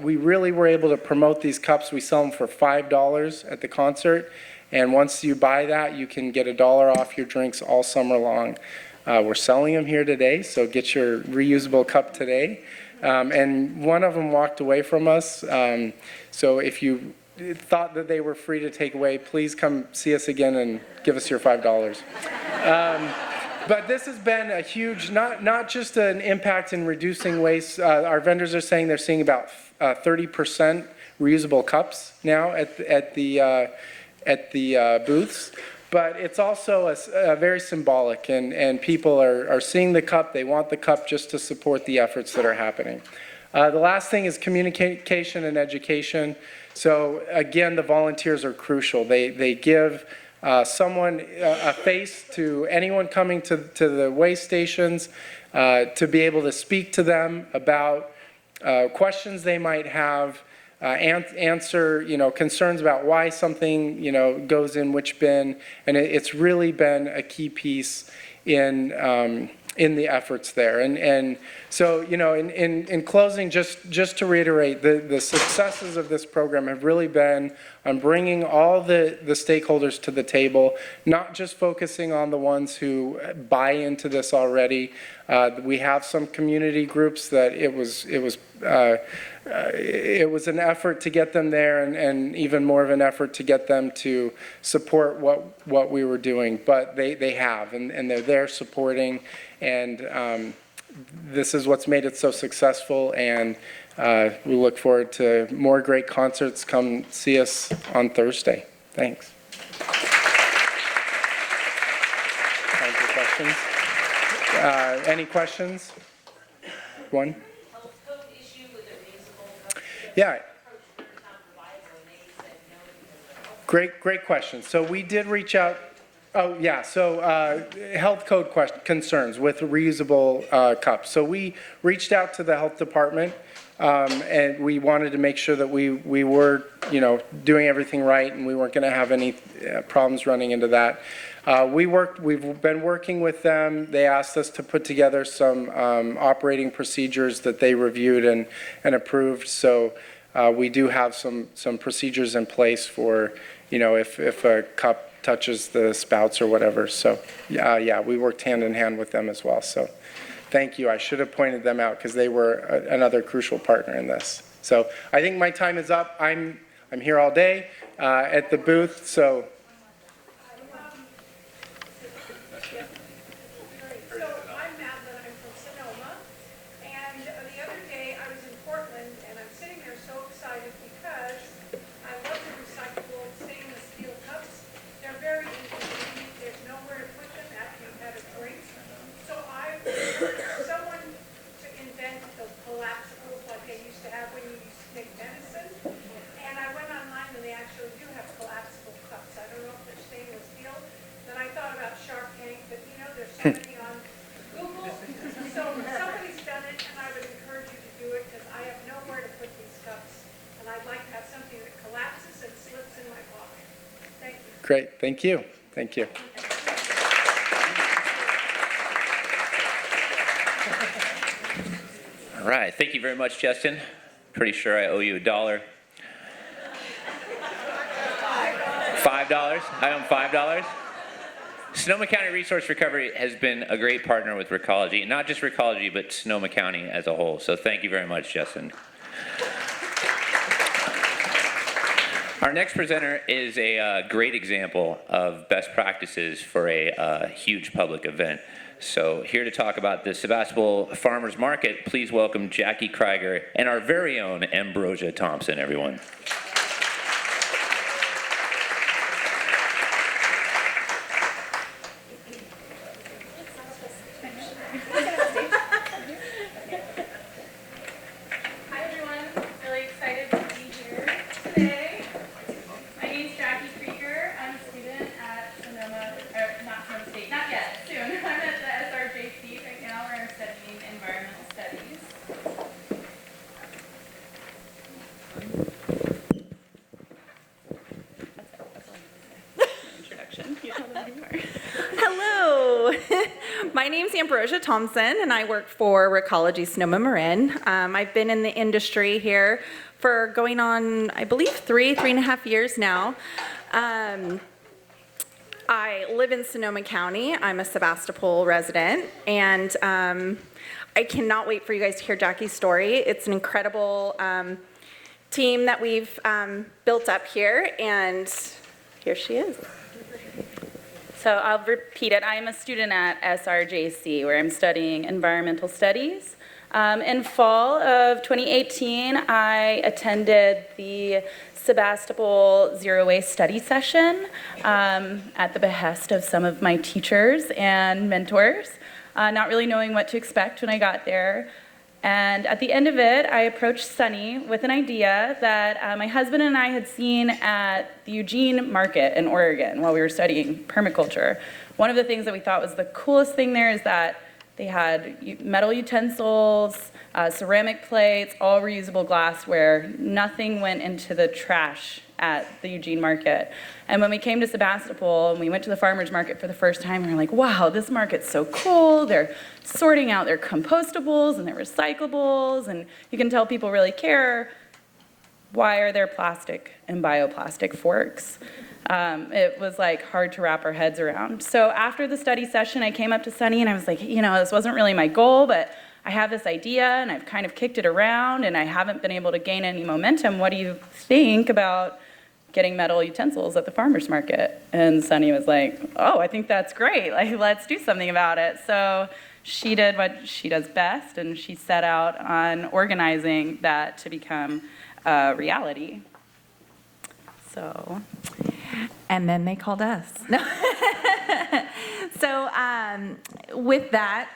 we really were able to promote these cups. We sell them for $5 at the concert, and once you buy that, you can get $1 off your drinks all summer long. We're selling them here today, so get your reusable cup today. And one of them walked away from us, so if you thought that they were free to take away, please come see us again and give us your $5. But this has been a huge, not just an impact in reducing waste. Our vendors are saying they're seeing about 30% reusable cups now at the booths. But it's also a very symbolic, and people are seeing the cup. They want the cup just to support the efforts that are happening. The last thing is communication and education. So again, the volunteers are crucial. They give someone a face to anyone coming to the waste stations, to be able to speak to them about questions they might have, answer concerns about why something goes in which bin, and it's really been a key piece in in the efforts there. And so, in closing, just to reiterate, the successes of this program have really been on bringing all the stakeholders to the table, not just focusing on the ones who buy into this already. We have some community groups that it was an effort to get them there, and even more of an effort to get them to support what we were doing. But they have, and they're there supporting, and this is what's made it so successful. And we look forward to more great concerts. Come see us on Thursday. Thanks. Time for questions. Any questions? One? Yeah. Great question. So we did reach out. Oh, yeah. So health code concerns with reusable cups. So we reached out to the health department, and we wanted to make sure that we were, doing everything right, and we weren't going to have any problems running into that. We've been working with them. They asked us to put together some operating procedures that they reviewed and approved. So we do have some procedures in place for, if a cup touches the spouts or whatever. So yeah, we worked hand in hand with them as well. So thank you. I should have pointed them out because they were another crucial partner in this. So I think my time is up. I'm here all day at the booth. So. Great, thank you. Thank you. All right, thank you very much, Justin. Pretty sure I owe you $1. $5? I owe $5. Sonoma County Resource Recovery has been a great partner with Recology, not just Recology, but Sonoma County as a whole. So thank you very much, Justin. Our next presenter is a great example of best practices for a huge public event. So here to talk about the Sebastopol Farmers Market, please welcome Jackie Krieger and our very own Ambrosia Thompson, everyone. Hello, my name's Ambrosia Thompson, and I work for Recology Sonoma Marin. I've been in the industry here for going on, I believe, three and a half years now. I live in Sonoma County. I'm a Sebastopol resident, and I cannot wait for you guys to hear Jackie's story. It's an incredible team that we've built up here, and here she is. So I'll repeat it. I'm a student at SRJC, where I'm studying environmental studies. In fall of 2018, I attended the Sebastopol Zero Waste Study Session at the behest of some of my teachers and mentors, not really knowing what to expect when I got there. And at the end of it, I approached Sunny with an idea that my husband and I had seen at the Eugene Market in Oregon while we were studying permaculture. One of the things that we thought was the coolest thing there is that they had metal utensils, ceramic plates, all reusable glassware. Nothing went into the trash at the Eugene market. And when we came to Sebastopol and we went to the farmers market for the first time, we were like, wow, this market's so cool. They're sorting out their compostables and their recyclables, and you can tell people really care. Why are there plastic and bioplastic forks? It was like hard to wrap our heads around. So after the study session, I came up to Sunny and I was like, you know, this wasn't really my goal, but I have this idea and I've kind of kicked it around and I haven't been able to gain any momentum. What do you think about getting metal utensils at the farmer's market? And Sunny was like, oh, I think that's great. Like, let's do something about it. So she did what she does best, and she set out on organizing that to become a reality. So, And then they called us. No. So with that,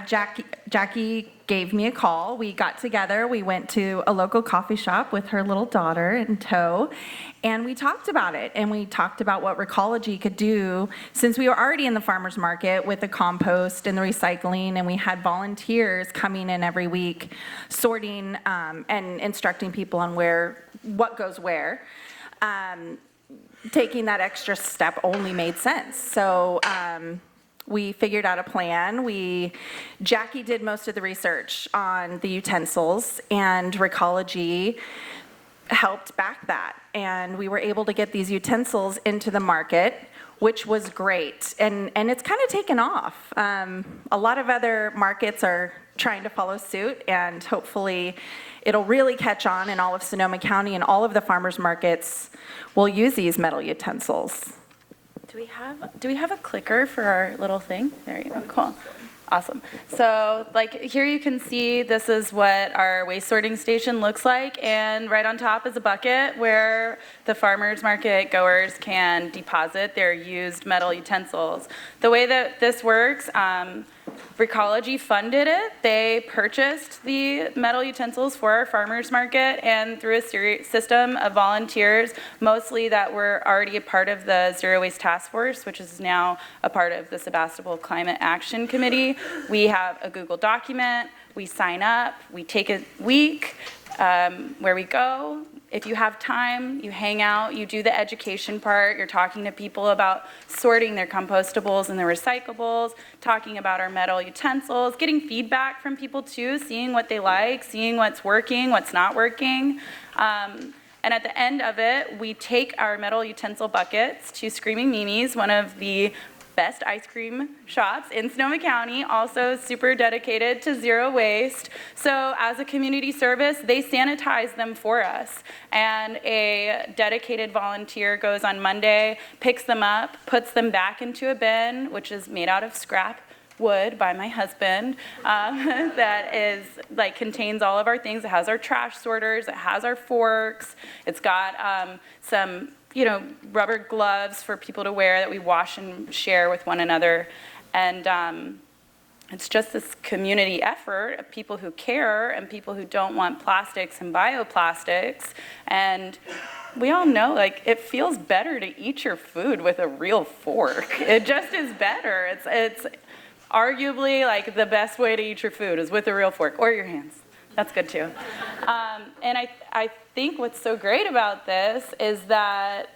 Jackie gave me a call. We got together. We went to a local coffee shop with her little daughter in tow, and we talked about it. And we talked about what Recology could do, since we were already in the farmers market with the compost and the recycling, and we had volunteers coming in every week, sorting and instructing people on what goes where. Taking that extra step only made sense. So we figured out a plan. Jackie did most of the research on the utensils, and Recology helped back that. And we were able to get these utensils into the market, which was great. And it's kind of taken off. A lot of other markets are trying to follow suit, and hopefully it'll really catch on in all of Sonoma County, and all of the farmers markets will use these metal utensils. Do we have a clicker for our little thing? There you go. Cool. Awesome. So like here you can see this is what our waste sorting station looks like, and right on top is a bucket where the farmers market goers can deposit their used metal utensils. The way that this works, Recology funded it. They purchased the metal utensils for our farmers market, and through a system of volunteers, mostly that were already a part of the Zero Waste Task Force, which is now a part of the Sebastopol Climate Action Committee. We have a Google document. We sign up. We take a week where we go. If you have time, you hang out, you do the education part, you're talking to people about sorting their compostables and their recyclables, talking about our metal utensils, getting feedback from people too, seeing what they like, seeing what's working, what's not working. And at the end of it, we take our metal utensil buckets to Screaming Mimi's, one of the best ice cream shops in Sonoma County, also super dedicated to zero waste. So as a community service, they sanitize them for us. And a dedicated volunteer goes on Monday, picks them up, puts them back into a bin, which is made out of scrap wood by my husband, that is like contains all of our things. It has our trash sorters, it has our forks, it's got some rubber gloves for people to wear that we wash and share with one another. And it's just this community effort of people who care and people who don't want plastics and bioplastics. And we all know, like, it feels better to eat your food with a real fork. It just is better. It's arguably like the best way to eat your food is with a real fork, or your hands. That's good too. And I think what's so great about this is that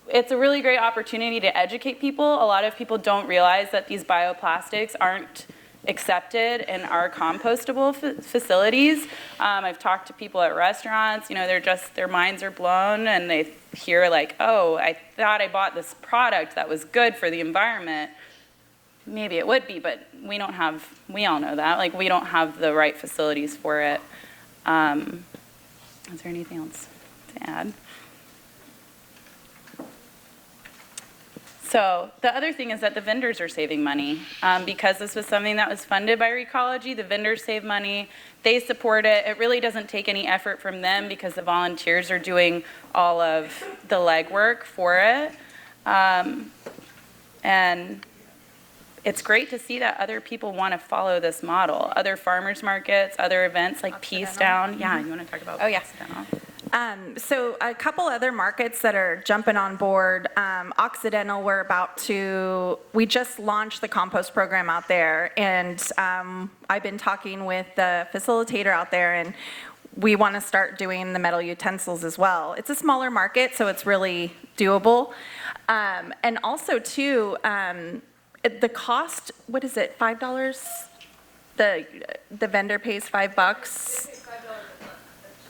it's a really great opportunity to educate people. A lot of people don't realize that these bioplastics aren't accepted in our compostable facilities. I've talked to people at restaurants, their minds are blown, and they hear like, oh, I thought I bought this product that was good for the environment. Maybe it would be, but we all know that, like, we don't have the right facilities for it. Is there anything else to add? So the other thing is that the vendors are saving money. Because this was something that was funded by Recology, the vendors save money, they support it. It really doesn't take any effort from them because the volunteers are doing all of the legwork for it. And it's great to see that other people want to follow this model. Other farmers markets, other events like Peace Down. Yeah, you want to talk about Peace Down? So a couple other markets that are jumping on board. Occidental, we just launched the compost program out there, and I've been talking with the facilitator out there, and we want to start doing the metal utensils as well. It's a smaller market, so it's really doable. And also, too, the cost, what is it, $5? The vendor pays $5.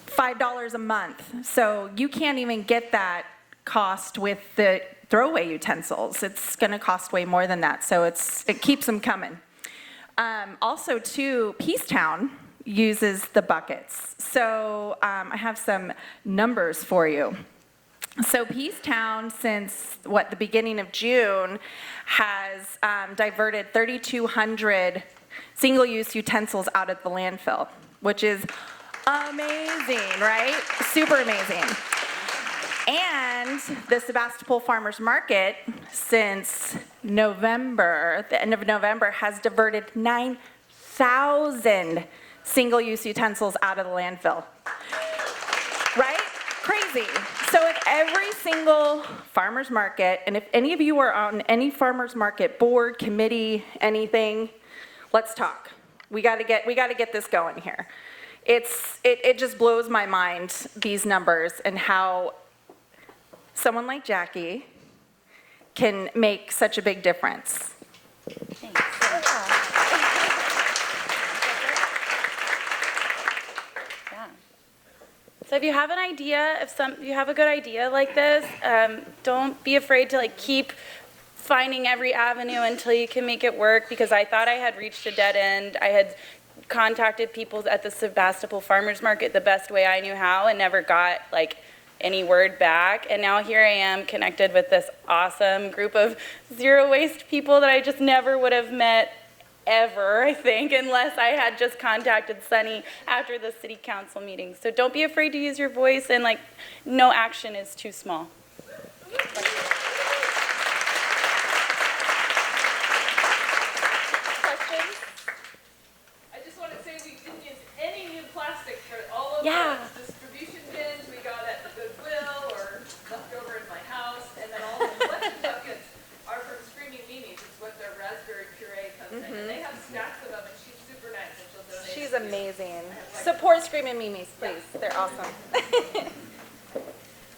$5 a month. So you can't even get that cost with the throwaway utensils. It's going to cost way more than that. So it keeps them coming. Also, too, Peacetown uses the buckets. So I have some numbers for you. So Peacetown, since the beginning of June, has diverted 3,200 single-use utensils out of the landfill, which is amazing, right? Super amazing. And the Sebastopol Farmers Market, since November, the end of November, has diverted 9,000 single-use utensils out of the landfill. Right? Crazy. So at every single farmer's market, and if any of you are on any farmer's market board, committee, anything, let's talk. We got to get this going here. It just blows my mind, these numbers, and how someone like Jackie can make such a big difference. Thanks. Yeah. So if you have an idea, if you have a good idea like this, don't be afraid to keep finding every avenue until you can make it work, because I thought I had reached a dead end. I had contacted people at the Sebastopol Farmers Market the best way I knew how and never got any word back. And now here I am connected with this awesome group of zero waste people that I just never would have met ever, I think, unless I had just contacted Sunny after the city council meeting. So don't be afraid to use your voice, and no action is too small. Yeah. Distribution bins we got at the Goodwill or left over in my house, and then all the collection buckets are from Screaming Mimi's. It's what their raspberry puree comes in, and they have stacks of them, and she's super nice, and she'll donate. She's amazing. Support Screaming Mimi's, please. Yeah. They're awesome.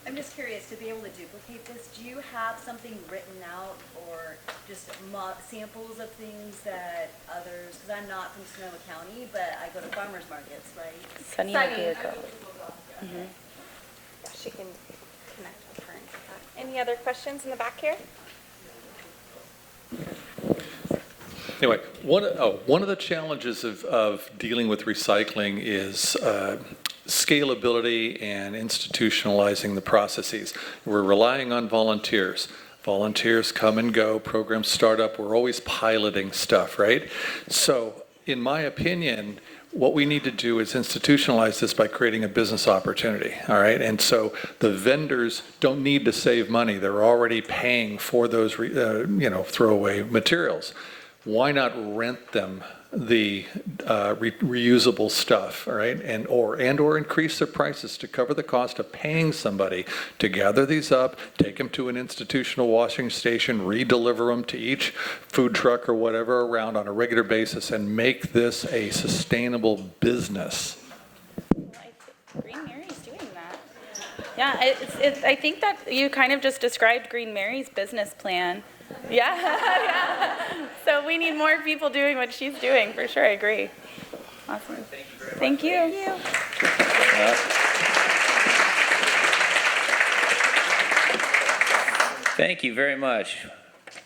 I'm just curious, to be able to duplicate this, do you have something written out or just samples of things that others, because I'm not from Sonoma County, but I go to farmers markets, right? Sunny would be a girl. Yeah, she can connect with her. Any other questions in the back here? Anyway, one of the challenges of dealing with recycling is scalability and institutionalizing the processes. We're relying on volunteers. Volunteers come and go, programs start up, we're always piloting stuff, right? So, in my opinion, what we need to do is institutionalize this by creating a business opportunity, all right? And so the vendors don't need to save money. They're already paying for those, throwaway materials. Why not rent them the reusable stuff, all right, and or increase their prices to cover the cost of paying somebody to gather these up, take them to an institutional washing station, re-deliver them to each food truck or whatever around on a regular basis, and make this a sustainable business. Green Mary's doing that. Yeah, I think that you kind of just described Green Mary's business plan. Yeah, yeah. So we need more people doing what she's doing, for sure, I agree. Awesome. Thank you. Thank you. Thank you very much.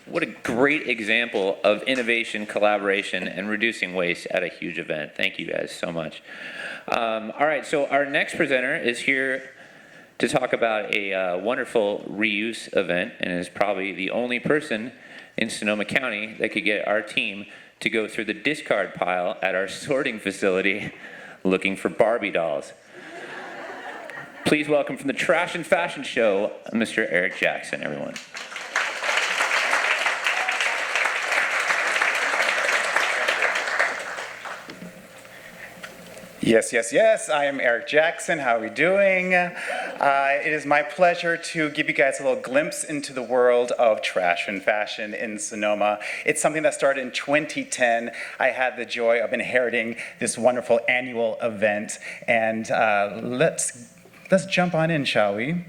What a great example of innovation, collaboration, and reducing waste at a huge event. Thank you guys so much. All right, so our next presenter is here to talk about a wonderful reuse event, and is probably the only person in Sonoma County that could get our team to go through the discard pile at our sorting facility looking for Barbie dolls. Please welcome from the Trash and Fashion Show, Mr. Eric Jackson, everyone. Yes, yes, yes. I am Eric Jackson. How are we doing? It is my pleasure to give you guys a little glimpse into the world of trash and fashion in Sonoma. It's something that started in 2010. I had the joy of inheriting this wonderful annual event, and let's jump on in, shall we?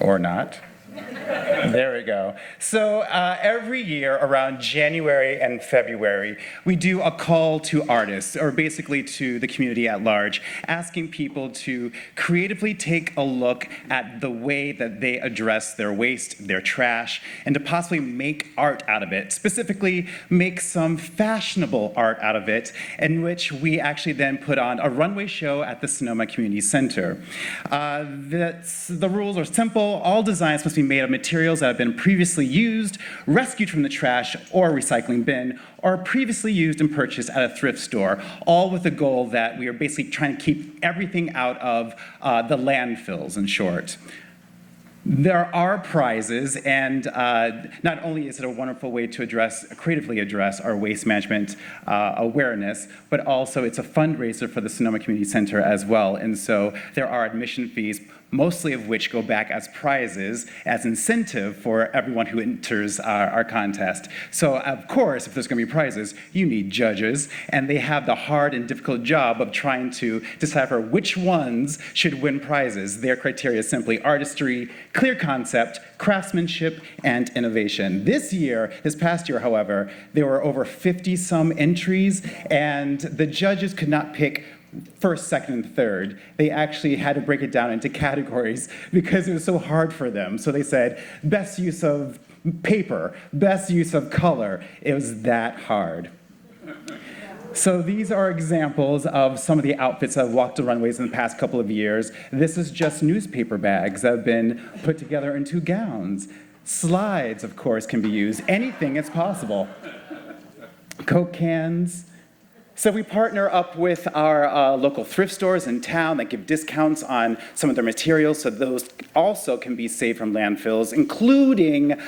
Or not. There we go. So every year around January and February, we do a call to artists, or basically to the community at large, asking people to creatively take a look at the way that they address their waste, their trash, and to possibly make art out of it, specifically make some fashionable art out of it, in which we actually then put on a runway show at the Sonoma Community Center. The rules are simple. All designs must be made of materials that have been previously used, rescued from the trash or recycling bin, or previously used and purchased at a thrift store, all with the goal that we are basically trying to keep everything out of the landfills, in short. There are prizes, and not only is it a wonderful way to creatively address our waste management awareness, but also it's a fundraiser for the Sonoma Community Center as well. And so there are admission fees, mostly of which go back as prizes, as incentive for everyone who enters our contest. So of course, if there's gonna be prizes, you need judges, and they have the hard and difficult job of trying to decipher which ones should win prizes. Their criteria is simply artistry, clear concept, craftsmanship, and innovation. This past year, however, there were over 50-some entries, and the judges could not pick first, second, and third. They actually had to break it down into categories because it was so hard for them. So they said, best use of paper, best use of color. It was that hard. So these are examples of some of the outfits that have walked the runways in the past couple of years. This is just newspaper bags that have been put together into gowns. Slides, of course, can be used. Anything is possible. Coke cans. So we partner up with our local thrift stores in town that give discounts on some of their materials, so those also can be saved from landfills, including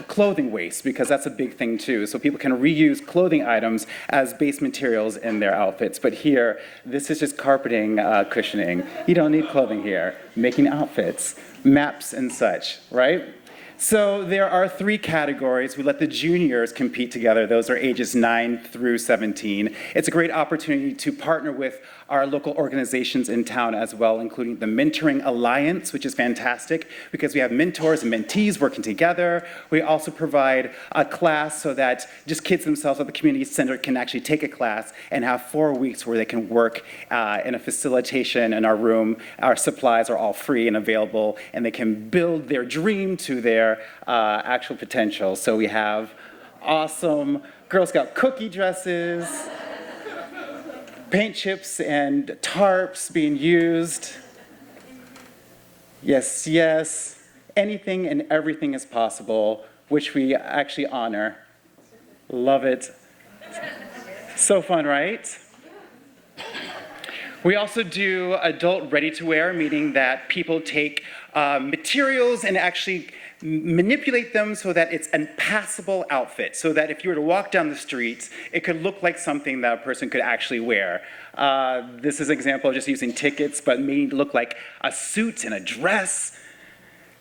clothing waste, because that's a big thing too. So people can reuse clothing items as base materials in their outfits. But here, this is just carpeting, cushioning. You don't need clothing here. Making outfits, maps and such, right? So there are 3 categories. We let the juniors compete together. Those are ages 9 through 17. It's a great opportunity to partner with our local organizations in town as well, including the Mentoring Alliance, which is fantastic because we have mentors and mentees working together. We also provide a class so that just kids themselves at the community center can actually take a class and have 4 weeks where they can work in a facilitation in our room. Our supplies are all free and available, and they can build their dream to their actual potential. So we have awesome Girl Scout cookie dresses, paint chips and tarps being used. Yes, yes. Anything and everything is possible, which we actually honor. Love it. So fun, right? We also do adult ready-to-wear, meaning that people take materials and actually manipulate them so that it's a passable outfit, so that if you were to walk down the streets, it could look like something that a person could actually wear. This is an example of just using tickets, but made it look like a suit and a dress.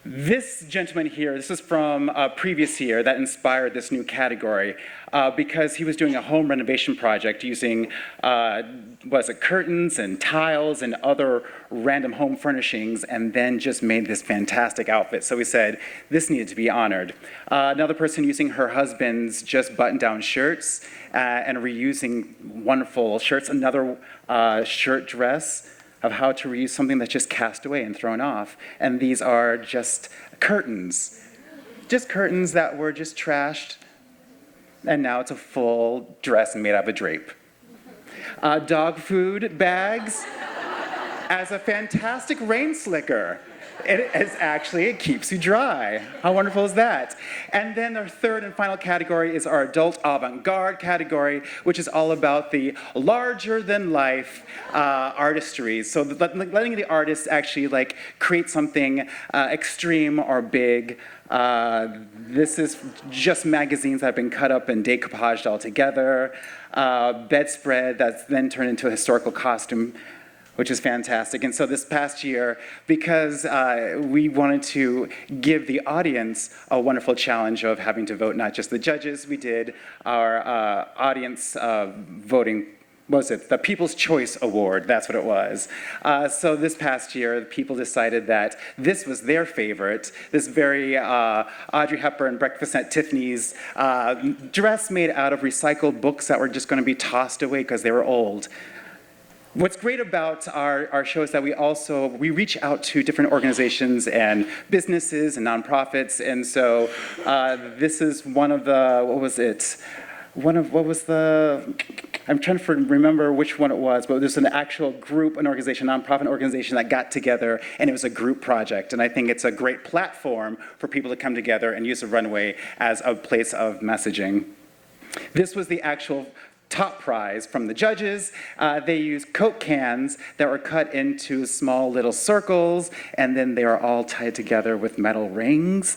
This gentleman here, this is from a previous year that inspired this new category because he was doing a home renovation project using, curtains and tiles and other random home furnishings, and then just made this fantastic outfit. So we said, this needed to be honored. Another person using her husband's just button-down shirts and reusing wonderful shirts. Another shirt dress of how to reuse something that's just cast away and thrown off. And these are just curtains that were just trashed, and now it's a full dress made out of a drape. Dog food bags. as a fantastic rain slicker. It keeps you dry. How wonderful is that? And then our third and final category is our adult avant-garde category, which is all about the larger-than-life artistry. So letting the artists actually like create something extreme or big. This is just magazines that have been cut up and decoupaged all together. Bedspread that's then turned into a historical costume, which is fantastic. And so this past year, because we wanted to give the audience a wonderful challenge of having to vote, not just the judges, we did our audience voting. What was it? The People's Choice Award, that's what it was. So this past year, the people decided that this was their favorite, this very Audrey Hepburn Breakfast at Tiffany's dress made out of recycled books that were just gonna be tossed away because they were old. What's great about our show is that we reach out to different organizations and businesses and nonprofits, and so this is one of the, I'm trying to remember which one it was, but there's an actual group, an organization, nonprofit organization that got together, and it was a group project, and I think it's a great platform for people to come together and use the runway as a place of messaging. This was the actual top prize from the judges. They used Coke cans that were cut into small little circles, and then they are all tied together with metal rings.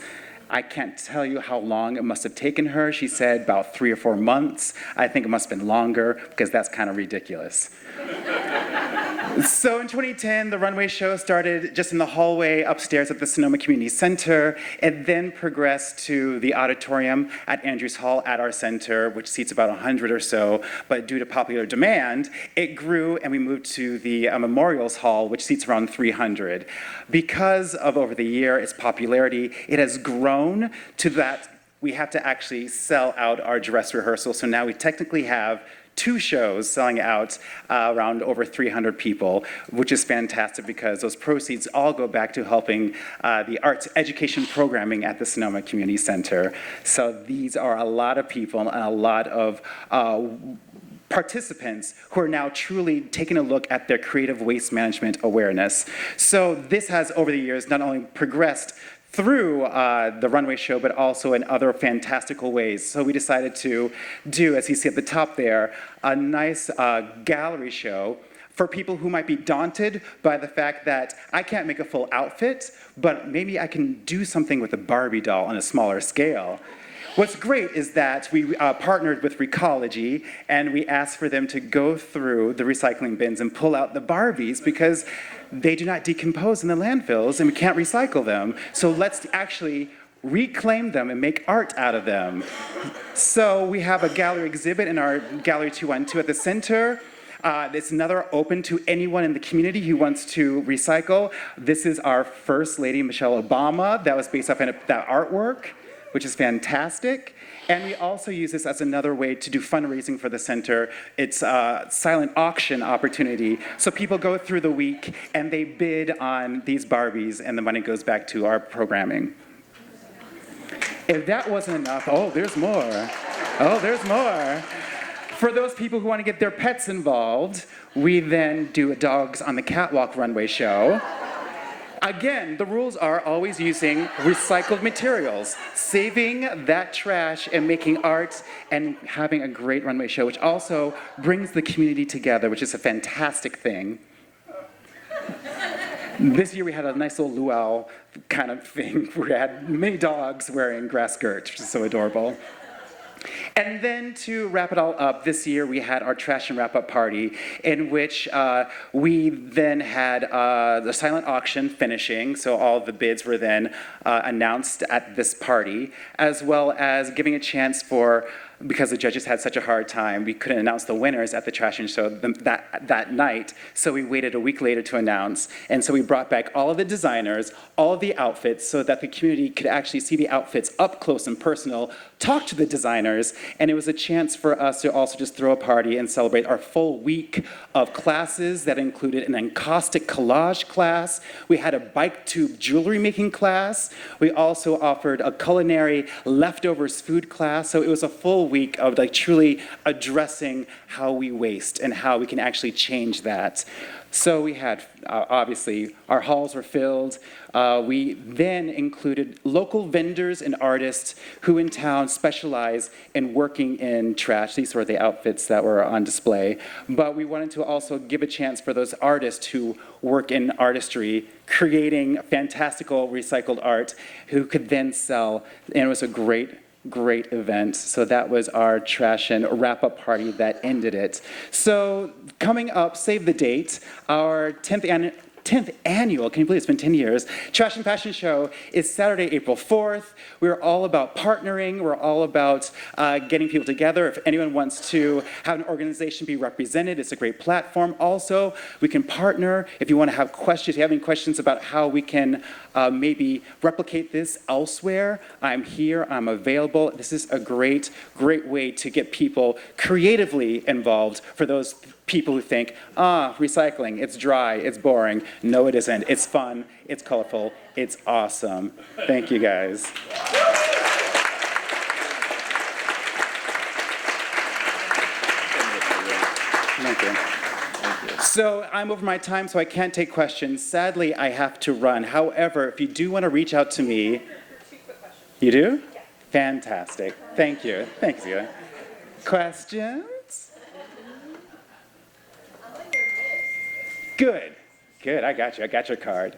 I can't tell you how long it must have taken her. She said about 3 or 4 months. I think it must have been longer because that's kind of ridiculous. So in 2010, the runway show started just in the hallway upstairs at the Sonoma Community Center. It then progressed to the auditorium at Andrews Hall at our center, which seats about 100 or so. But due to popular demand, it grew and we moved to the Memorials Hall, which seats around 300. Because of over the year, its popularity, it has grown to that we have to actually sell out our dress rehearsal. So now we technically have 2 shows selling out around over 300 people, which is fantastic because those proceeds all go back to helping the arts education programming at the Sonoma Community Center. So these are a lot of people and a lot of participants who are now truly taking a look at their creative waste management awareness. So this has, over the years, not only progressed through the runway show, but also in other fantastical ways. So we decided to do, as you see at the top there, a nice gallery show for people who might be daunted by the fact that I can't make a full outfit, but maybe I can do something with a Barbie doll on a smaller scale. What's great is that we partnered with Recology, and we asked for them to go through the recycling bins and pull out the Barbies because they do not decompose in the landfills and we can't recycle them. So let's actually reclaim them and make art out of them. So we have a gallery exhibit in our Gallery 212 at the center. It's another open to anyone in the community who wants to recycle. This is our First Lady, Michelle Obama, that was based off of that artwork, which is fantastic. And we also use this as another way to do fundraising for the center. It's a silent auction opportunity. So people go through the week and they bid on these Barbies and the money goes back to our programming. If that wasn't enough, oh, there's more. Oh, there's more. For those people who want to get their pets involved, we then do a Dogs on the Catwalk runway show. Again, the rules are always using recycled materials, saving that trash and making art and having a great runway show, which also brings the community together, which is a fantastic thing. This year we had a nice little luau kind of thing where we had many dogs wearing grass skirts, which is so adorable. And then to wrap it all up, this year we had our Trash and Wrap-Up Party, in which we then had the silent auction finishing, so all the bids were then announced at this party, as well as giving a chance for, because the judges had such a hard time, we couldn't announce the winners at the Trash and Show that night, so we waited a week later to announce, and so we brought back all of the designers, all of the outfits, so that the community could actually see the outfits up close and personal, talk to the designers, and it was a chance for us to also just throw a party and celebrate our full week of classes that included an encaustic collage class, we had a bike tube jewelry making class, we also offered a culinary leftovers food class, so it was a full week of like truly addressing how we waste and how we can actually change that. So we had, obviously, our halls were filled. We then included local vendors and artists who in town specialize in working in trash. These were the outfits that were on display. But we wanted to also give a chance for those artists who work in artistry, creating fantastical recycled art, who could then sell. And it was a great event. So that was our trash and wrap-up party that ended it. So coming up, save the date, our 10th annual, can you believe it's been 10 years, Trash and Passion Show is Saturday, April 4th. We're all about partnering. We're all about getting people together. If anyone wants to have an organization be represented, it's a great platform. Also, we can partner. If you want to have questions, if you have any questions about how we can maybe replicate this elsewhere, I'm here, I'm available. This is a great way to get people creatively involved for those people who think, recycling, it's dry, it's boring. No, it isn't. It's fun, it's colorful, it's awesome. Thank you, guys. Thank you. So I'm over my time, so I can't take questions. Sadly, I have to run. However, if you do want to reach out to me, you do? Yeah. Fantastic. Thank you. Thanks, Zia. Questions? Good. I got you. I got your card.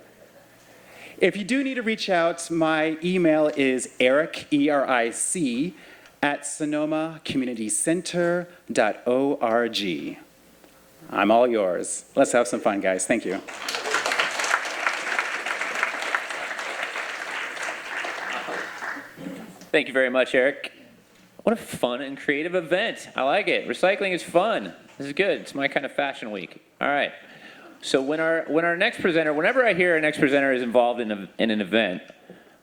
If you do need to reach out, my email is Eric, E-R-I-C, at sonomacommunitycenter.org. I'm all yours. Let's have some fun, guys. Thank you. Thank you very much, Eric. What a fun and creative event. I like it. Recycling is fun. This is good. It's my kind of fashion week. All right. So when our next presenter, whenever I hear our next presenter is involved in an event,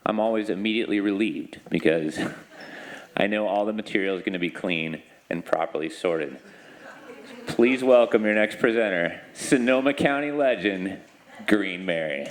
I'm always immediately relieved because I know all the material is going to be clean and properly sorted. Please welcome your next presenter, Sonoma County legend, Green Mary.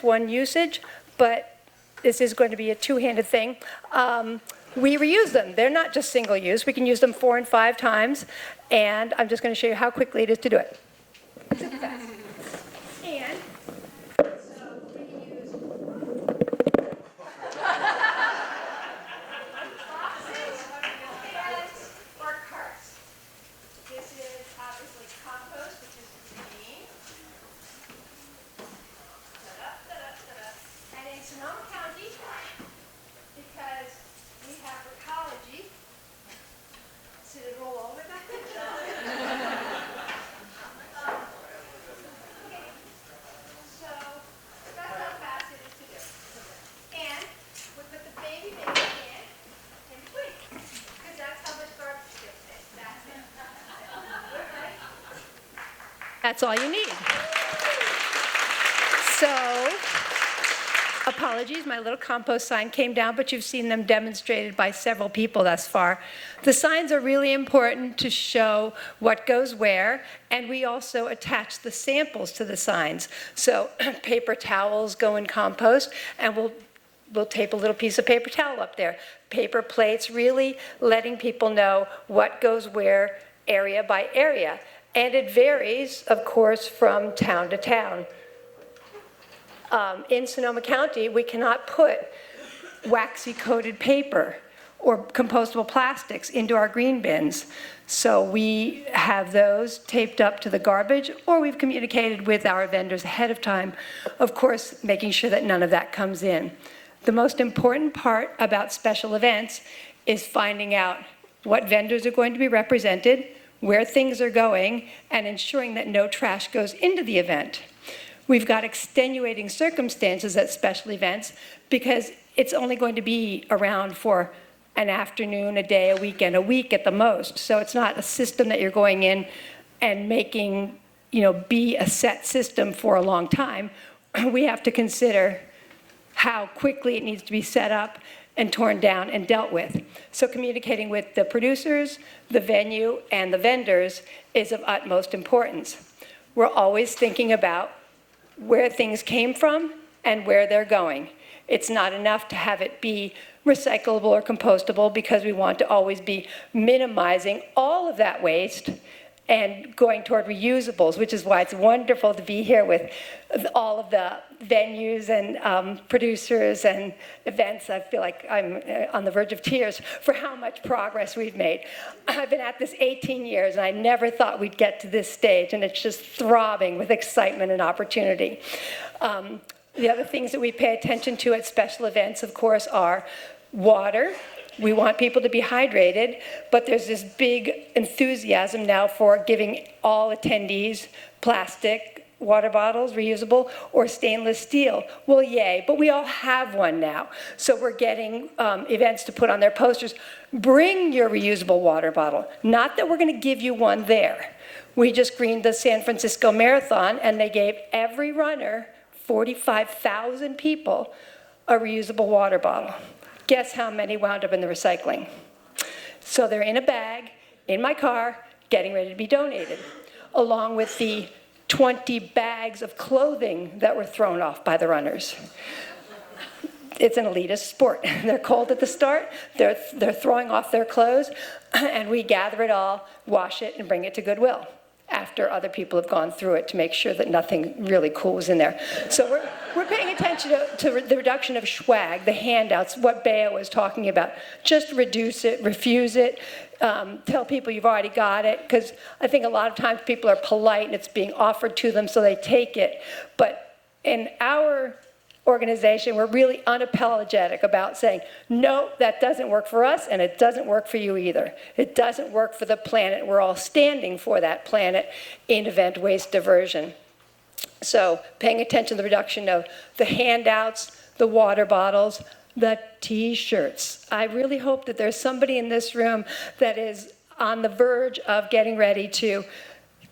One usage, but this is going to be a two-handed thing. We reuse them. They're not just single use. We can use them 4 and 5 times, and I'm just going to show you how quickly it is to do it. Super fast. And so we can use boxes, cans, or carts. This is obviously compost, which is green. And in Sonoma County, because we have ecology, should it roll over that? Okay. So that's how fast it is to do. And we put the baby can in between, because that's how much garbage gets made. That's it. Okay. That's all you need. So, apologies, my little compost sign came down, but you've seen them demonstrated by several people thus far. The signs are really important to show what goes where, and we also attach the samples to the signs. So paper towels go in compost, and we'll tape a little piece of paper towel up there. Paper plates, really letting people know what goes where, area by area. And it varies, of course, from town to town. In Sonoma County, we cannot put waxy coated paper or compostable plastics into our green bins. So we have those taped up to the garbage, or we've communicated with our vendors ahead of time, of course, making sure that none of that comes in. The most important part about special events is finding out what vendors are going to be represented, where things are going, and ensuring that no trash goes into the event. We've got extenuating circumstances at special events because it's only going to be around for an afternoon, a day, a weekend, a week at the most. So it's not a system that you're going in and making be a set system for a long time, we have to consider how quickly it needs to be set up and torn down and dealt with. So communicating with the producers, the venue, and the vendors is of utmost importance. We're always thinking about where things came from and where they're going. It's not enough to have it be recyclable or compostable because we want to always be minimizing all of that waste and going toward reusables, which is why it's wonderful to be here with all of the venues and producers and events. I feel like I'm on the verge of tears for how much progress we've made. I've been at this 18 years, and I never thought we'd get to this stage, and it's just throbbing with excitement and opportunity. The other things that we pay attention to at special events, of course, are water. We want people to be hydrated, but there's this big enthusiasm now for giving all attendees plastic water bottles, reusable, or stainless steel. Well, yay, but we all have one now. So we're getting events to put on their posters, bring your reusable water bottle. Not that we're gonna give you one there. We just greened the San Francisco Marathon, and they gave every runner, 45,000 people, a reusable water bottle. Guess how many wound up in the recycling? So they're in a bag, in my car, getting ready to be donated, along with the 20 bags of clothing that were thrown off by the runners. It's an elitist sport. They're cold at the start, they're throwing off their clothes, and we gather it all, wash it, and bring it to Goodwill after other people have gone through it to make sure that nothing really cool was in there. So we're paying attention to the reduction of swag, the handouts, what Bea was talking about. Just reduce it, refuse it, tell people you've already got it, because I think a lot of times people are polite and it's being offered to them so they take it. But in our organization, we're really unapologetic about saying, no, that doesn't work for us, and it doesn't work for you either. It doesn't work for the planet. We're all standing for that planet in event waste diversion. So paying attention to the reduction of the handouts, the water bottles, the T-shirts. I really hope that there's somebody in this room that is on the verge of getting ready to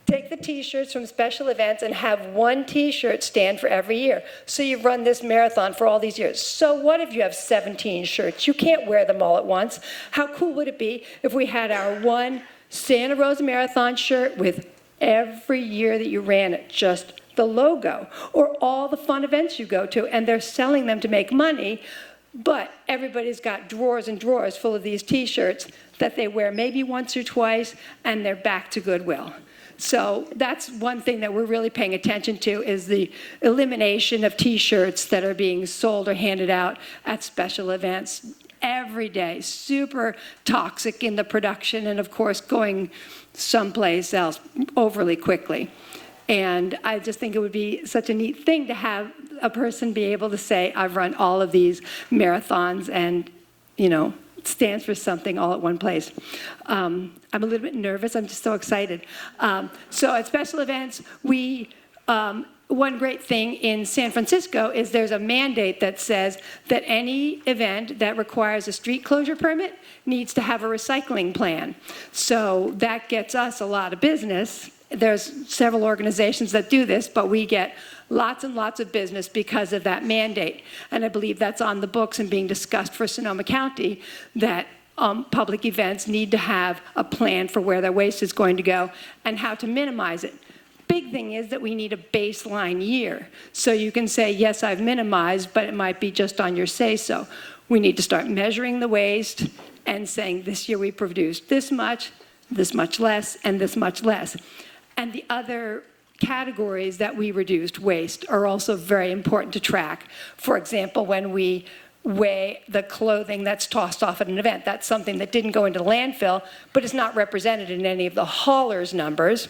take the T-shirts from special events and have one T-shirt stand for every year. So you've run this marathon for all these years. So what if you have 17 shirts? You can't wear them all at once. How cool would it be if we had our one Santa Rosa Marathon shirt with every year that you ran it, just the logo, or all the fun events you go to, and they're selling them to make money, but everybody's got drawers and drawers full of these T-shirts that they wear maybe once or twice, and they're back to Goodwill. So that's one thing that we're really paying attention to, is the elimination of T-shirts that are being sold or handed out at special events every day. Super toxic in the production, and of course going someplace else overly quickly. And I just think it would be such a neat thing to have a person be able to say, I've run all of these marathons, and, it stands for something all at one place. I'm a little bit nervous. I'm just so excited. So at special events, one great thing in San Francisco is there's a mandate that says that any event that requires a street closure permit needs to have a recycling plan. So that gets us a lot of business. There's several organizations that do this, but we get lots and lots of business because of that mandate. And I believe that's on the books and being discussed for Sonoma County, that public events need to have a plan for where their waste is going to go and how to minimize it. Big thing is that we need a baseline year. So you can say, yes, I've minimized, but it might be just on your say-so. We need to start measuring the waste and saying, this year we produced this much less, and this much less. And the other categories that we reduced waste are also very important to track. For example, when we weigh the clothing that's tossed off at an event, that's something that didn't go into the landfill, but is not represented in any of the haulers' numbers.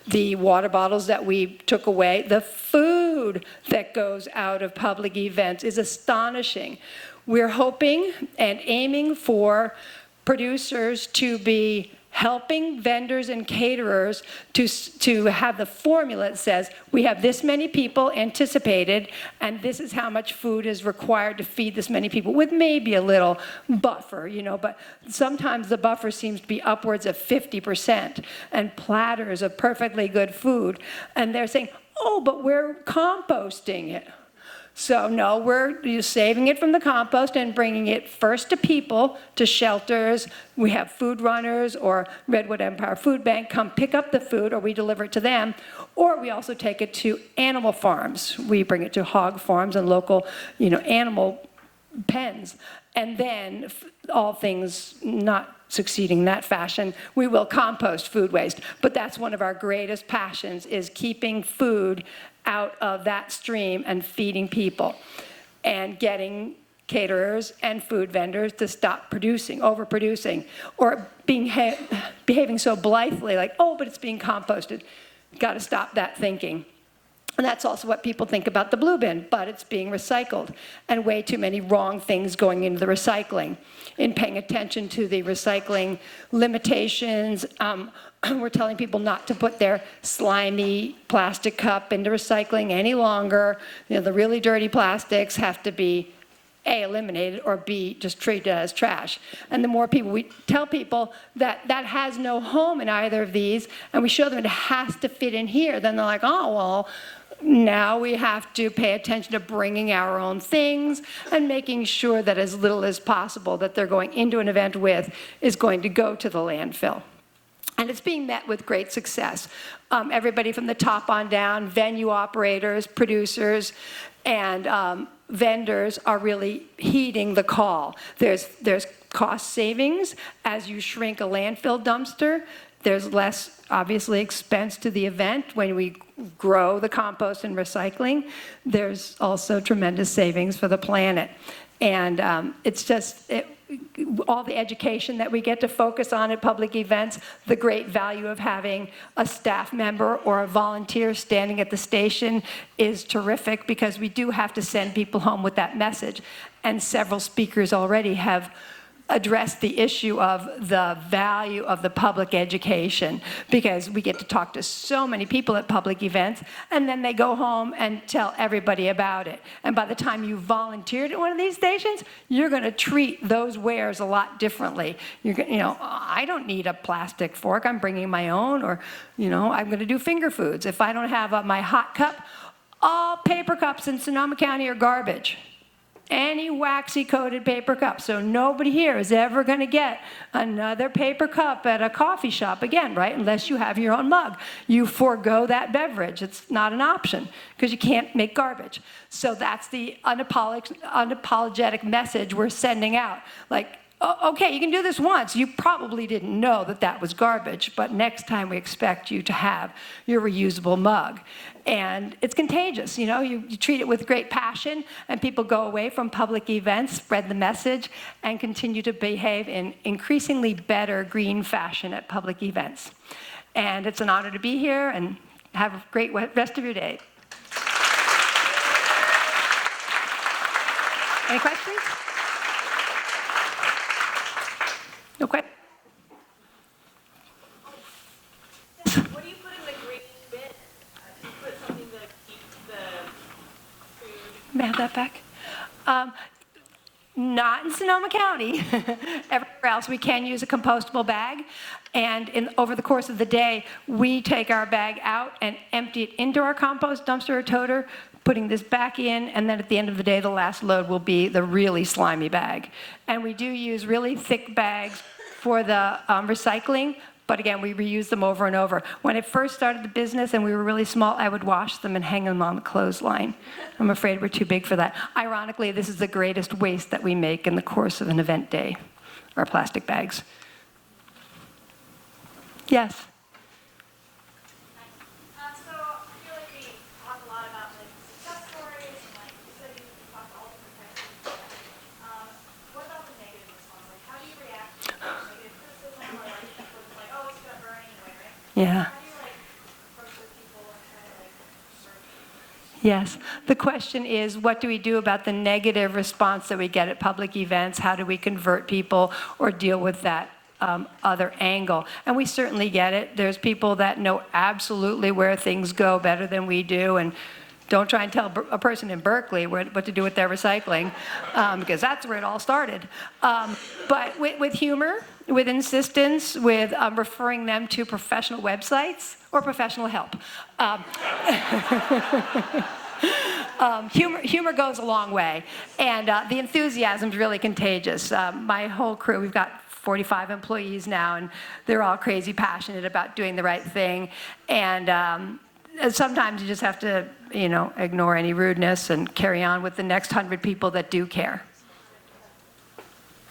The water bottles that we took away, the food that goes out of public events is astonishing. We're hoping and aiming for producers to be helping vendors and caterers to have the formula that says, we have this many people anticipated, and this is how much food is required to feed this many people, with maybe a little buffer, but sometimes the buffer seems to be upwards of 50%, and platters of perfectly good food. And they're saying, oh, but we're composting it. So no, we're saving it from the compost and bringing it first to people, to shelters. We have food runners or Redwood Empire Food Bank come pick up the food, or we deliver it to them. Or we also take it to animal farms. We bring it to hog farms and local, animal pens. And then, all things not succeeding in that fashion, we will compost food waste. But that's one of our greatest passions, is keeping food out of that stream and feeding people, and getting caterers and food vendors to stop overproducing, or behaving so blithely, like, oh, but it's being composted. Got to stop that thinking. And that's also what people think about the blue bin, but it's being recycled, and way too many wrong things going into the recycling. In paying attention to the recycling limitations, we're telling people not to put their slimy plastic cup into recycling any longer. The really dirty plastics have to be A, eliminated, or B, just treated as trash. And the more people we tell people that that has no home in either of these, and we show them it has to fit in here, then they're like, oh, well, now we have to pay attention to bringing our own things and making sure that as little as possible that they're going into an event with is going to go to the landfill. And it's being met with great success. Everybody from the top on down, venue operators, producers, and vendors are really heeding the call. There's cost savings as you shrink a landfill dumpster. There's less, obviously, expense to the event when we grow the compost and recycling. There's also tremendous savings for the planet. And it's just, all the education that we get to focus on at public events, the great value of having a staff member or a volunteer standing at the station is terrific, because we do have to send people home with that message. And several speakers already have address the issue of the value of the public education, because we get to talk to so many people at public events, and then they go home and tell everybody about it. And by the time you volunteered at one of these stations, you're going to treat those wares a lot differently. I don't need a plastic fork. I'm bringing my own, or, I'm going to do finger foods. If I don't have my hot cup, all paper cups in Sonoma County are garbage. Any waxy coated paper cup. So nobody here is ever going to get another paper cup at a coffee shop again, right? Unless you have your own mug. You forego that beverage. It's not an option, because you can't make garbage. So that's the unapologetic message we're sending out. Like, okay, you can do this once. You probably didn't know that that was garbage, but next time we expect you to have your reusable mug. And it's contagious, you treat it with great passion, and people go away from public events, spread the message, and continue to behave in increasingly better green fashion at public events. And it's an honor to be here, and have a great rest of your day. Any questions? No questions? What do you put in the green bin? Do you put something to keep the food? May I have that back? Not in Sonoma County. Everywhere else, we can use a compostable bag. And over the course of the day, we take our bag out and empty it into our compost dumpster or toter, putting this back in, and then at the end of the day, the last load will be the really slimy bag. And we do use really thick bags for the recycling, but again, we reuse them over and over. When I first started the business and we were really small, I would wash them and hang them on the clothesline. I'm afraid we're too big for that. Ironically, this is the greatest waste that we make in the course of an event day, our plastic bags. Yes? So I feel like we talk a lot about success stories, and you said you talk to all different types of people. What about the negative response? How do you react to negative criticism, or people like, oh, it's gonna burn anyway, right? Yeah. How do you approach those people and try to serve? Yes. The question is, what do we do about the negative response that we get at public events? How do we convert people or deal with that other angle. And we certainly get it. There's people that know absolutely where things go better than we do, and don't try and tell a person in Berkeley what to do with their recycling, because that's where it all started. But with humor, with insistence, with referring them to professional websites or professional help. Humor goes a long way, and the enthusiasm is really contagious. My whole crew, we've got 45 employees now, and they're all crazy passionate about doing the right thing. And sometimes you just have to, ignore any rudeness and carry on with the next 100 people that do care.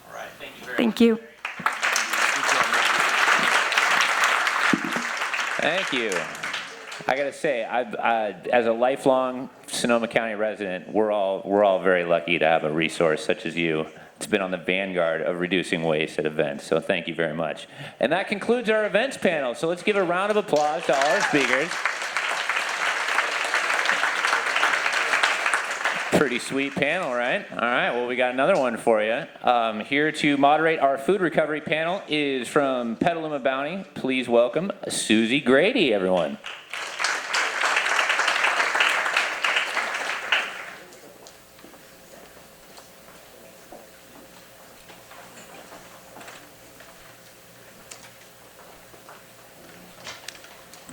All right, thank you very much. Thank you. Thank you. I gotta say, as a lifelong Sonoma County resident, we're all very lucky to have a resource such as you. It's been on the vanguard of reducing waste at events, so thank you very much. And that concludes our events panel, so let's give a round of applause to all our speakers. Pretty sweet panel, right? All right, well, we got another one for you. Here to moderate our food recovery panel is from Petaluma Bounty. Please welcome Susie Grady, everyone.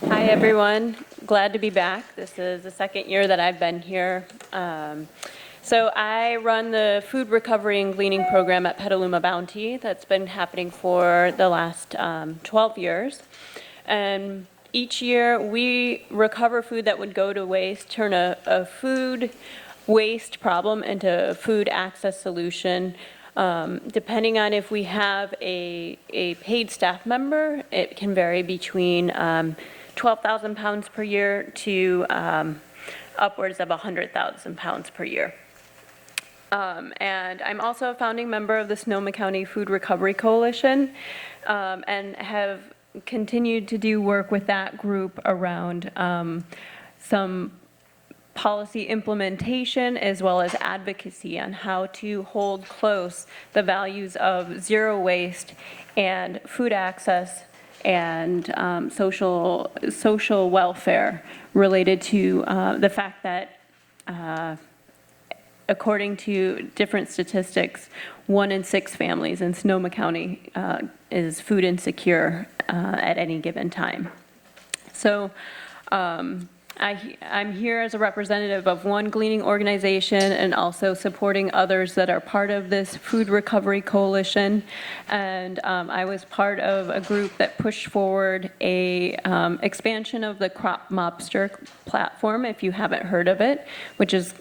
Hi, everyone. Glad to be back. This is the second year that I've been here. So I run the food recovery and gleaning program at Petaluma Bounty. That's been happening for the last 12 years. And each year we recover food that would go to waste, turn a food waste problem into a food access solution. Depending on if we have a paid staff member, it can vary between 12,000 pounds per year to upwards of 100,000 pounds per year. And I'm also a founding member of the Sonoma County Food Recovery Coalition, and have continued to do work with that group around some policy implementation as well as advocacy on how to hold close the values of zero waste and food access and social welfare related to the fact that according to different statistics, 1 in 6 families in Sonoma County is food insecure at any given time. So I'm here as a representative of one gleaning organization and also supporting others that are part of this food recovery coalition. And I was part of a group that pushed forward a expansion of the Crop Mobster platform, if you haven't heard of it, which is,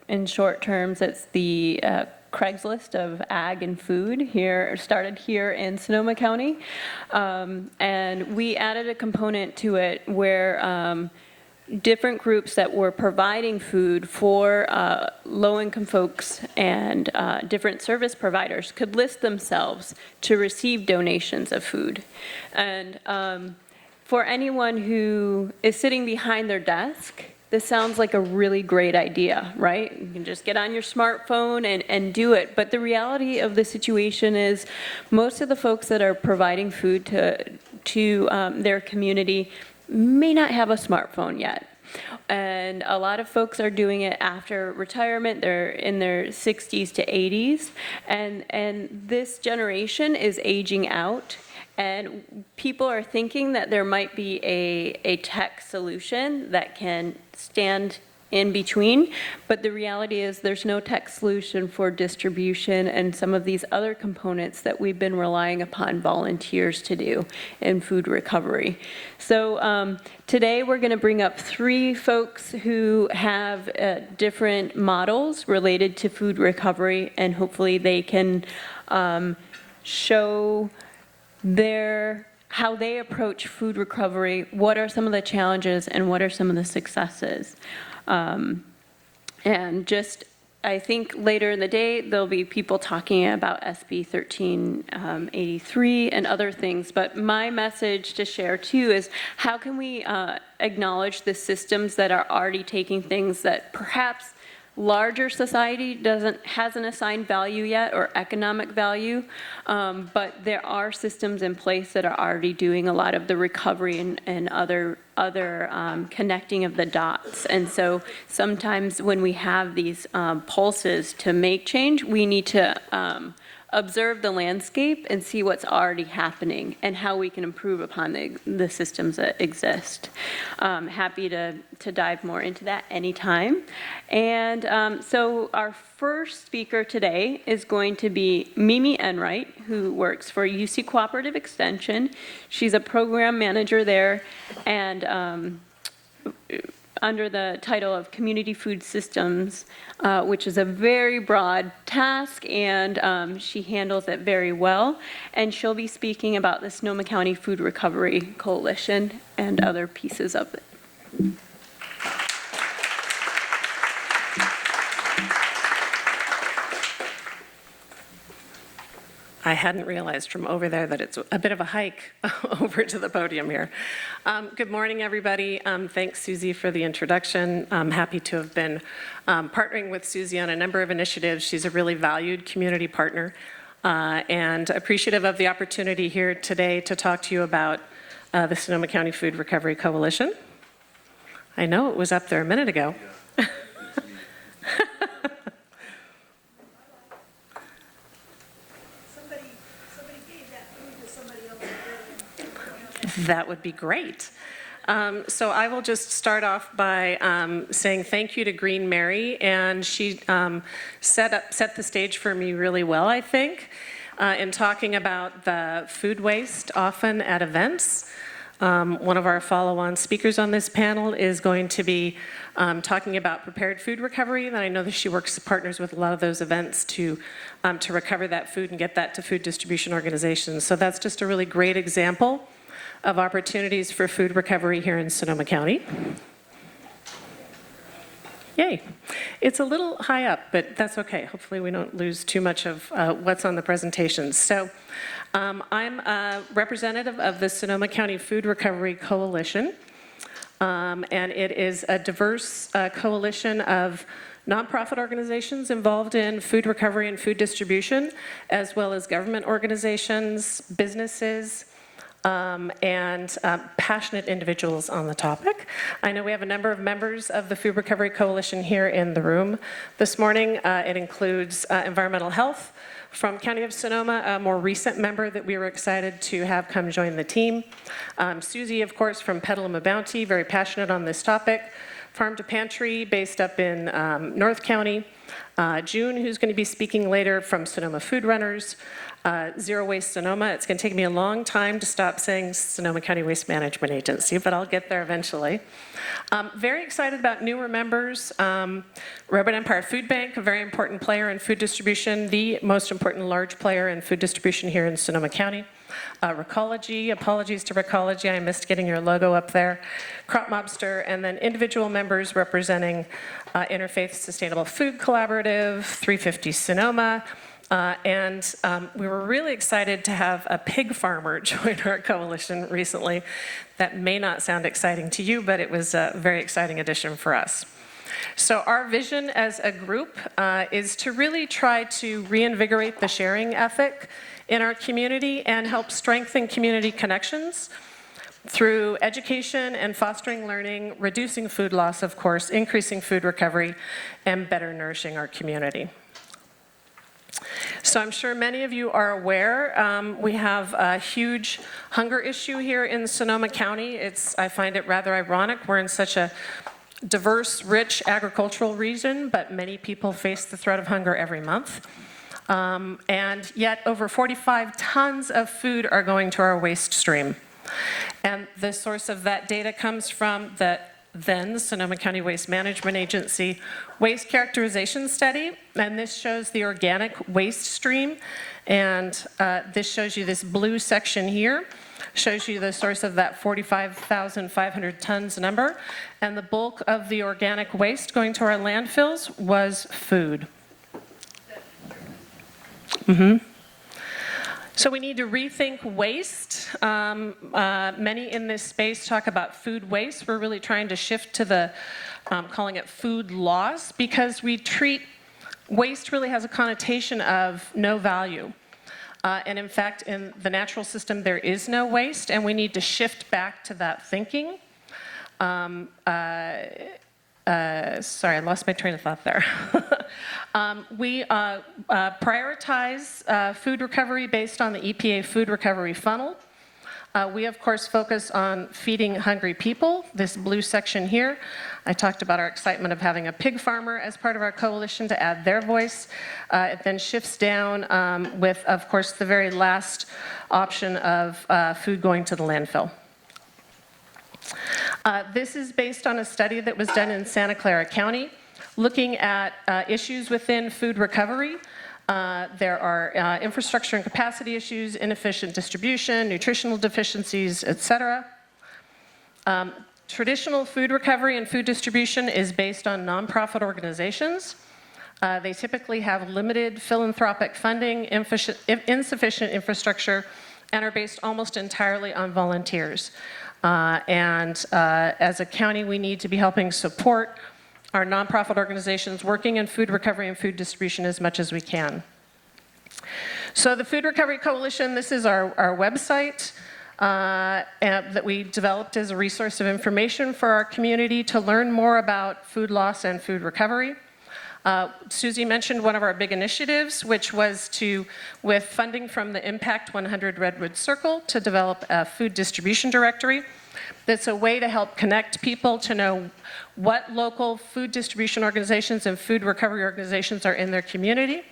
in short terms, it's the Craigslist of ag and food started here in Sonoma County. And we added a component to it where different groups that were providing food for low-income folks and different service providers could list themselves to receive donations of food. And for anyone who is sitting behind their desk, this sounds like a really great idea, right? You can just get on your smartphone and do it. But the reality of the situation is most of the folks that are providing food to their community may not have a smartphone yet. And a lot of folks are doing it after retirement. They're in their 60s to 80s. And this generation is aging out. And people are thinking that there might be a tech solution that can stand in between, but the reality is there's no tech solution for distribution and some of these other components that we've been relying upon volunteers to do in food recovery. So today we're going to bring up 3 folks who have different models related to food recovery, and hopefully they can show how they approach food recovery, what are some of the challenges, and what are some of the successes. And just, I think later in the day, there'll be people talking about SB 1383 and other things. But my message to share too is how can we acknowledge the systems that are already taking things that perhaps larger society hasn't assigned value yet or economic value, but there are systems in place that are already doing a lot of the recovery and other connecting of the dots. And so sometimes when we have these pulses to make change, we need to observe the landscape and see what's already happening and how we can improve upon the systems that exist. Happy to dive more into that anytime. And so our first speaker today is going to be Mimi Enright, who works for UC Cooperative Extension. She's a program manager there, and under the title of Community Food Systems, which is a very broad task, and she handles it very well. And she'll be speaking about the Sonoma County Food Recovery Coalition and other pieces of it. I hadn't realized from over there that it's a bit of a hike over to the podium here. Good morning, everybody. Thanks, Susie, for the introduction. I'm happy to have been partnering with Susie on a number of initiatives. She's a really valued community partner, and appreciative of the opportunity here today to talk to you about the Sonoma County Food Recovery Coalition. I know it was up there a minute ago. That would be great. So I will just start off by saying thank you to Green Mary, and she set the stage for me really well, I think, in talking about the food waste often at events. One of our follow-on speakers on this panel is going to be talking about prepared food recovery, and I know that she partners with a lot of those events to recover that food and get that to food distribution organizations. So that's just a really great example of opportunities for food recovery here in Sonoma County. Yay. It's a little high up, but that's okay. Hopefully we don't lose too much of what's on the presentation. So I'm a representative of the Sonoma County Food Recovery Coalition, and it is a diverse coalition of nonprofit organizations involved in food recovery and food distribution, as well as government organizations, businesses, and passionate individuals on the topic. I know we have a number of members of the Food Recovery Coalition here in the room this morning. It includes Environmental Health from County of Sonoma, a more recent member that we were excited to have come join the team. Susie, of course, from Petaluma Bounty, very passionate on this topic. Farm to Pantry, based up in North County. June, who's going to be speaking later, from Sonoma Food Runners. Zero Waste Sonoma. It's going to take me a long time to stop saying Sonoma County Waste Management Agency, but I'll get there eventually. Very excited about newer members. Robert Empire Food Bank, a very important player in food distribution, the most important large player in food distribution here in Sonoma County. Recology, apologies to Recology, I missed getting your logo up there. Crop Mobster, and then individual members representing Interfaith Sustainable Food Collaborative, 350 Sonoma, and we were really excited to have a pig farmer join our coalition recently. That may not sound exciting to you, but it was a very exciting addition for us. So our vision as a group is to really try to reinvigorate the sharing ethic in our community and help strengthen community connections through education and fostering learning, reducing food loss, of course, increasing food recovery, and better nourishing our community. So I'm sure many of you are aware we have a huge hunger issue here in Sonoma County. I find it rather ironic. We're in such a diverse, rich agricultural region, but many people face the threat of hunger every month. And yet over 45 tons of food are going to our waste stream. And the source of that data comes from the Sonoma County Waste Management Agency Waste Characterization Study, and this shows the organic waste stream, and this shows you this blue section here, shows you the source of that 45,500 tons number, and the bulk of the organic waste going to our landfills was food. So we need to rethink waste. Many in this space talk about food waste. We're really trying to shift to the calling it food loss, because we treat waste really has a connotation of no value. And in fact, in the natural system, there is no waste, and we need to shift back to that thinking. Sorry, I lost my train of thought there. We prioritize food recovery based on the EPA food recovery funnel. We, of course, focus on feeding hungry people, this blue section here. I talked about our excitement of having a pig farmer as part of our coalition to add their voice. It then shifts down with, of course, the very last option of food going to the landfill. This is based on a study that was done in Santa Clara County, looking at issues within food recovery. There are infrastructure and capacity issues, inefficient distribution, nutritional deficiencies, etc. Traditional food recovery and food distribution is based on nonprofit organizations. They typically have limited philanthropic funding, insufficient infrastructure, and are based almost entirely on volunteers. As a county, we need to be helping support our nonprofit organizations working in food recovery and food distribution as much as we can. So the Food Recovery Coalition, this is our website that we developed as a resource of information for our community to learn more about food loss and food recovery. Susie mentioned one of our big initiatives, which was to, with funding from the Impact 100 Redwood Circle, to develop a food distribution directory. That's a way to help connect people to know what local food distribution organizations and food recovery organizations are in their community.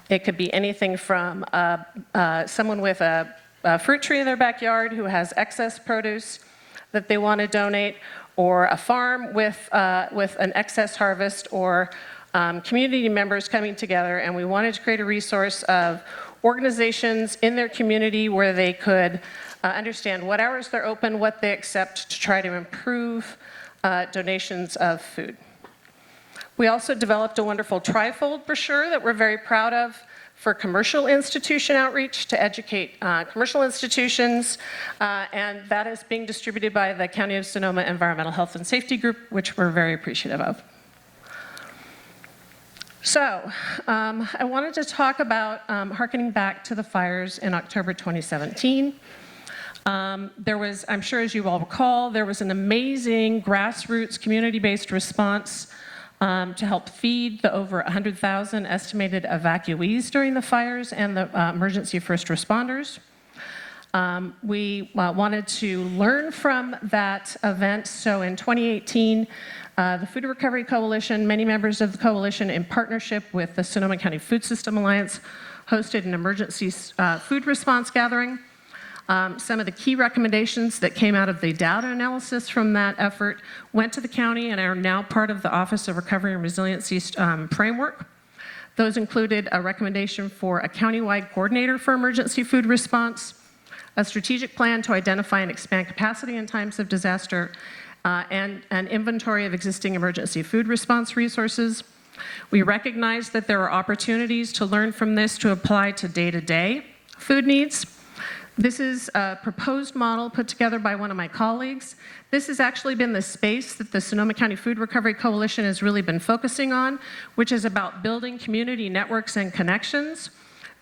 It could be anything from someone with a fruit tree in their backyard who has excess produce that they want to donate, or a farm with an excess harvest, or community members coming together, and we wanted to create a resource of organizations in their community where they could understand what hours they're open, what they accept, to try to improve donations of food. We also developed a wonderful trifold brochure that we're very proud of for commercial institution outreach to educate commercial institutions, and that is being distributed by the County of Sonoma Environmental Health and Safety Group, which we're very appreciative of. So, I wanted to talk about harkening back to the fires in October 2017. There was, I'm sure as you all recall, there was an amazing grassroots community-based response to help feed the over 100,000 estimated evacuees during the fires and the emergency first responders. We wanted to learn from that event, so in 2018, the Food Recovery Coalition, many members of the coalition in partnership with the Sonoma County Food System Alliance, hosted an emergency food response gathering. Some of the key recommendations that came out of the data analysis from that effort went to the county and are now part of the Office of Recovery and Resiliency framework. Those included a recommendation for a countywide coordinator for emergency food response, a strategic plan to identify and expand capacity in times of disaster, and an inventory of existing emergency food response resources. We recognize that there are opportunities to learn from this to apply to day-to-day food needs. This is a proposed model put together by one of my colleagues. This has actually been the space that the Sonoma County Food Recovery Coalition has really been focusing on, which is about building community networks and connections.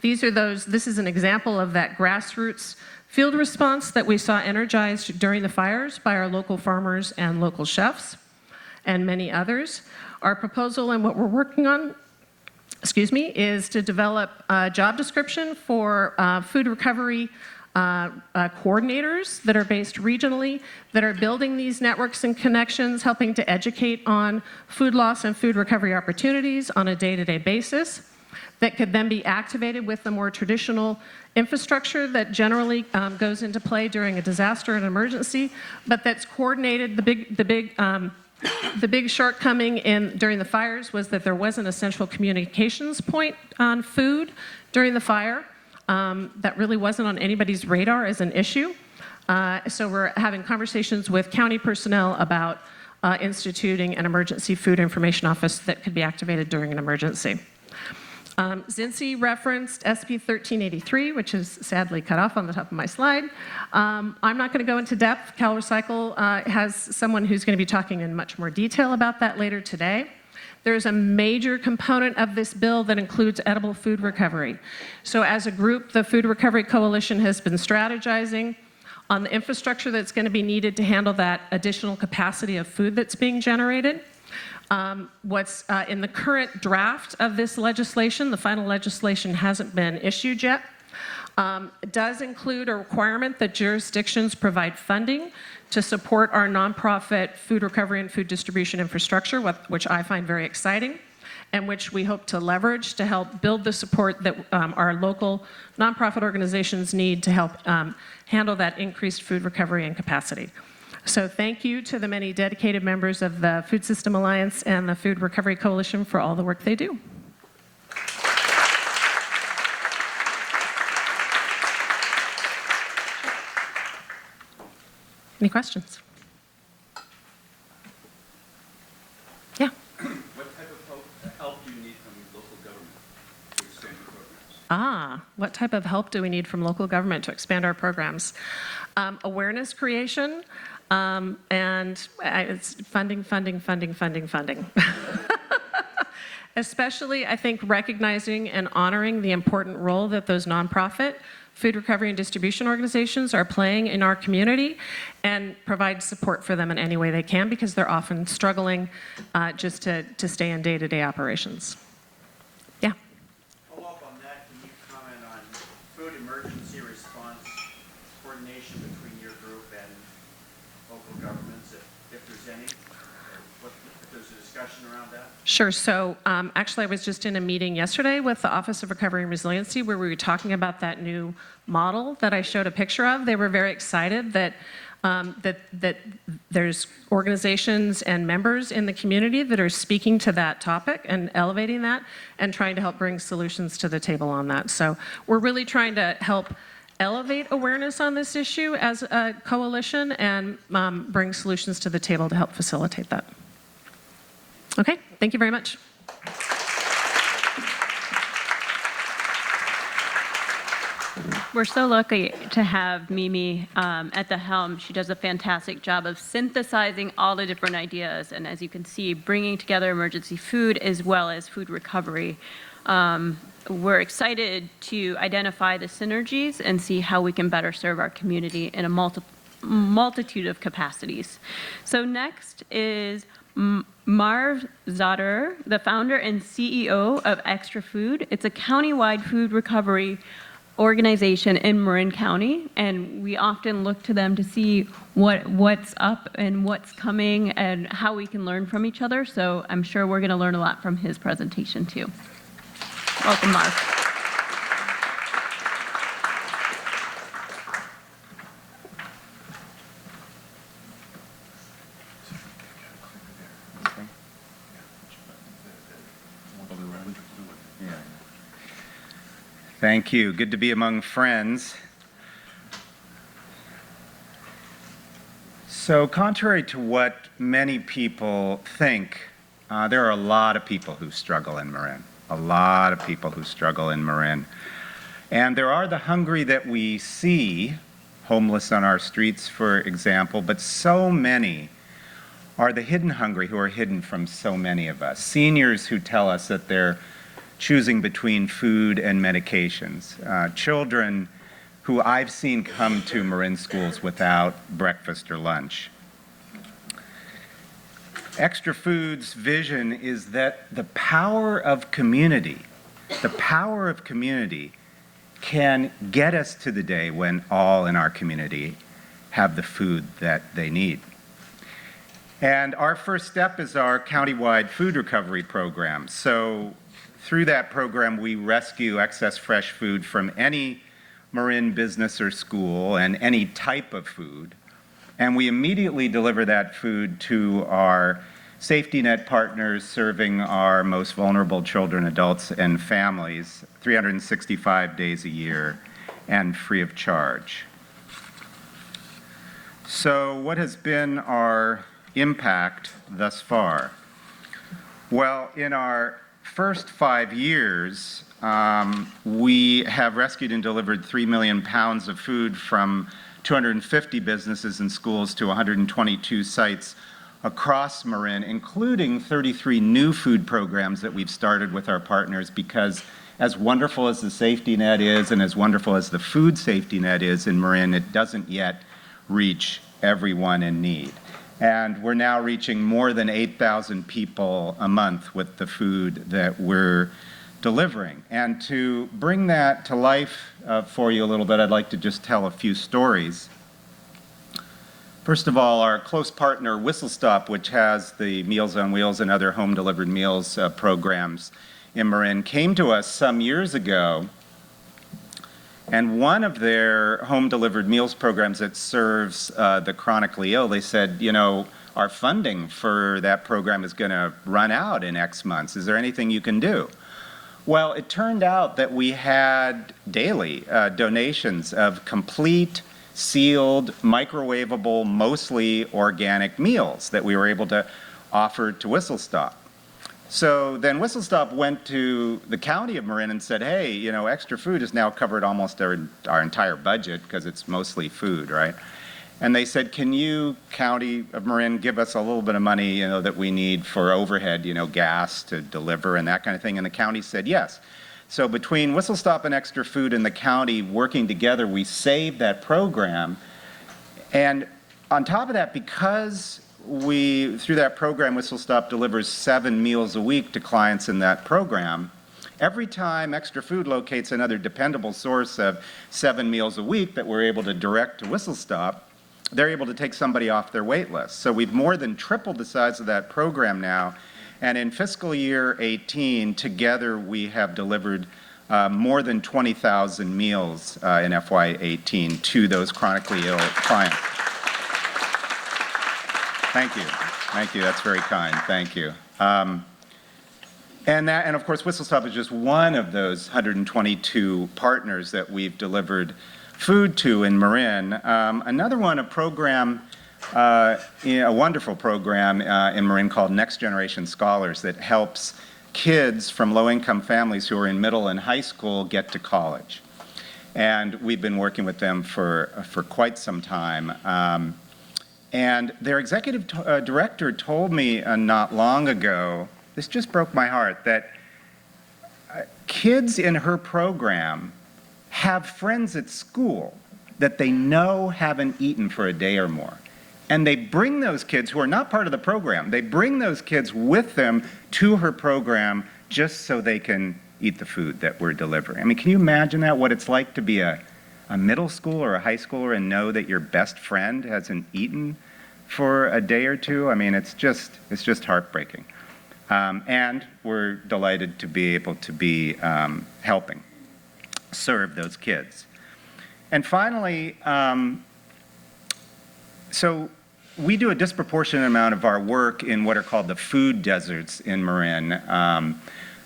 This is an example of that grassroots field response that we saw energized during the fires by our local farmers and local chefs and many others. Our proposal and what we're working on, is to develop a job description for food recovery coordinators that are based regionally, that are building these networks and connections, helping to educate on food loss and food recovery opportunities on a day-to-day basis, that could then be activated with the more traditional infrastructure that generally goes into play during a disaster and emergency, but that's coordinated. The big shortcoming during the fires was that there wasn't a central communications point on food during the fire. That really wasn't on anybody's radar as an issue. So we're having conversations with county personnel about instituting an emergency food information office that could be activated during an emergency. Zinzi referenced SB 1383, which is sadly cut off on the top of my slide. I'm not going to go into depth. CalRecycle has someone who's going to be talking in much more detail about that later today. There's a major component of this bill that includes edible food recovery. So as a group, the Food Recovery Coalition has been strategizing on the infrastructure that's going to be needed to handle that additional capacity of food that's being generated. What's in the current draft of this legislation, the final legislation hasn't been issued yet, it does include a requirement that jurisdictions provide funding to support our nonprofit food recovery and food distribution infrastructure, which I find very exciting, and which we hope to leverage to help build the support that our local nonprofit organizations need to help handle that increased food recovery and capacity. So thank you to the many dedicated members of the Food System Alliance and the Food Recovery Coalition for all the work they do. Any questions? Yeah. What type of help do you need from local government to expand your programs? What type of help do we need from local government to expand our programs? Awareness creation, and it's funding. Especially, I think, recognizing and honoring the important role that those nonprofit food recovery and distribution organizations are playing in our community, and provide support for them in any way they can, because they're often struggling just to stay in day-to-day operations. Yeah. Follow up on that, can you comment on food emergency response coordination between your group and local governments, if there's any? If there's a discussion around that? Sure. So actually, I was just in a meeting yesterday with the Office of Recovery and Resiliency where we were talking about that new model that I showed a picture of. They were very excited that that there's organizations and members in the community that are speaking to that topic and elevating that and trying to help bring solutions to the table on that. So we're really trying to help elevate awareness on this issue as a coalition and bring solutions to the table to help facilitate that. Okay, thank you very much. We're so lucky to have Mimi at the helm. She does a fantastic job of synthesizing all the different ideas, and as you can see, bringing together emergency food as well as food recovery. We're excited to identify the synergies and see how we can better serve our community in a multitude of capacities. So next is Marv Zotter, the founder and CEO of Extra Food. It's a countywide food recovery organization in Marin County, and we often look to them to see what's up and what's coming and how we can learn from each other. So I'm sure we're going to learn a lot from his presentation too. Welcome, Marv. Thank you. Good to be among friends. So contrary to what many people think, there are a lot of people who struggle in Marin. A lot of people who struggle in Marin. And there are the hungry that we see, homeless on our streets, for example, but so many are the hidden hungry who are hidden from so many of us. Seniors who tell us that they're choosing between food and medications. Children who I've seen come to Marin schools without breakfast or lunch. Extra Food's vision is that the power of community can get us to the day when all in our community have the food that they need. And our first step is our countywide food recovery program. So through that program, we rescue excess fresh food from any Marin business or school and any type of food. And we immediately deliver that food to our safety net partners serving our most vulnerable children, adults, and families 365 days a year and free of charge. So what has been our impact thus far? Well, in our first 5 years, we have rescued and delivered 3 million pounds of food from 250 businesses and schools to 122 sites across Marin, including 33 new food programs that we've started with our partners, because as wonderful as the safety net is and as wonderful as the food safety net is in Marin, it doesn't yet reach everyone in need. And we're now reaching more than 8,000 people a month with the food that we're delivering. And to bring that to life for you a little bit, I'd like to just tell a few stories. First of all, our close partner, Whistle Stop, which has the Meals on Wheels and other home-delivered meals programs in Marin, came to us some years ago, and one of their home-delivered meals programs that serves the chronically ill, they said, you know, our funding for that program is going to run out in X months. Is there anything you can do? Well, it turned out that we had daily donations of complete, sealed, microwavable, mostly organic meals that we were able to offer to Whistle Stop. So then Whistle Stop went to the county of Marin and said, hey, you know, extra food has now covered almost our entire budget because it's mostly food, right? And they said, can you, county of Marin, give us a little bit of money, you know, that we need for overhead, you know, gas to deliver and that kind of thing? And the county said yes. So between Whistle Stop and Extra Food and the county working together, we saved that program. And on top of that, because through that program, Whistle Stop delivers 7 meals a week to clients in that program, every time Extra Food locates another dependable source of 7 meals a week that we're able to direct to Whistle Stop, they're able to take somebody off their wait list. So we've more than tripled the size of that program now. And in fiscal year 18, together we have delivered more than 20,000 meals in FY18 to those chronically ill clients. Thank you. Thank you. That's very kind. Thank you. And of course, Whistle Stop is just one of those 122 partners that we've delivered food to in Marin. Another one, a program, a wonderful program in Marin called Next Generation Scholars that helps kids from low-income families who are in middle and high school get to college. And we've been working with them for quite some time. And their executive director told me not long ago, this just broke my heart, that kids in her program have friends at school that they know haven't eaten for a day or more. And they bring those kids who are not part of the program, they bring those kids with them to her program just so they can eat the food that we're delivering. I mean, can you imagine that, what it's like to be a middle schooler or a high schooler and know that your best friend hasn't eaten for a day or two? I mean, it's just heartbreaking. And we're delighted to be able to be helping serve those kids. And finally, so we do a disproportionate amount of our work in what are called the food deserts in Marin.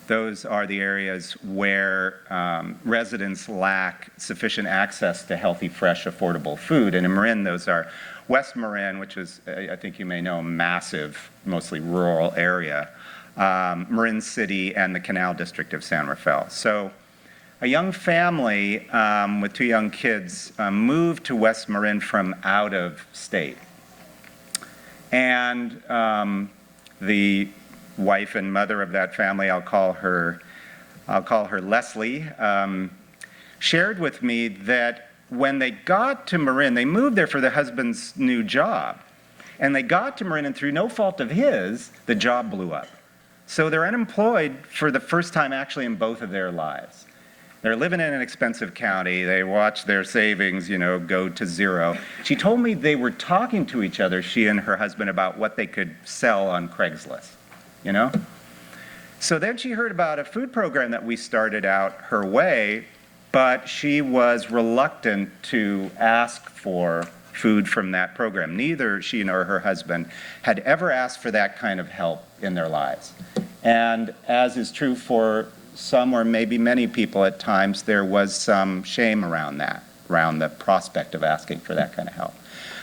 Those are the areas where residents lack sufficient access to healthy, fresh, affordable food. And in Marin, those are West Marin, which is, I think you may know, a massive, mostly rural area, Marin City, and the Canal District of San Rafael. So a young family with 2 young kids moved to West Marin from out of state. And the wife and mother of that family, I'll call her Leslie, shared with me that when they got to Marin, they moved there for their husband's new job. And they got to Marin, and through no fault of his, the job blew up. So they're unemployed for the first time actually in both of their lives. They're living in an expensive county. They watch their savings, you know, go to zero. She told me they were talking to each other, she and her husband, about what they could sell on Craigslist, you know? So then she heard about a food program that we started out her way, but she was reluctant to ask for food from that program. Neither she nor her husband had ever asked for that kind of help in their lives. And as is true for some or maybe many people at times, there was some shame around that, around the prospect of asking for that kind of help.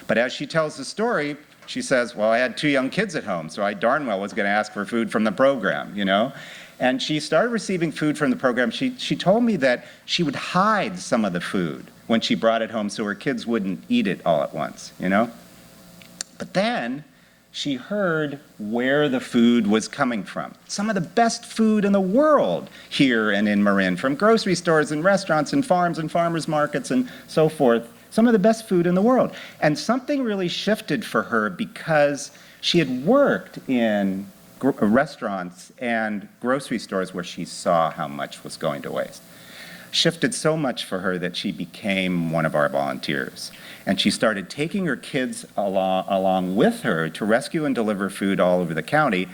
But as she tells the story, she says, well, I had 2 young kids at home, so I darn well was going to ask for food from the program, you know? And she started receiving food from the program. She told me that she would hide some of the food when she brought it home so her kids wouldn't eat it all at once, you know? But then she heard where the food was coming from. Some of the best food in the world here and in Marin, from grocery stores and restaurants and farms and farmers markets and so forth. Some of the best food in the world. And something really shifted for her because she had worked in restaurants and grocery stores where she saw how much was going to waste. Shifted so much for her that she became one of our volunteers. And she started taking her kids along with her to rescue and deliver food all over the county.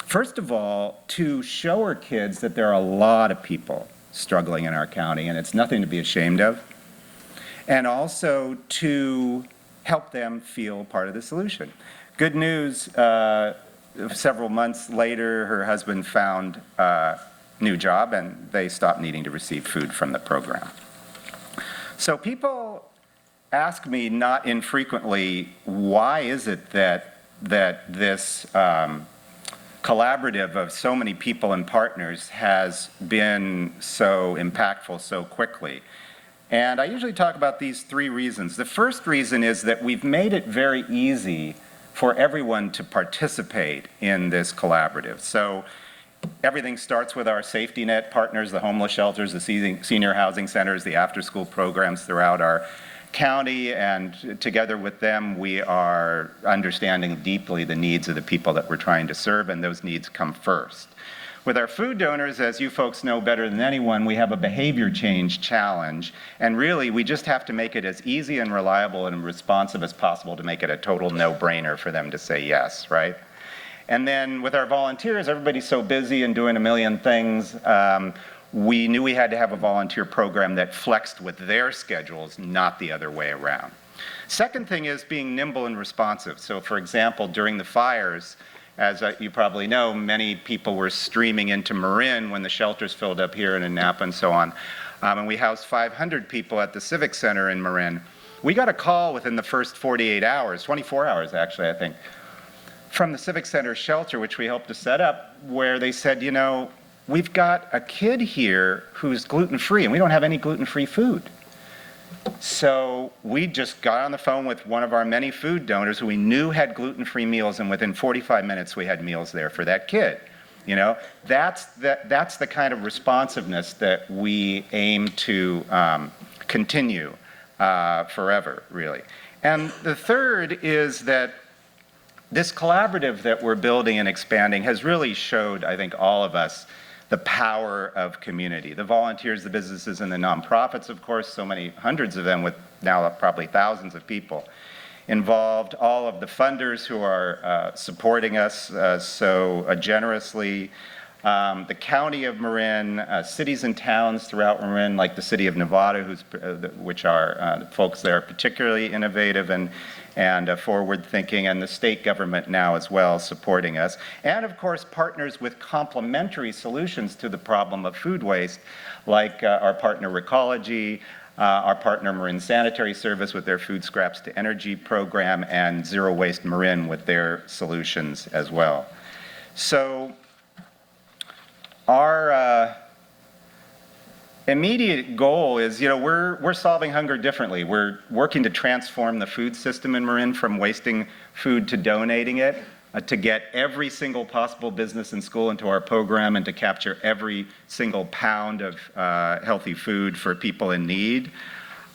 First of all, to show her kids that there are a lot of people struggling in our county and it's nothing to be ashamed of. And also to help them feel part of the solution. Good news, several months later, her husband found a new job and they stopped needing to receive food from the program. So people ask me not infrequently, why is it that this collaborative of so many people and partners has been so impactful so quickly? And I usually talk about these three reasons. The first reason is that we've made it very easy for everyone to participate in this collaborative. So everything starts with our safety net partners, the homeless shelters, the senior housing centers, the after-school programs throughout our county, and together with them we are understanding deeply the needs of the people that we're trying to serve, and those needs come first. With our food donors, as you folks know better than anyone, we have a behavior change challenge, and really we just have to make it as easy and reliable and responsive as possible to make it a total no-brainer for them to say yes, right? And then with our volunteers, everybody's so busy and doing a million things, we knew we had to have a volunteer program that flexed with their schedules, not the other way around. Second thing is being nimble and responsive. So for example, during the fires, as you probably know, many people were streaming into Marin when the shelters filled up here and in Napa and so on. And we housed 500 people at the Civic Center in Marin. We got a call within the first 48 hours, 24 hours actually, I think, from the Civic Center shelter, which we helped to set up, where they said, you know, we've got a kid here who's gluten-free and we don't have any gluten-free food. So we just got on the phone with one of our many food donors who we knew had gluten-free meals, and within 45 minutes we had meals there for that kid. You know, that's the kind of responsiveness that we aim to continue forever, really. And the third is that this collaborative that we're building and expanding has really showed, I think, all of us the power of community. The volunteers, the businesses, and the nonprofits, of course, so many hundreds of them with now probably thousands of people involved, all of the funders who are supporting us so generously, the county of Marin, cities and towns throughout Marin, like the city of Nevada, which are folks that are particularly innovative and forward-thinking, and the state government now as well supporting us. And of course, partners with complementary solutions to the problem of food waste, like our partner Recology, our partner Marin Sanitary Service with their Food Scraps to Energy program, and Zero Waste Marin with their solutions as well. So our immediate goal is, you know, we're solving hunger differently. We're working to transform the food system in Marin from wasting food to donating it, to get every single possible business and school into our program, and to capture every single pound of healthy food for people in need.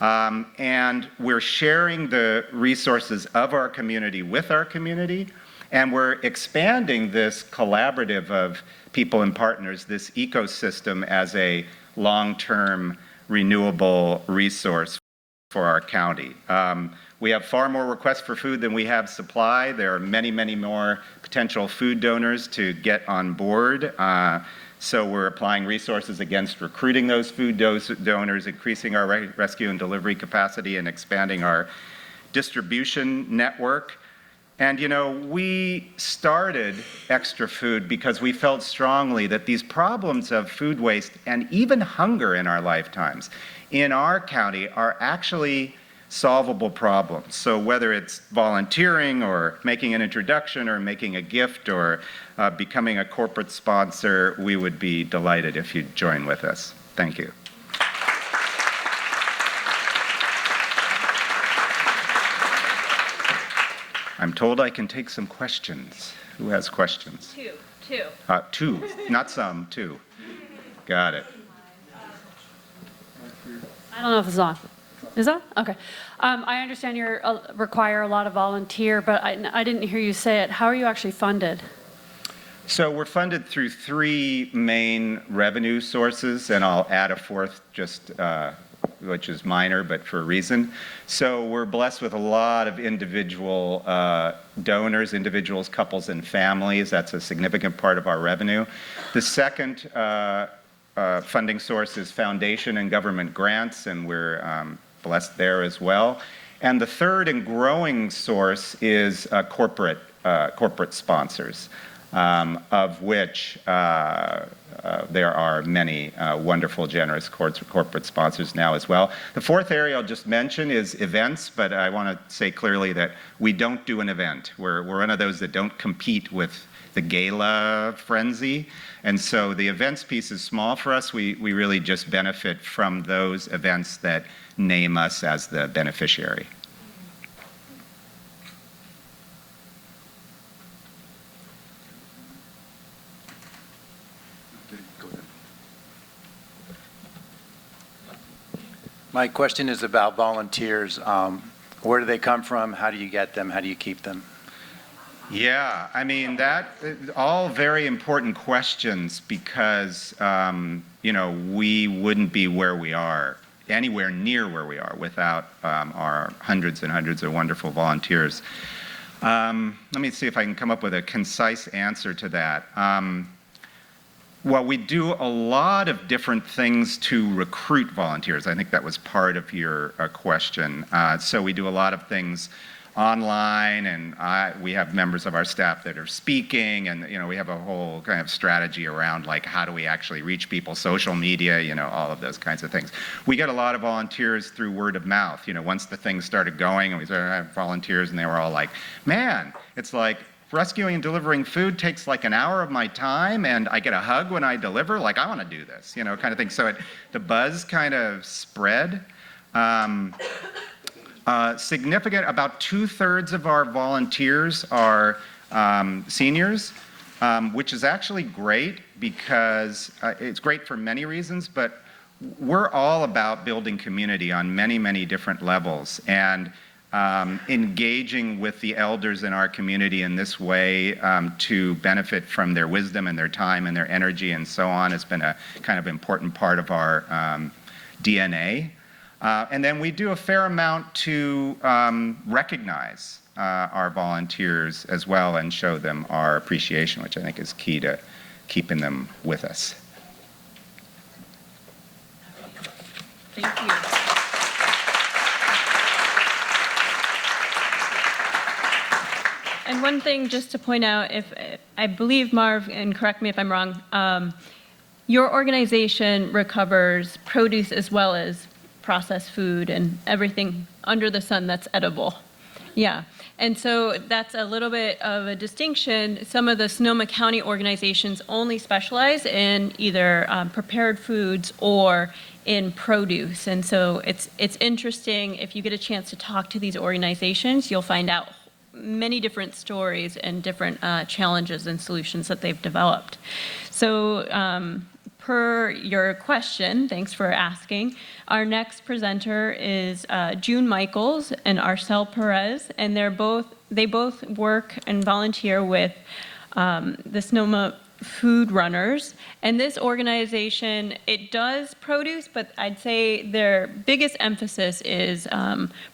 And we're sharing the resources of our community with our community, and we're expanding this collaborative of people and partners, this ecosystem, as a long-term renewable resource for our county. We have far more requests for food than we have supply. There are many, many more potential food donors to get on board. So we're applying resources against recruiting those food donors, increasing our rescue and delivery capacity, and expanding our distribution network. And you know, we started Extra Food because we felt strongly that these problems of food waste and even hunger in our lifetimes in our county are actually solvable problems. So whether it's volunteering or making an introduction or making a gift or becoming a corporate sponsor, we would be delighted if you'd join with us. Thank you. I'm told I can take some questions. Who has questions? Two. Two, not some, two. Got it. I don't know if it's on. Is it on? Okay. I understand you require a lot of volunteer, but I didn't hear you say it. How are you actually funded? So we're funded through three main revenue sources, and I'll add a fourth just which is minor, but for a reason. So we're blessed with a lot of individual donors, individuals, couples, and families. That's a significant part of our revenue. The second funding source is foundation and government grants, and we're blessed there as well. And the third and growing source is corporate sponsors, of which there are many wonderful, generous corporate sponsors now as well. The fourth area I'll just mention is events, but I want to say clearly that we don't do an event. We're one of those that don't compete with the gala frenzy. And so the events piece is small for us. We really just benefit from those events that name us as the beneficiary. My question is about volunteers. Where do they come from? How do you get them? How do you keep them? Yeah, I mean, all very important questions because, we wouldn't be where we are, anywhere near where we are without our hundreds and hundreds of wonderful volunteers. Let me see if I can come up with a concise answer to that. Well, we do a lot of different things to recruit volunteers. I think that was part of your question. So we do a lot of things online, and we have members of our staff that are speaking, and we have a whole kind of strategy around like how do we actually reach people, social media, all of those kinds of things. We get a lot of volunteers through word of mouth. Once the thing started going, and we started having volunteers, and they were all like, "Man, it's like rescuing and delivering food takes like an hour of my time, and I get a hug when I deliver. Like, I want to do this," kind of thing. So the buzz kind of spread. Significant, about 2/3 of our volunteers are seniors, which is actually great because it's great for many reasons, but we're all about building community on many, many different levels. And engaging with the elders in our community in this way to benefit from their wisdom and their time and their energy and so on has been a kind of important part of our DNA. And then we do a fair amount to recognize our volunteers as well and show them our appreciation, which I think is key to keeping them with us. Thank you. And one thing just to point out, if I believe Marv, and correct me if I'm wrong, your organization recovers produce as well as processed food and everything under the sun that's edible. Yeah, and so that's a little bit of a distinction. Some of the Sonoma County organizations only specialize in either prepared foods or in produce. And so it's interesting, if you get a chance to talk to these organizations, you'll find out many different stories and different challenges and solutions that they've developed. So per your question, thanks for asking, our next presenter is June Michaels and Arcel Perez, and they both work and volunteer with the Sonoma Food Runners. And this organization, it does produce, but I'd say their biggest emphasis is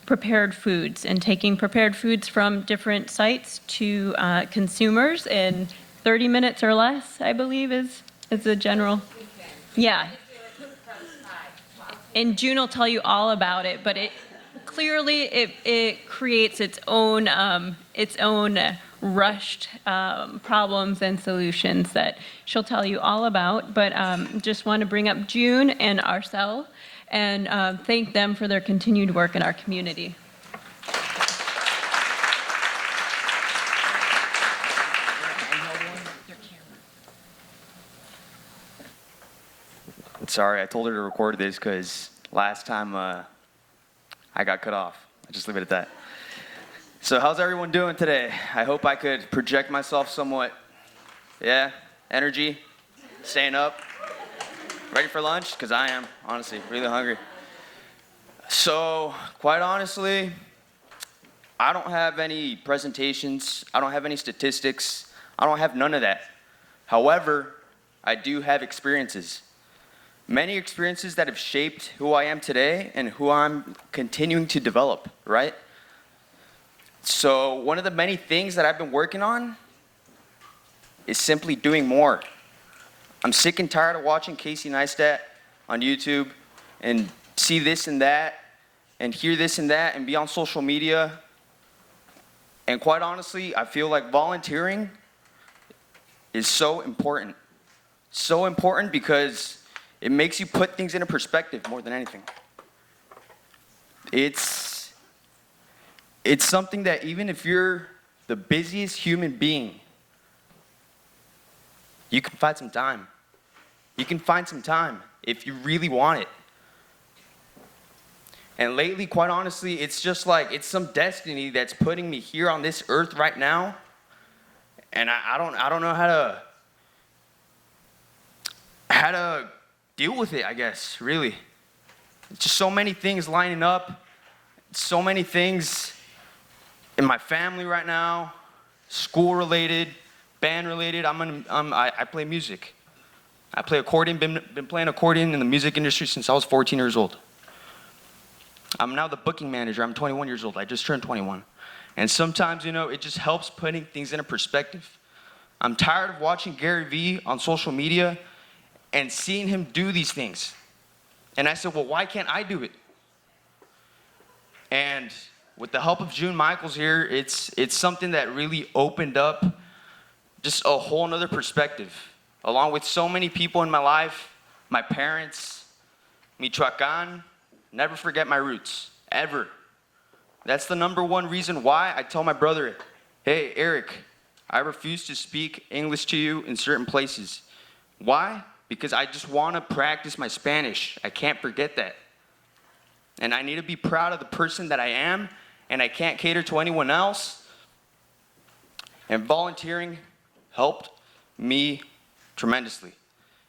prepared foods and taking prepared foods from different sites to consumers in 30 minutes or less, I believe is the general. Yeah. And June will tell you all about it, but it creates its own rushed problems and solutions that she'll tell you all about. But just want to bring up June and Arcel. and thank them for their continued work in our community. Sorry, I told her to record this because last time I got cut off. I'll just leave it at that. So how's everyone doing today? I hope I could project myself somewhat. Yeah? Energy? Staying up? Ready for lunch? Because I am, honestly, really hungry. So, quite honestly, I don't have any presentations. I don't have any statistics. I don't have none of that. However, I do have experiences. Many experiences that have shaped who I am today and who I'm continuing to develop, right? So one of the many things that I've been working on is simply doing more. I'm sick and tired of watching Casey Neistat on YouTube and see this and that and hear this and that and be on social media. And quite honestly, I feel like volunteering is so important. So important because it makes you put things into perspective more than anything. It's something that even if you're the busiest human being, you can find some time. You can find some time if you really want it. And lately, quite honestly, it's just like, it's some destiny that's putting me here on this earth right now. And I don't know how to deal with it, I guess, really. It's just so many things lining up, so many things in my family right now, school related, band related. I play music. I play accordion, been playing accordion in the music industry since I was 14 years old. I'm now the booking manager. I'm 21 years old. I just turned 21. And sometimes, it just helps putting things into perspective. I'm tired of watching Gary Vee on social media and seeing him do these things. And I said, well, why can't I do it? And with the help of June Michaels here, it's something that really opened up just a whole nother perspective. Along with so many people in my life, my parents, Michoacan, never forget my roots, ever. That's the number one reason why I tell my brother, hey, Eric, I refuse to speak English to you in certain places. Why? Because I just want to practice my Spanish. I can't forget that. And I need to be proud of the person that I am, and I can't cater to anyone else. And volunteering helped me tremendously.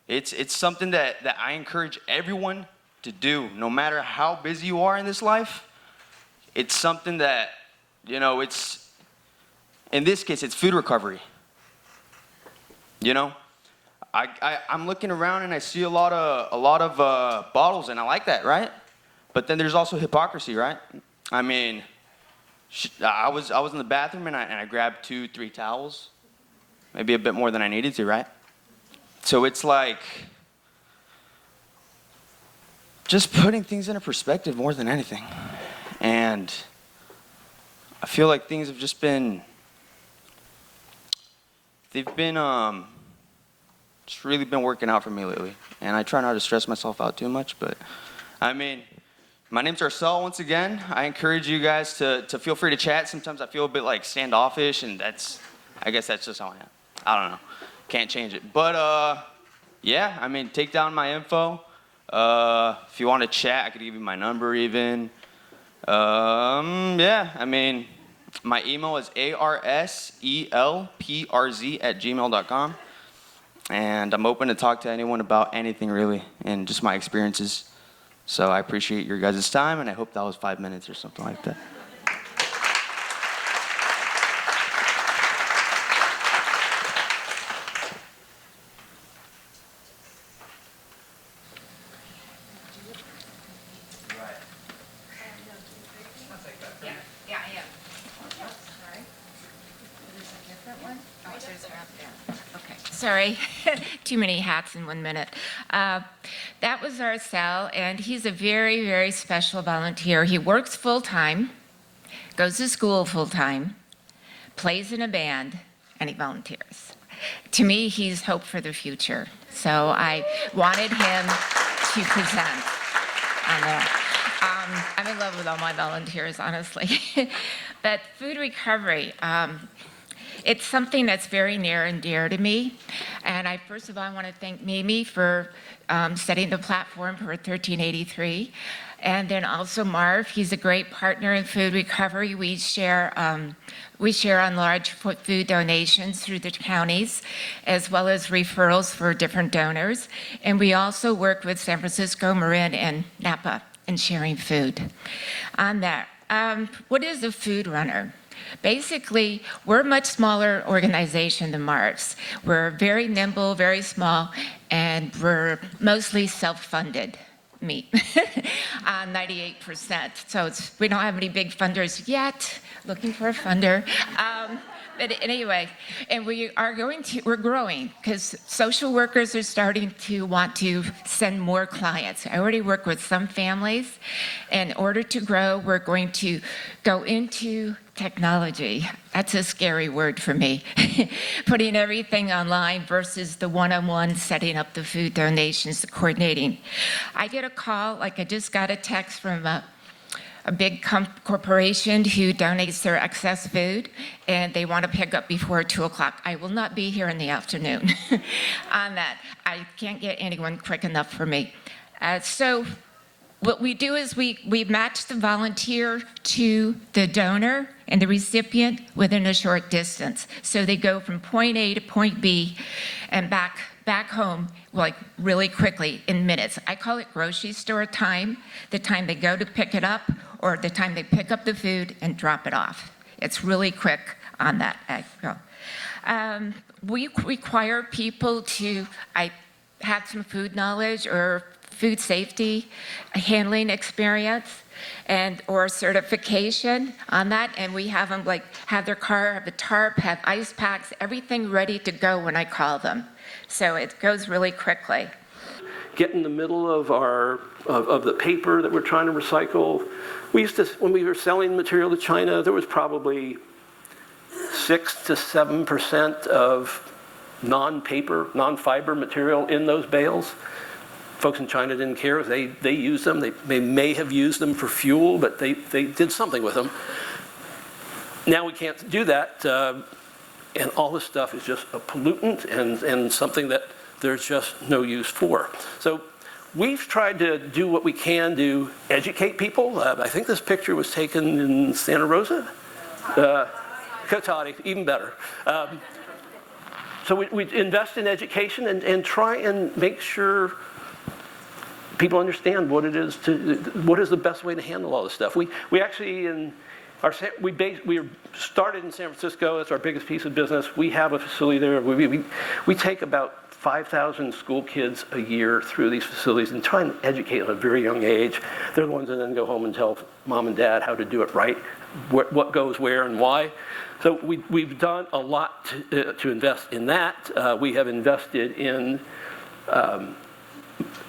It's something that I encourage everyone to do, no matter how busy you are in this life. It's something that, it's, in this case, it's food recovery. I'm looking around and I see a lot of bottles, and I like that, right? But then there's also hypocrisy, right? I mean, I was in the bathroom and I grabbed 2-3 towels, maybe a bit more than I needed to, right? So it's like just putting things into perspective more than anything. And I feel like things have just been, it's really been working out for me lately. And I try not to stress myself out too much, but I mean, my name's Arcel once again. I encourage you guys to feel free to chat. Sometimes I feel a bit like standoffish, and I guess that's just how I am. I don't know. Can't change it. But yeah, I mean, take down my info. If you want to chat, I could give you my number even. Yeah, I mean, my email is arselprz@gmail.com. And I'm open to talk to anyone about anything really, and just my experiences. So I appreciate your guys' time, and I hope that was 5 minutes or something like that. Yeah, I am. Sorry. Is this a different one? Oh, there's her up there. Okay, sorry. Too many hats in 1 minute. That was Arcel, and he's a very, very special volunteer. He works full-time, goes to school full-time, plays in a band, and he volunteers. To me, he's hope for the future. So I wanted him to present. on there. I'm in love with all my volunteers, honestly. But food recovery, it's something that's very near and dear to me. And first of all, I want to thank Mimi for setting the platform for 1383. And then also Marv, he's a great partner in food recovery. We share on large food donations through the counties, as well as referrals for different donors. And we also work with San Francisco, Marin, and Napa in sharing food. On that, what is a food runner? Basically, we're a much smaller organization than Marv's. We're very nimble, very small, and we're mostly self-funded. Me, 98%. So we don't have any big funders yet. Looking for a funder. But anyway, and we're growing because social workers are starting to want to send more clients. I already work with some families. In order to grow, we're going to go into technology. That's a scary word for me. Putting everything online versus the one-on-one setting up the food donations, the coordinating. I get a call, like I just got a text from a big corporation who donates their excess food, and they want to pick up before 2 o'clock. I will not be here in the afternoon on that. I can't get anyone quick enough for me. So what we do is we match the volunteer to the donor and the recipient within a short distance. So they go from point A to point B and back home, like really quickly in minutes. I call it grocery store time, the time they go to pick it up or the time they pick up the food and drop it off. It's really quick on that. We require people to have some food knowledge or food safety, handling experience, or certification on that, and we have them have their car, have the tarp, have ice packs, everything ready to go when I call them. So it goes really quickly. Get in the middle of of the paper that we're trying to recycle. We used to, when we were selling material to China, there was probably 6 to 7% of non-paper, non-fiber material in those bales. Folks in China didn't care. They used them. They may have used them for fuel, but they did something with them. Now we can't do that, and all this stuff is just a pollutant and something that there's just no use for. So we've tried to do what we can to educate people. I think this picture was taken in Santa Rosa. Cotati, even better. So we invest in education and try and make sure people understand what it is what is the best way to handle all this stuff. We actually we started in San Francisco. That's our biggest piece of business. We have a facility there. We take about 5,000 school kids a year through these facilities and try and educate at a very young age. They're the ones that then go home and tell mom and dad how to do it right, what goes where and why. So we've done a lot to invest in that. We have invested in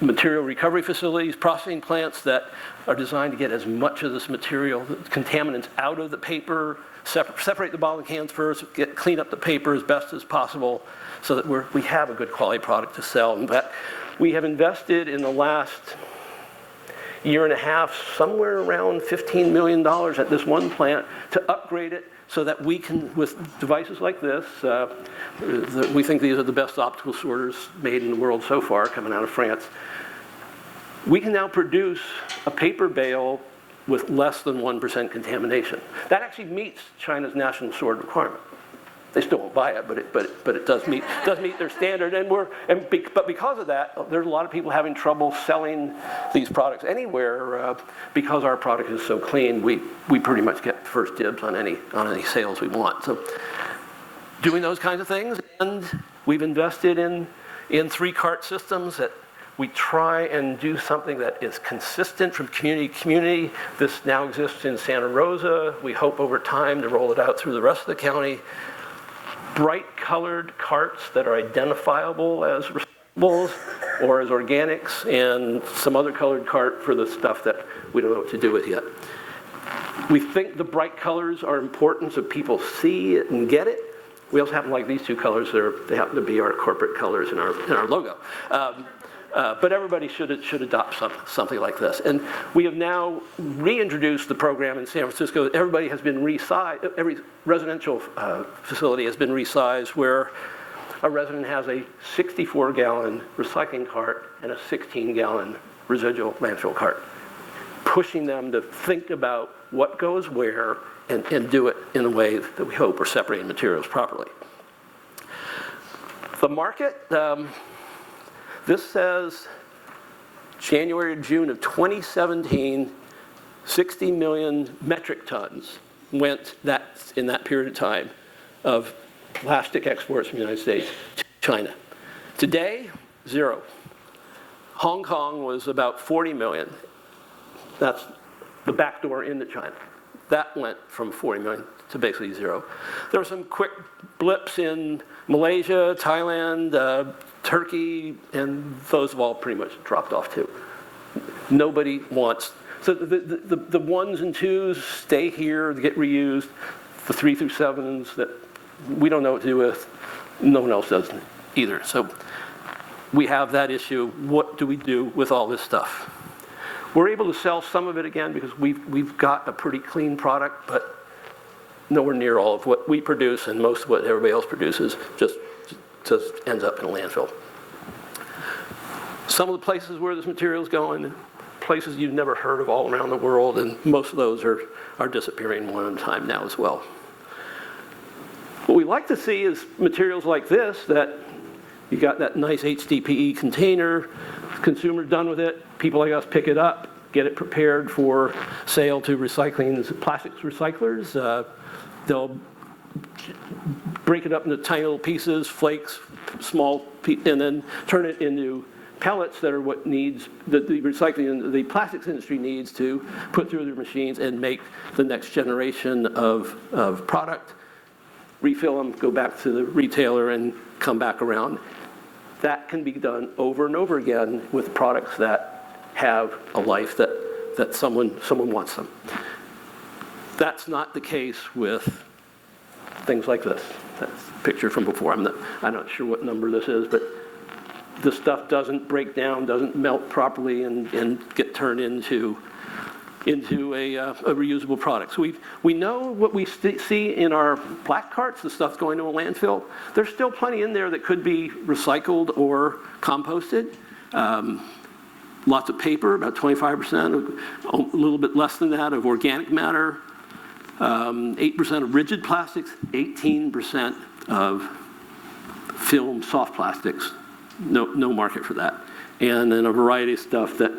material recovery facilities, processing plants that are designed to get as much of this material, contaminants out of the paper, separate the bottle and cans first, clean up the paper as best as possible so that we have a good quality product to sell. In fact, we have invested in the last year and a half somewhere around $15 million at this one plant to upgrade it so that we can, with devices like this, we think these are the best optical sorters made in the world so far, coming out of France. We can now produce a paper bale with less than 1% contamination. That actually meets China's national sort requirement. They still won't buy it, but it does meet their standard. But because of that, there's a lot of people having trouble selling these products anywhere because our product is so clean. We pretty much get first dibs on any sales we want. So doing those kinds of things, and we've invested in 3-cart systems that we try and do something that is consistent from community to community. This now exists in Santa Rosa. We hope over time to roll it out through the rest of the county. Bright colored carts that are identifiable as recyclables or as organics, and some other colored cart for the stuff that we don't know what to do with yet. We think the bright colors are important so people see it and get it. We also happen to like these 2 colors. They happen to be our corporate colors in our logo. But everybody should adopt something like this. And we have now reintroduced the program in San Francisco. Everybody has been resized, every residential facility has been resized where a resident has a 64-gallon recycling cart and a 16-gallon residual landfill cart, pushing them to think about what goes where and do it in a way that we hope are separating materials properly. The market, this says January to June of 2017, 60 million metric tons went in that period of time of plastic exports from the United States to China. Today, 0. Hong Kong was about 40 million. That's the back door into China. That went from 40 million to basically 0. There were some quick blips in Malaysia, Thailand, Turkey, and those have all pretty much dropped off too. Nobody wants, so the 1s and 2s stay here, they get reused. The 3 through 7s that we don't know what to do with, no one else does either. So we have that issue. What do we do with all this stuff? We're able to sell some of it again because we've got a pretty clean product, but nowhere near all of what we produce, and most of what everybody else produces just ends up in a landfill. Some of the places where this material is going, places you've never heard of all around the world, and most of those are disappearing one at a time now as well. What we like to see is materials like this, that you got that nice HDPE container, consumer done with it, people like us pick it up, get it prepared for sale to plastics recyclers. They'll break it up into tiny little pieces, flakes, and then turn it into pellets that are what needs, that the plastics industry needs to put through their machines and make the next generation of product. Refill them, go back to the retailer, and come back around. That can be done over and over again with products that have a life that someone wants them. That's not the case with things like this. That's a picture from before. I'm not sure what number this is, but the stuff doesn't break down, doesn't melt properly, and get turned into a reusable product. So we know what we see in our black carts, the stuff going to a landfill. There's still plenty in there that could be recycled or composted. Lots of paper, about 25%, a little bit less than that of organic matter, 8% of rigid plastics, 18% of film soft plastics. No market for that. And then a variety of stuff that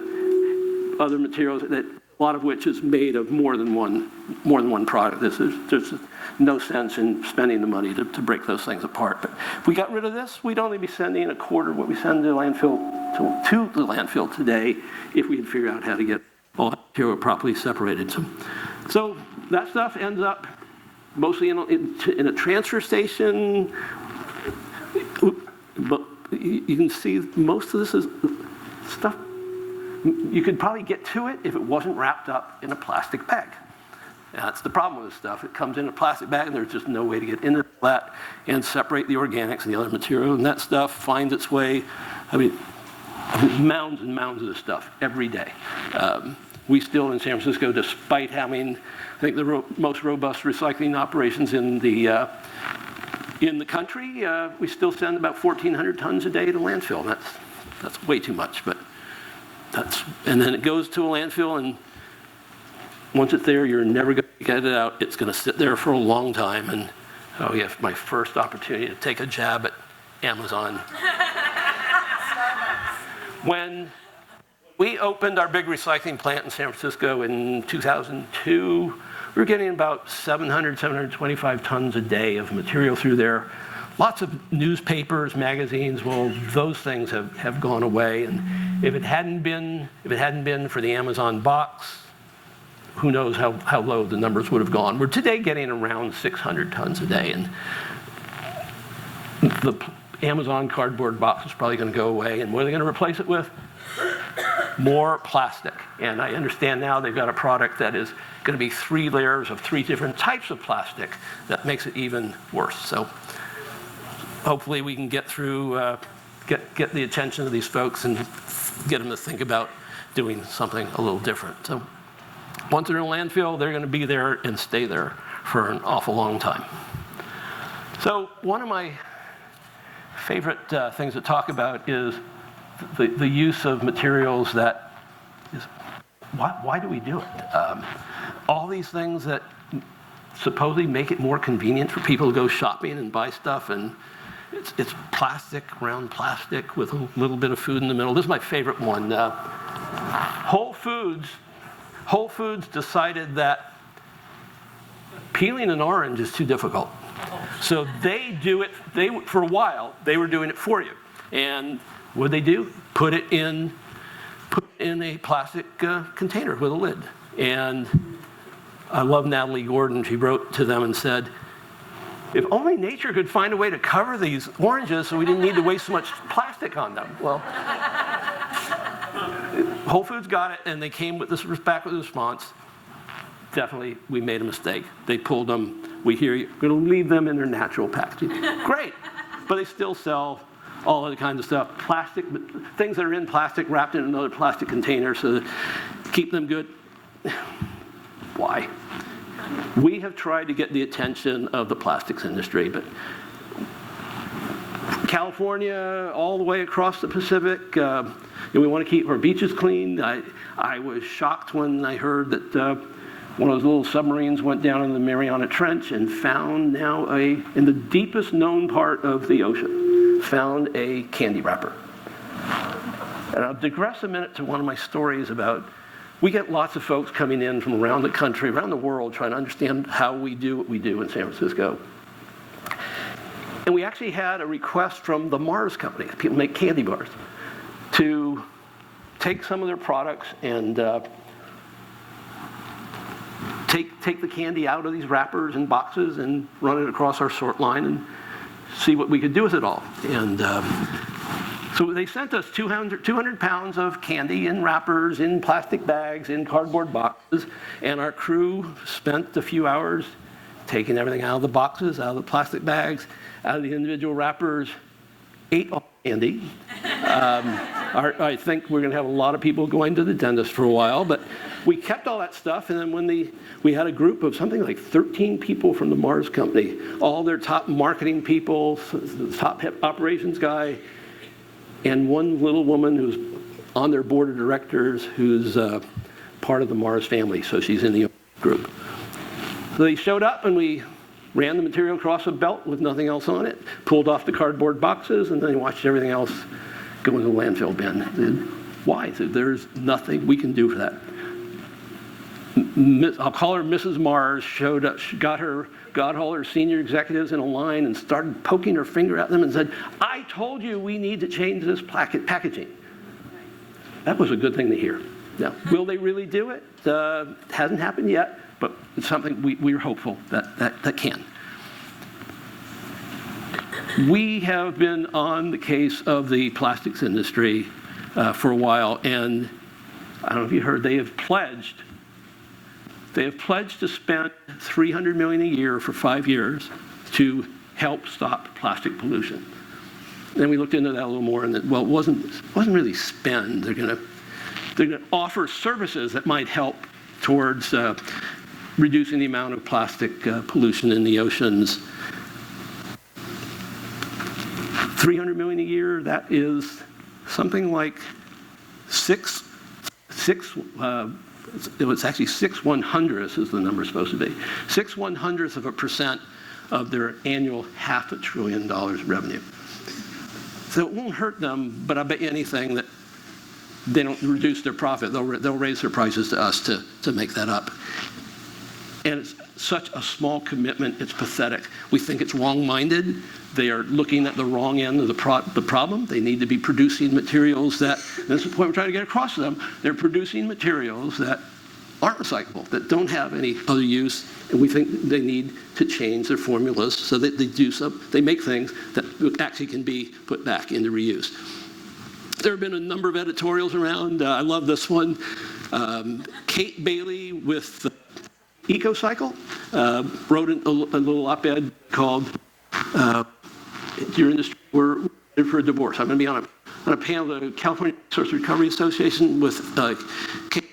other materials that a lot of which is made of more than one product. There's no sense in spending the money to break those things apart. But if we got rid of this, we'd only be sending a quarter of what we send to the landfill today if we could figure out how to get all that material properly separated. So that stuff ends up mostly in a transfer station. But you can see most of this is stuff. You could probably get to it if it wasn't wrapped up in a plastic bag. That's the problem with this stuff. It comes in a plastic bag, and there's just no way to get into that and separate the organics and the other material. And that stuff finds its way, mounds and mounds of this stuff every day. We still in San Francisco, despite having, I think, the most robust recycling operations in the country, we still send about 1,400 tons a day to landfill. That's way too much, but and then it goes to a landfill, and once it's there, you're never going to get it out. It's going to sit there for a long time. And my first opportunity to take a jab at Amazon. When we opened our big recycling plant in San Francisco in 2002, we were getting about 725 tons a day of material through there. Lots of newspapers, magazines, well, those things have gone away. And if it hadn't been for the Amazon box, who knows how low the numbers would have gone. We're today getting around 600 tons a day. And the Amazon cardboard box is probably going to go away. And what are they going to replace it with? More plastic. And I understand now they've got a product that is going to be 3 layers of 3 different types of plastic that makes it even worse. So hopefully we can get through get the attention of these folks and get them to think about doing something a little different. So once they're in a landfill, they're going to be there and stay there for an awful long time. So one of my favorite things to talk about is the use of materials that is, why do we do it? All these things that supposedly make it more convenient for people to go shopping and buy stuff, and it's plastic, round plastic with a little bit of food in the middle. This is my favorite one. Whole Foods decided that peeling an orange is too difficult. So they do it, for a while, they were doing it for you. And what they do? Put it in a plastic container with a lid. And I love Natalie Gordon. She wrote to them and said, if only nature could find a way to cover these oranges so we didn't need to waste so much plastic on them. Well, Whole Foods got it, and they came with this back with a response. Definitely, we made a mistake. They pulled them. We hear you. We're going to leave them in their natural packaging. Great, but they still sell all other kinds of stuff. Plastic, things that are in plastic wrapped in another plastic container so to keep them good. Why? We have tried to get the attention of the plastics industry, but California, all the way across the Pacific, we want to keep our beaches clean. I was shocked when I heard that one of those little submarines went down in the Mariana Trench and found now in the deepest known part of the ocean, found a candy wrapper. And I'll digress a minute to one of my stories about, we get lots of folks coming in from around the country, around the world, trying to understand how we do what we do in San Francisco. And we actually had a request from the Mars company, people make candy bars, to take some of their products and take the candy out of these wrappers and boxes and run it across our sort line and see what we could do with it all. And so they sent us 200 pounds of candy in wrappers, in plastic bags, in cardboard boxes, and our crew spent a few hours taking everything out of the boxes, out of the plastic bags, out of the individual wrappers, ate all the candy. I think we're going to have a lot of people going to the dentist for a while, but we kept all that stuff, and then when we had a group of something like 13 people from the Mars company, all their top marketing people, the top operations guy, and one little woman who's on their board of directors who's part of the Mars family, so she's in the group. So they showed up and we ran the material across a belt with nothing else on it, pulled off the cardboard boxes, and then watched everything else go in the landfill bin. Why? There's nothing we can do for that. I'll call her Mrs. Mars, showed up, got all her senior executives in a line and started poking her finger at them and said, I told you we need to change this packaging. That was a good thing to hear. Now, will they really do it? Hasn't happened yet, but it's something we're hopeful that can. We have been on the case of the plastics industry for a while, and I don't know if you heard, they have pledged to spend $300 million a year for 5 years to help stop plastic pollution. Then we looked into that a little more, and it wasn't really spend. They're going to offer services that might help towards reducing the amount of plastic pollution in the oceans. $300 million a year, that is something like it's actually 6/100ths is the number supposed to be. 6/100% of their annual $500 billion revenue. So it won't hurt them, but I bet you anything that they don't reduce their profit. They'll raise their prices to us to make that up. And it's such a small commitment, it's pathetic. We think it's wrong-minded. They are looking at the wrong end of the problem. They need to be producing materials that, and this is the point we're trying to get across to them, they're producing materials that aren't recyclable, that don't have any other use, and we think they need to change their formulas so that they make things that actually can be put back into reuse. There have been a number of editorials around. I love this one. Kate Bailey with EcoCycle wrote a little op-ed called "Your Industry, We're for a divorce. I'm going to be on a panel of the California Resource Recovery Association with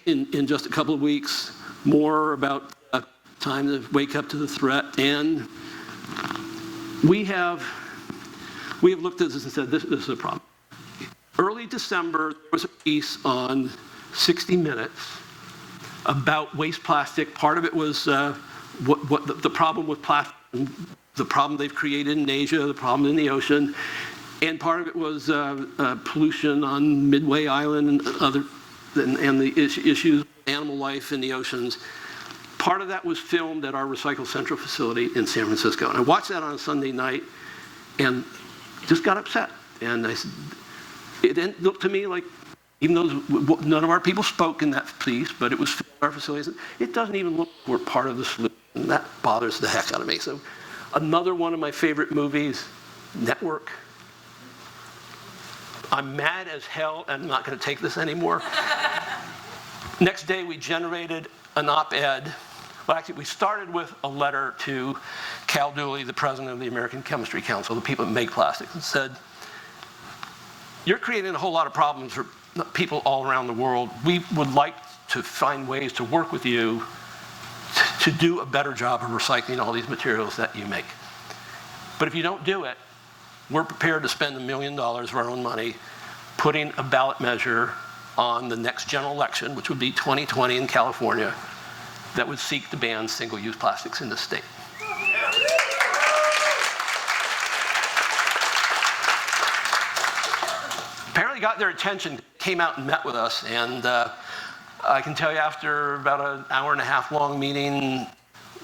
in just a couple of weeks, more about time to wake up to the threat. And we have looked at this and said, this is a problem. Early December, there was a piece on 60 Minutes about waste plastic. Part of it was what the problem with plastic, the problem they've created in Asia, the problem in the ocean, and part of it was pollution on Midway Island and the issues of animal life in the oceans. Part of that was filmed at our Recycle Central facility in San Francisco. And I watched that on a Sunday night and just got upset. And I said, it didn't look to me like, even though none of our people spoke in that piece, but it was filmed at our facilities, it doesn't even look like we're part of the solution. And that bothers the heck out of me. So another one of my favorite movies, Network. I'm mad as hell and I'm not going to take this anymore. Next day we generated an op-ed. Well, actually, we started with a letter to Cal Dooley, the president of the American Chemistry Council, the people that make plastics, and said, you're creating a whole lot of problems for people all around the world. We would like to find ways to work with you to do a better job of recycling all these materials that you make. But if you don't do it, we're prepared to spend $1 million of our own money putting a ballot measure on the next general election, which would be 2020 in California, that would seek to ban single-use plastics in the state. Apparently got their attention, came out and met with us, and I can tell you after about an hour and a half long meeting,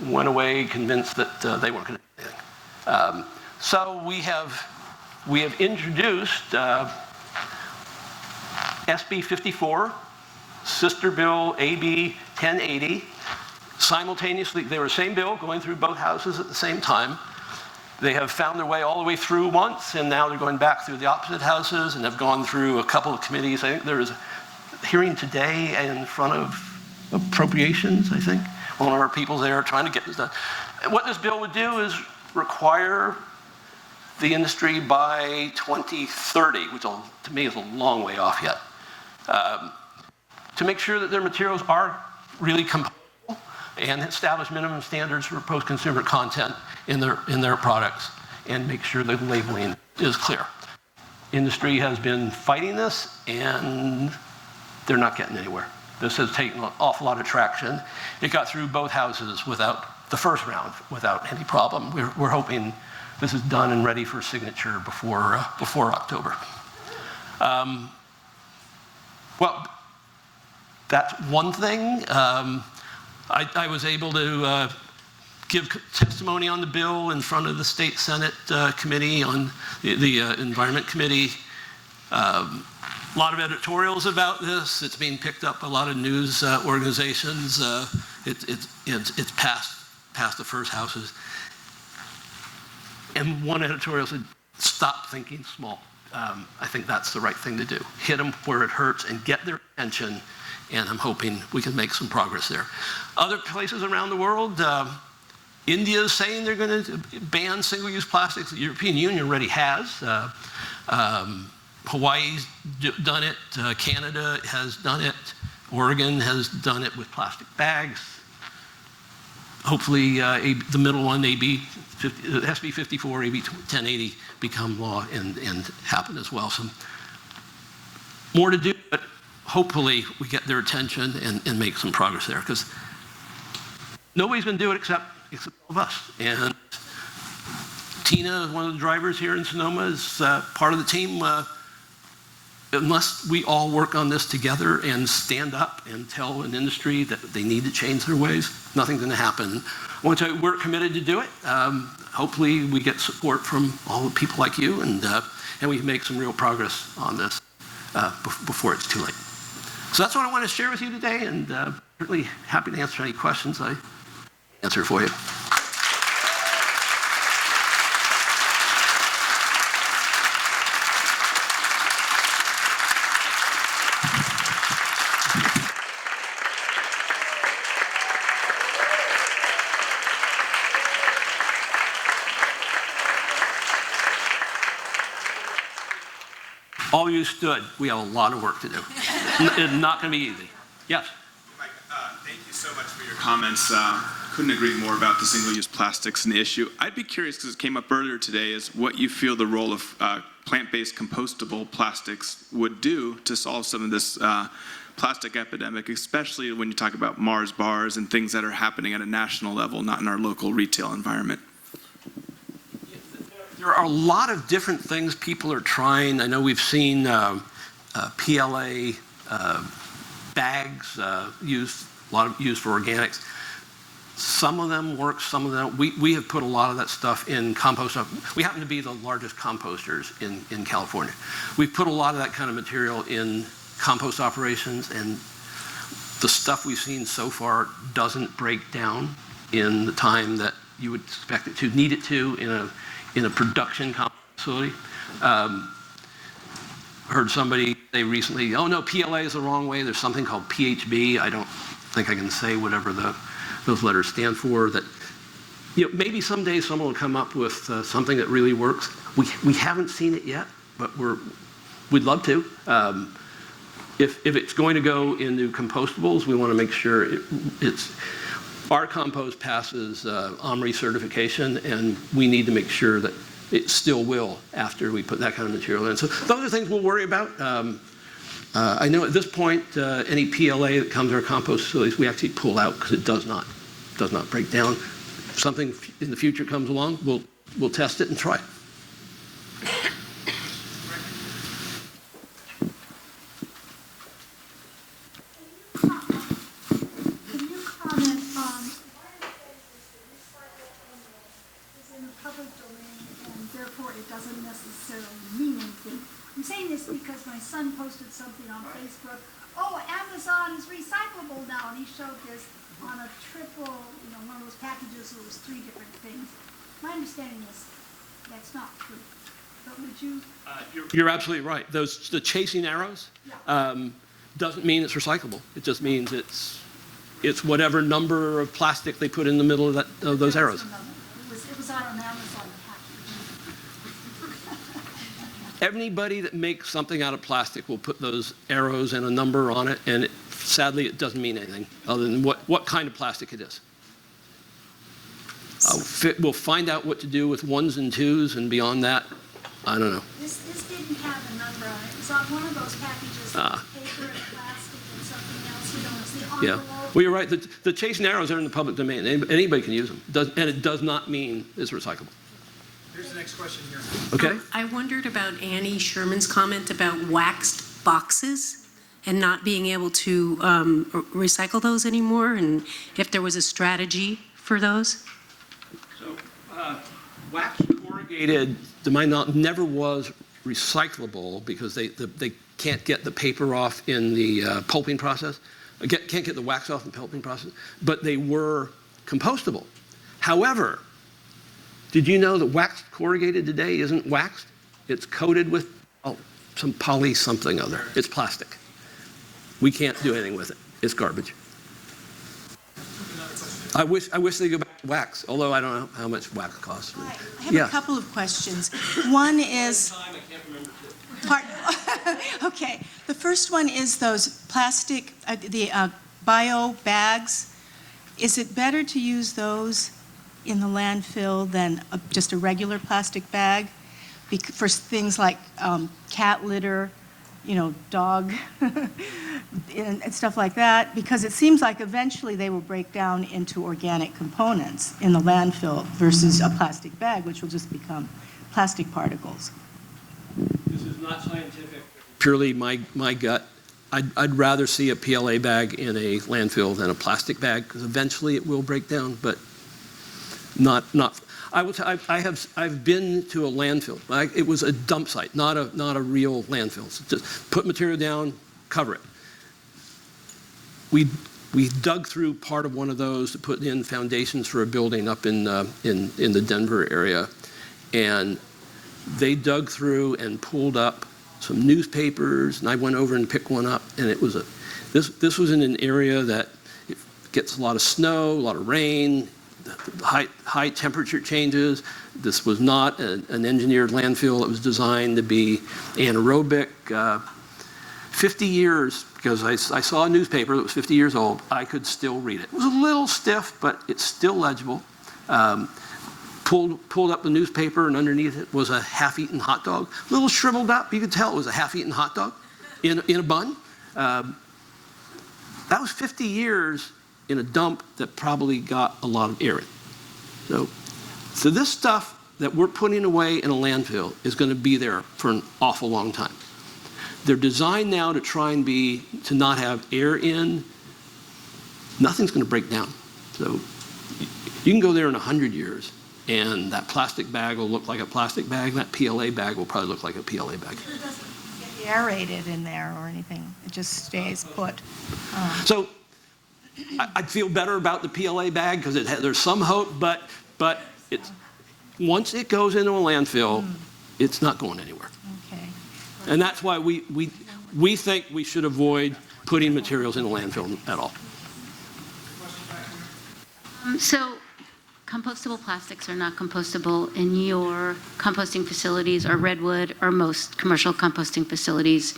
went away convinced that they weren't going to do anything. So we have introduced SB 54, Sister Bill AB 1080. Simultaneously, they were the same bill going through both houses at the same time. They have found their way all the way through once, and now they're going back through the opposite houses and have gone through a couple of committees. I think there is a hearing today in front of Appropriations, I think. One of our people there trying to get this done. And what this bill would do is require the industry by 2030, which to me is a long way off yet, to make sure that their materials are really compatible and establish minimum standards for post-consumer content in their products and make sure the labeling is clear. Industry has been fighting this and they're not getting anywhere. This has taken an awful lot of traction. It got through both houses without the first round, without any problem. We're hoping this is done and ready for signature before October. Well, that's one thing. I was able to give testimony on the bill in front of the State Senate committee on the Environment Committee. A lot of editorials about this. It's being picked up by a lot of news organizations. It's passed the first houses. And one editorial said, stop thinking small. I think that's the right thing to do. Hit them where it hurts and get their attention, and I'm hoping we can make some progress there. Other places around the world, India is saying they're going to ban single-use plastics. The European Union already has. Hawaii's done it. Canada has done it. Oregon has done it with plastic bags. Hopefully, the middle one, SB 54, AB 1080, become law and happen as well. So more to do, but hopefully we get their attention and make some progress there, because nobody's going to do it except all of us. And Tina, one of the drivers here in Sonoma, is part of the team. Unless we all work on this together and stand up and tell an industry that they need to change their ways, nothing's going to happen. I want to tell you, we're committed to do it. Hopefully we get support from all the people like you, and we can make some real progress on this before it's too late. So that's what I want to share with you today, and certainly happy to answer any questions I answer for you. you stood. We have a lot of work to do. It's not going to be easy. Yes? Mike, thank you so much for your comments. Couldn't agree more about the single-use plastics and the issue. I'd be curious, because it came up earlier today, is what you feel the role of plant-based compostable plastics would do to solve some of this plastic epidemic, especially when you talk about Mars bars and things that are happening at a national level, not in our local retail environment. There are a lot of different things people are trying. I know we've seen PLA bags used, a lot of used for organics. Some of them work, some of them don't. We have put a lot of that stuff in compost. We happen to be the largest composters in California. We've put a lot of that kind of material in compost operations, and the stuff we've seen so far doesn't break down in the time that you would expect it to, need it to in a production compost facility. Heard somebody say recently, oh no, PLA is the wrong way. There's something called PHB. I don't think I can say whatever those letters stand for. That, you know, maybe someday someone will come up with something that really works. We haven't seen it yet, but we'd love to. If it's going to go into compostables, we want to make sure our compost passes OMRI certification, and we need to make sure that it still will after we put that kind of material in. So those are things we'll worry about. I know at this point, any PLA that comes to our compost facilities, we actually pull out because it does not break down. If something in the future comes along, we'll test it and try it. I'm saying this because my son posted something on Facebook. Oh, Amazon is recyclable now, and he showed this on a triple, one of those packages where it was 3 different things. My understanding is that's not true. But would you? You're absolutely right. The chasing arrows doesn't mean it's recyclable. It just means it's whatever number of plastic they put in the middle of those arrows. It was on an Amazon package. Anybody that makes something out of plastic will put those arrows and a number on it, and sadly it doesn't mean anything other than what kind of plastic it is. We'll find out what to do with 1s and 2s, and beyond that, I don't know. This didn't have a number on it. It was on one of those packages, paper and plastic and something else. It's the envelope. Yeah. Well, you're right. The chasing arrows are in the public domain. Anybody can use them. And it does not mean it's recyclable. Here's the next question here. Okay. I wondered about Annie Sherman's comment about waxed boxes and not being able to recycle those anymore, and if there was a strategy for those. So, wax corrugated, to my knowledge, never was recyclable because they can't get the paper off in the pulping process. Can't get the wax off in the pulping process, but they were compostable. However, did you know that wax corrugated today isn't waxed? It's coated with some poly something other. It's plastic. We can't do anything with it. It's garbage. I wish they go back to wax, although I don't know how much wax costs. I have a couple of questions. One is... Okay. The first one is those plastic, the bio bags. Is it better to use those in the landfill than just a regular plastic bag for things like cat litter, dog and stuff like that? Because it seems like eventually they will break down into organic components in the landfill versus a plastic bag, which will just become plastic particles. This is not scientific. Purely my gut. I'd rather see a PLA bag in a landfill than a plastic bag, because eventually it will break down, but not. I will tell. I've been to a landfill. It was a dump site, not a real landfill. So just put material down, cover it. We dug through part of one of those to put in foundations for a building up in the Denver area, and they dug through and pulled up some newspapers, and I went over and picked one up, and it was this was in an area that it gets a lot of snow, a lot of rain. high temperature changes. This was not an engineered landfill. It was designed to be anaerobic. 50 years, because I saw a newspaper that was 50 years old, I could still read it. It was a little stiff, but it's still legible. Pulled up the newspaper, and underneath it was a half-eaten hot dog. A little shriveled up. You could tell it was a half-eaten hot dog in a bun. That was 50 years in a dump that probably got a lot of air in. So this stuff that we're putting away in a landfill is going to be there for an awful long time. They're designed now to try and to not have air in. Nothing's going to break down. So you can go there in 100 years, and that plastic bag will look like a plastic bag. That PLA bag will probably look like a PLA bag. It doesn't get aerated in there or anything. It just stays put. So I'd feel better about the PLA bag because there's some hope, but once it goes into a landfill, it's not going anywhere. Okay. And that's why we think we should avoid putting materials in a landfill at all. So compostable plastics are not compostable in your composting facilities or Redwood or most commercial composting facilities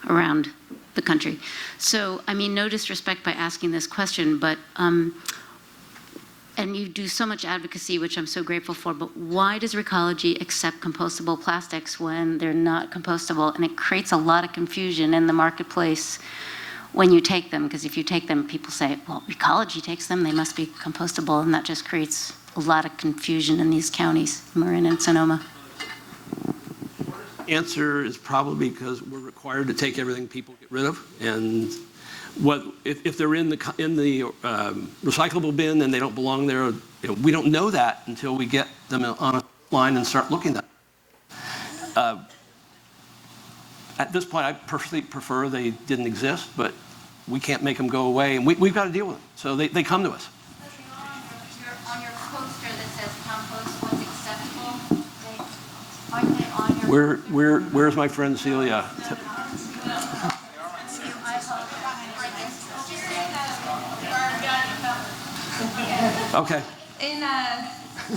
around the country. So, I mean, no disrespect by asking this question, but, and you do so much advocacy, which I'm so grateful for, but why does Recology accept compostable plastics when they're not compostable? And it creates a lot of confusion in the marketplace when you take them, because if you take them, people say, well, Recology takes them, they must be compostable, and that just creates a lot of confusion in these counties, Marin and Sonoma. Answer is probably because we're required to take everything people get rid of, and if they're in the recyclable bin and they don't belong there, we don't know that until we get them on a line and start looking at them. At this point, I personally prefer they didn't exist, but we can't make them go away, and we've got to deal with them. So they come to us. On your poster that says compost was acceptable, aren't they on your... Where's my friend Celia? Okay. In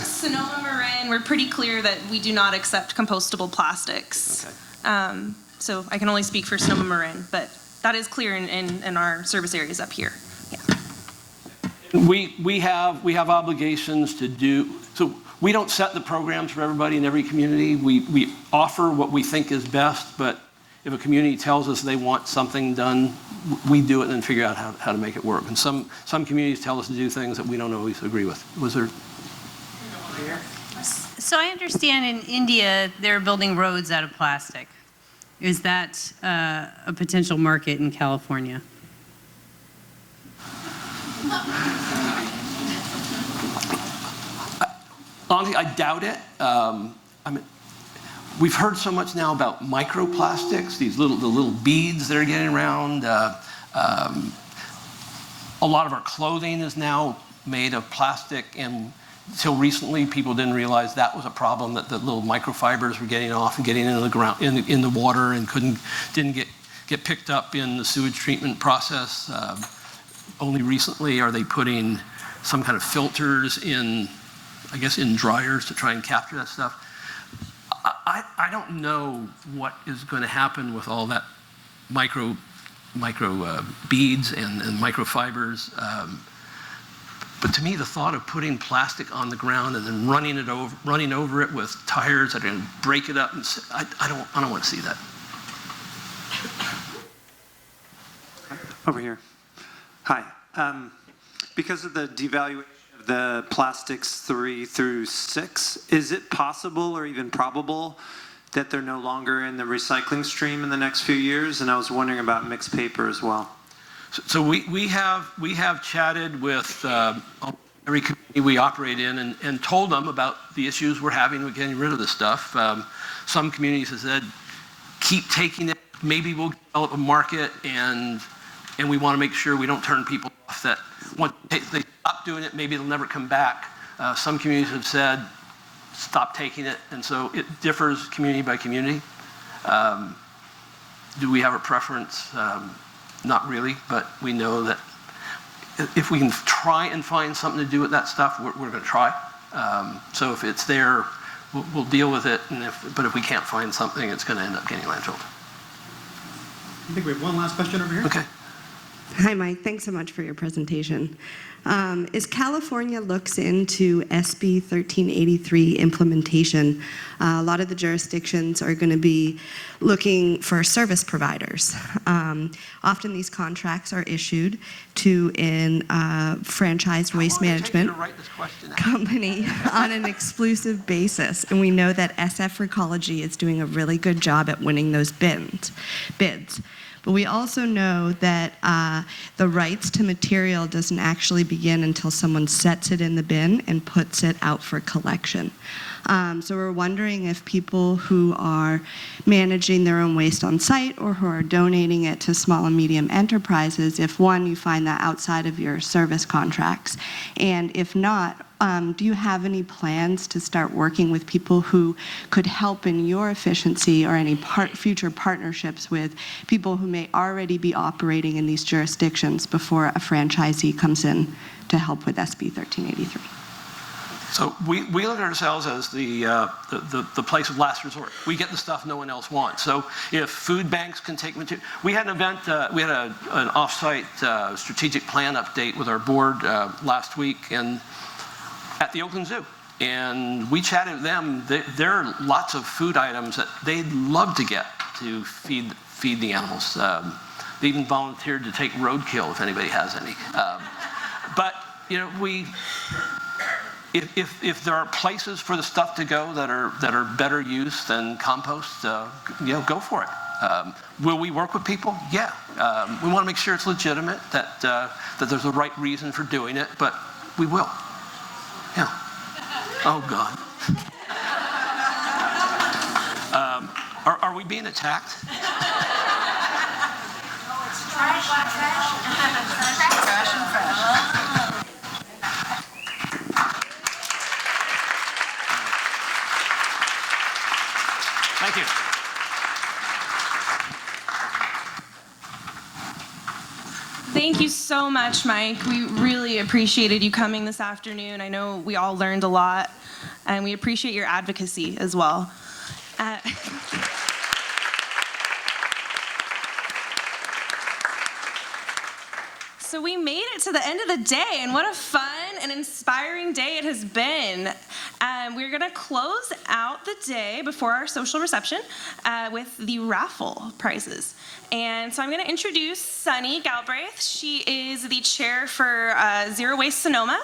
Sonoma Marin, we're pretty clear that we do not accept compostable plastics. Okay. So I can only speak for Sonoma Marin, but that is clear in our service areas up here. Yeah. We have obligations to do, so we don't set the programs for everybody in every community. We offer what we think is best, but if a community tells us they want something done, we do it and figure out how to make it work. And some communities tell us to do things that we don't always agree with. Was there? So I understand in India, they're building roads out of plastic. Is that a potential market in California? Honestly, I doubt it. We've heard so much now about microplastics, the little beads that are getting around. A lot of our clothing is now made of plastic, and until recently, people didn't realize that was a problem, that the little microfibers were getting off and getting into the ground, in the water, and didn't get picked up in the sewage treatment process. Only recently are they putting some kind of filters in, I guess, in dryers to try and capture that stuff. I don't know what is going to happen with all that micro beads and microfibers. But to me, the thought of putting plastic on the ground and then running over it with tires that are going to break it up, I don't want to see that. Over here. Hi. Because of the devaluation of the plastics 3 through 6, is it possible or even probable that they're no longer in the recycling stream in the next few years? And I was wondering about mixed paper as well. So we have chatted with every community we operate in and told them about the issues we're having with getting rid of this stuff. Some communities have said, keep taking it, maybe we'll develop a market, and we want to make sure we don't turn people off, that once they stop doing it, maybe they'll never come back. Some communities have said, stop taking it, and so it differs community by community. Do we have a preference? Not really, but we know that if we can try and find something to do with that stuff, we're going to try. So if it's there, we'll deal with it. But if we can't find something, it's going to end up getting landfilled. I think we have one last question over here. Okay. Hi, Mike. Thanks so much for your presentation. As California looks into SB 1383 implementation, a lot of the jurisdictions are going to be looking for service providers. Often these contracts are issued to a franchised waste management company on an exclusive basis. And we know that SF Recology is doing a really good job at winning those bids. But we also know that the rights to material doesn't actually begin until someone sets it in the bin and puts it out for collection. So we're wondering if people who are managing their own waste on site or who are donating it to small and medium enterprises, if one, you find that outside of your service contracts, and if not, do you have any plans to start working with people who could help in your efficiency or any future partnerships with people who may already be operating in these jurisdictions before a franchisee comes in to help with SB 1383? So we look at ourselves as the place of last resort. We get the stuff no one else wants. So if food banks can take material, we had an event, we had an off-site strategic plan update with our board last week at the Oakland Zoo. And we chatted with them. There are lots of food items that they'd love to get to feed the animals. They even volunteered to take roadkill if anybody has any. But you know, if there are places for the stuff to go that are better used than compost, go for it. Will we work with people? Yeah. We want to make sure it's legitimate, that there's a right reason for doing it, but we will. Yeah. Oh, God. Are we being attacked? Thank you. Thank you so much, Mike. We really appreciated you coming this afternoon. I know we all learned a lot, and we appreciate your advocacy as well. So we made it to the end of the day, and what a fun and inspiring day it has been. We're going to close out the day before our social reception with the raffle prizes. And so I'm going to introduce Sunny Galbraith. She is the chair for Zero Waste Sonoma,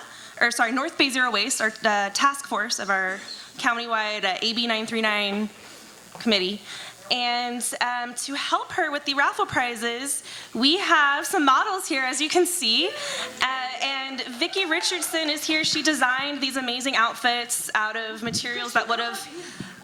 North Bay Zero Waste, our task force of our countywide AB 939 committee. And to help her with the raffle prizes, we have some models here, as you can see. And Vicki Richardson is here. She designed these amazing outfits out of materials that would have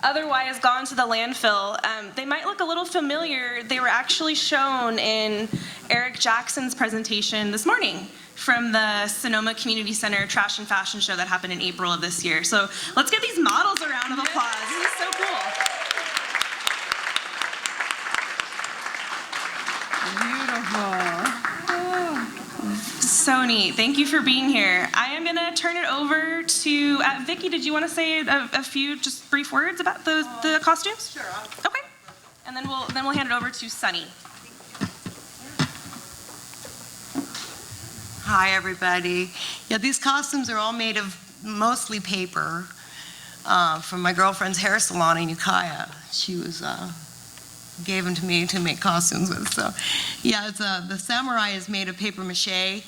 otherwise gone to the landfill. They might look a little familiar. They were actually shown in Eric Jackson's presentation this morning from the Sonoma Community Center Trash and Fashion Show that happened in April of this year. So let's give these models a round of applause. This is so cool. So neat. Thank you for being here. I am going to turn it over to Vicki. Did you want to say a few just brief words about the costumes? Sure. Okay. And then we'll hand it over to Sunny. Hi, everybody. Yeah, these costumes are all made of mostly paper from my girlfriend's hair salon in Ukiah. She gave them to me to make costumes with. So, yeah, the samurai is made of paper mache,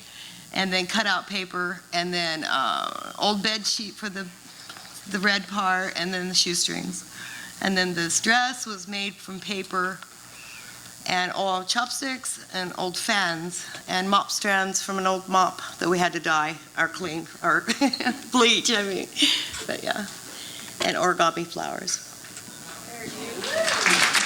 and then cut out paper, and then old bed sheet for the red part, and then the shoestrings. And then this dress was made from paper and old chopsticks and old fans and mop strands from an old mop that we had to dye or clean or bleach, I mean. But yeah, and origami flowers. There you go.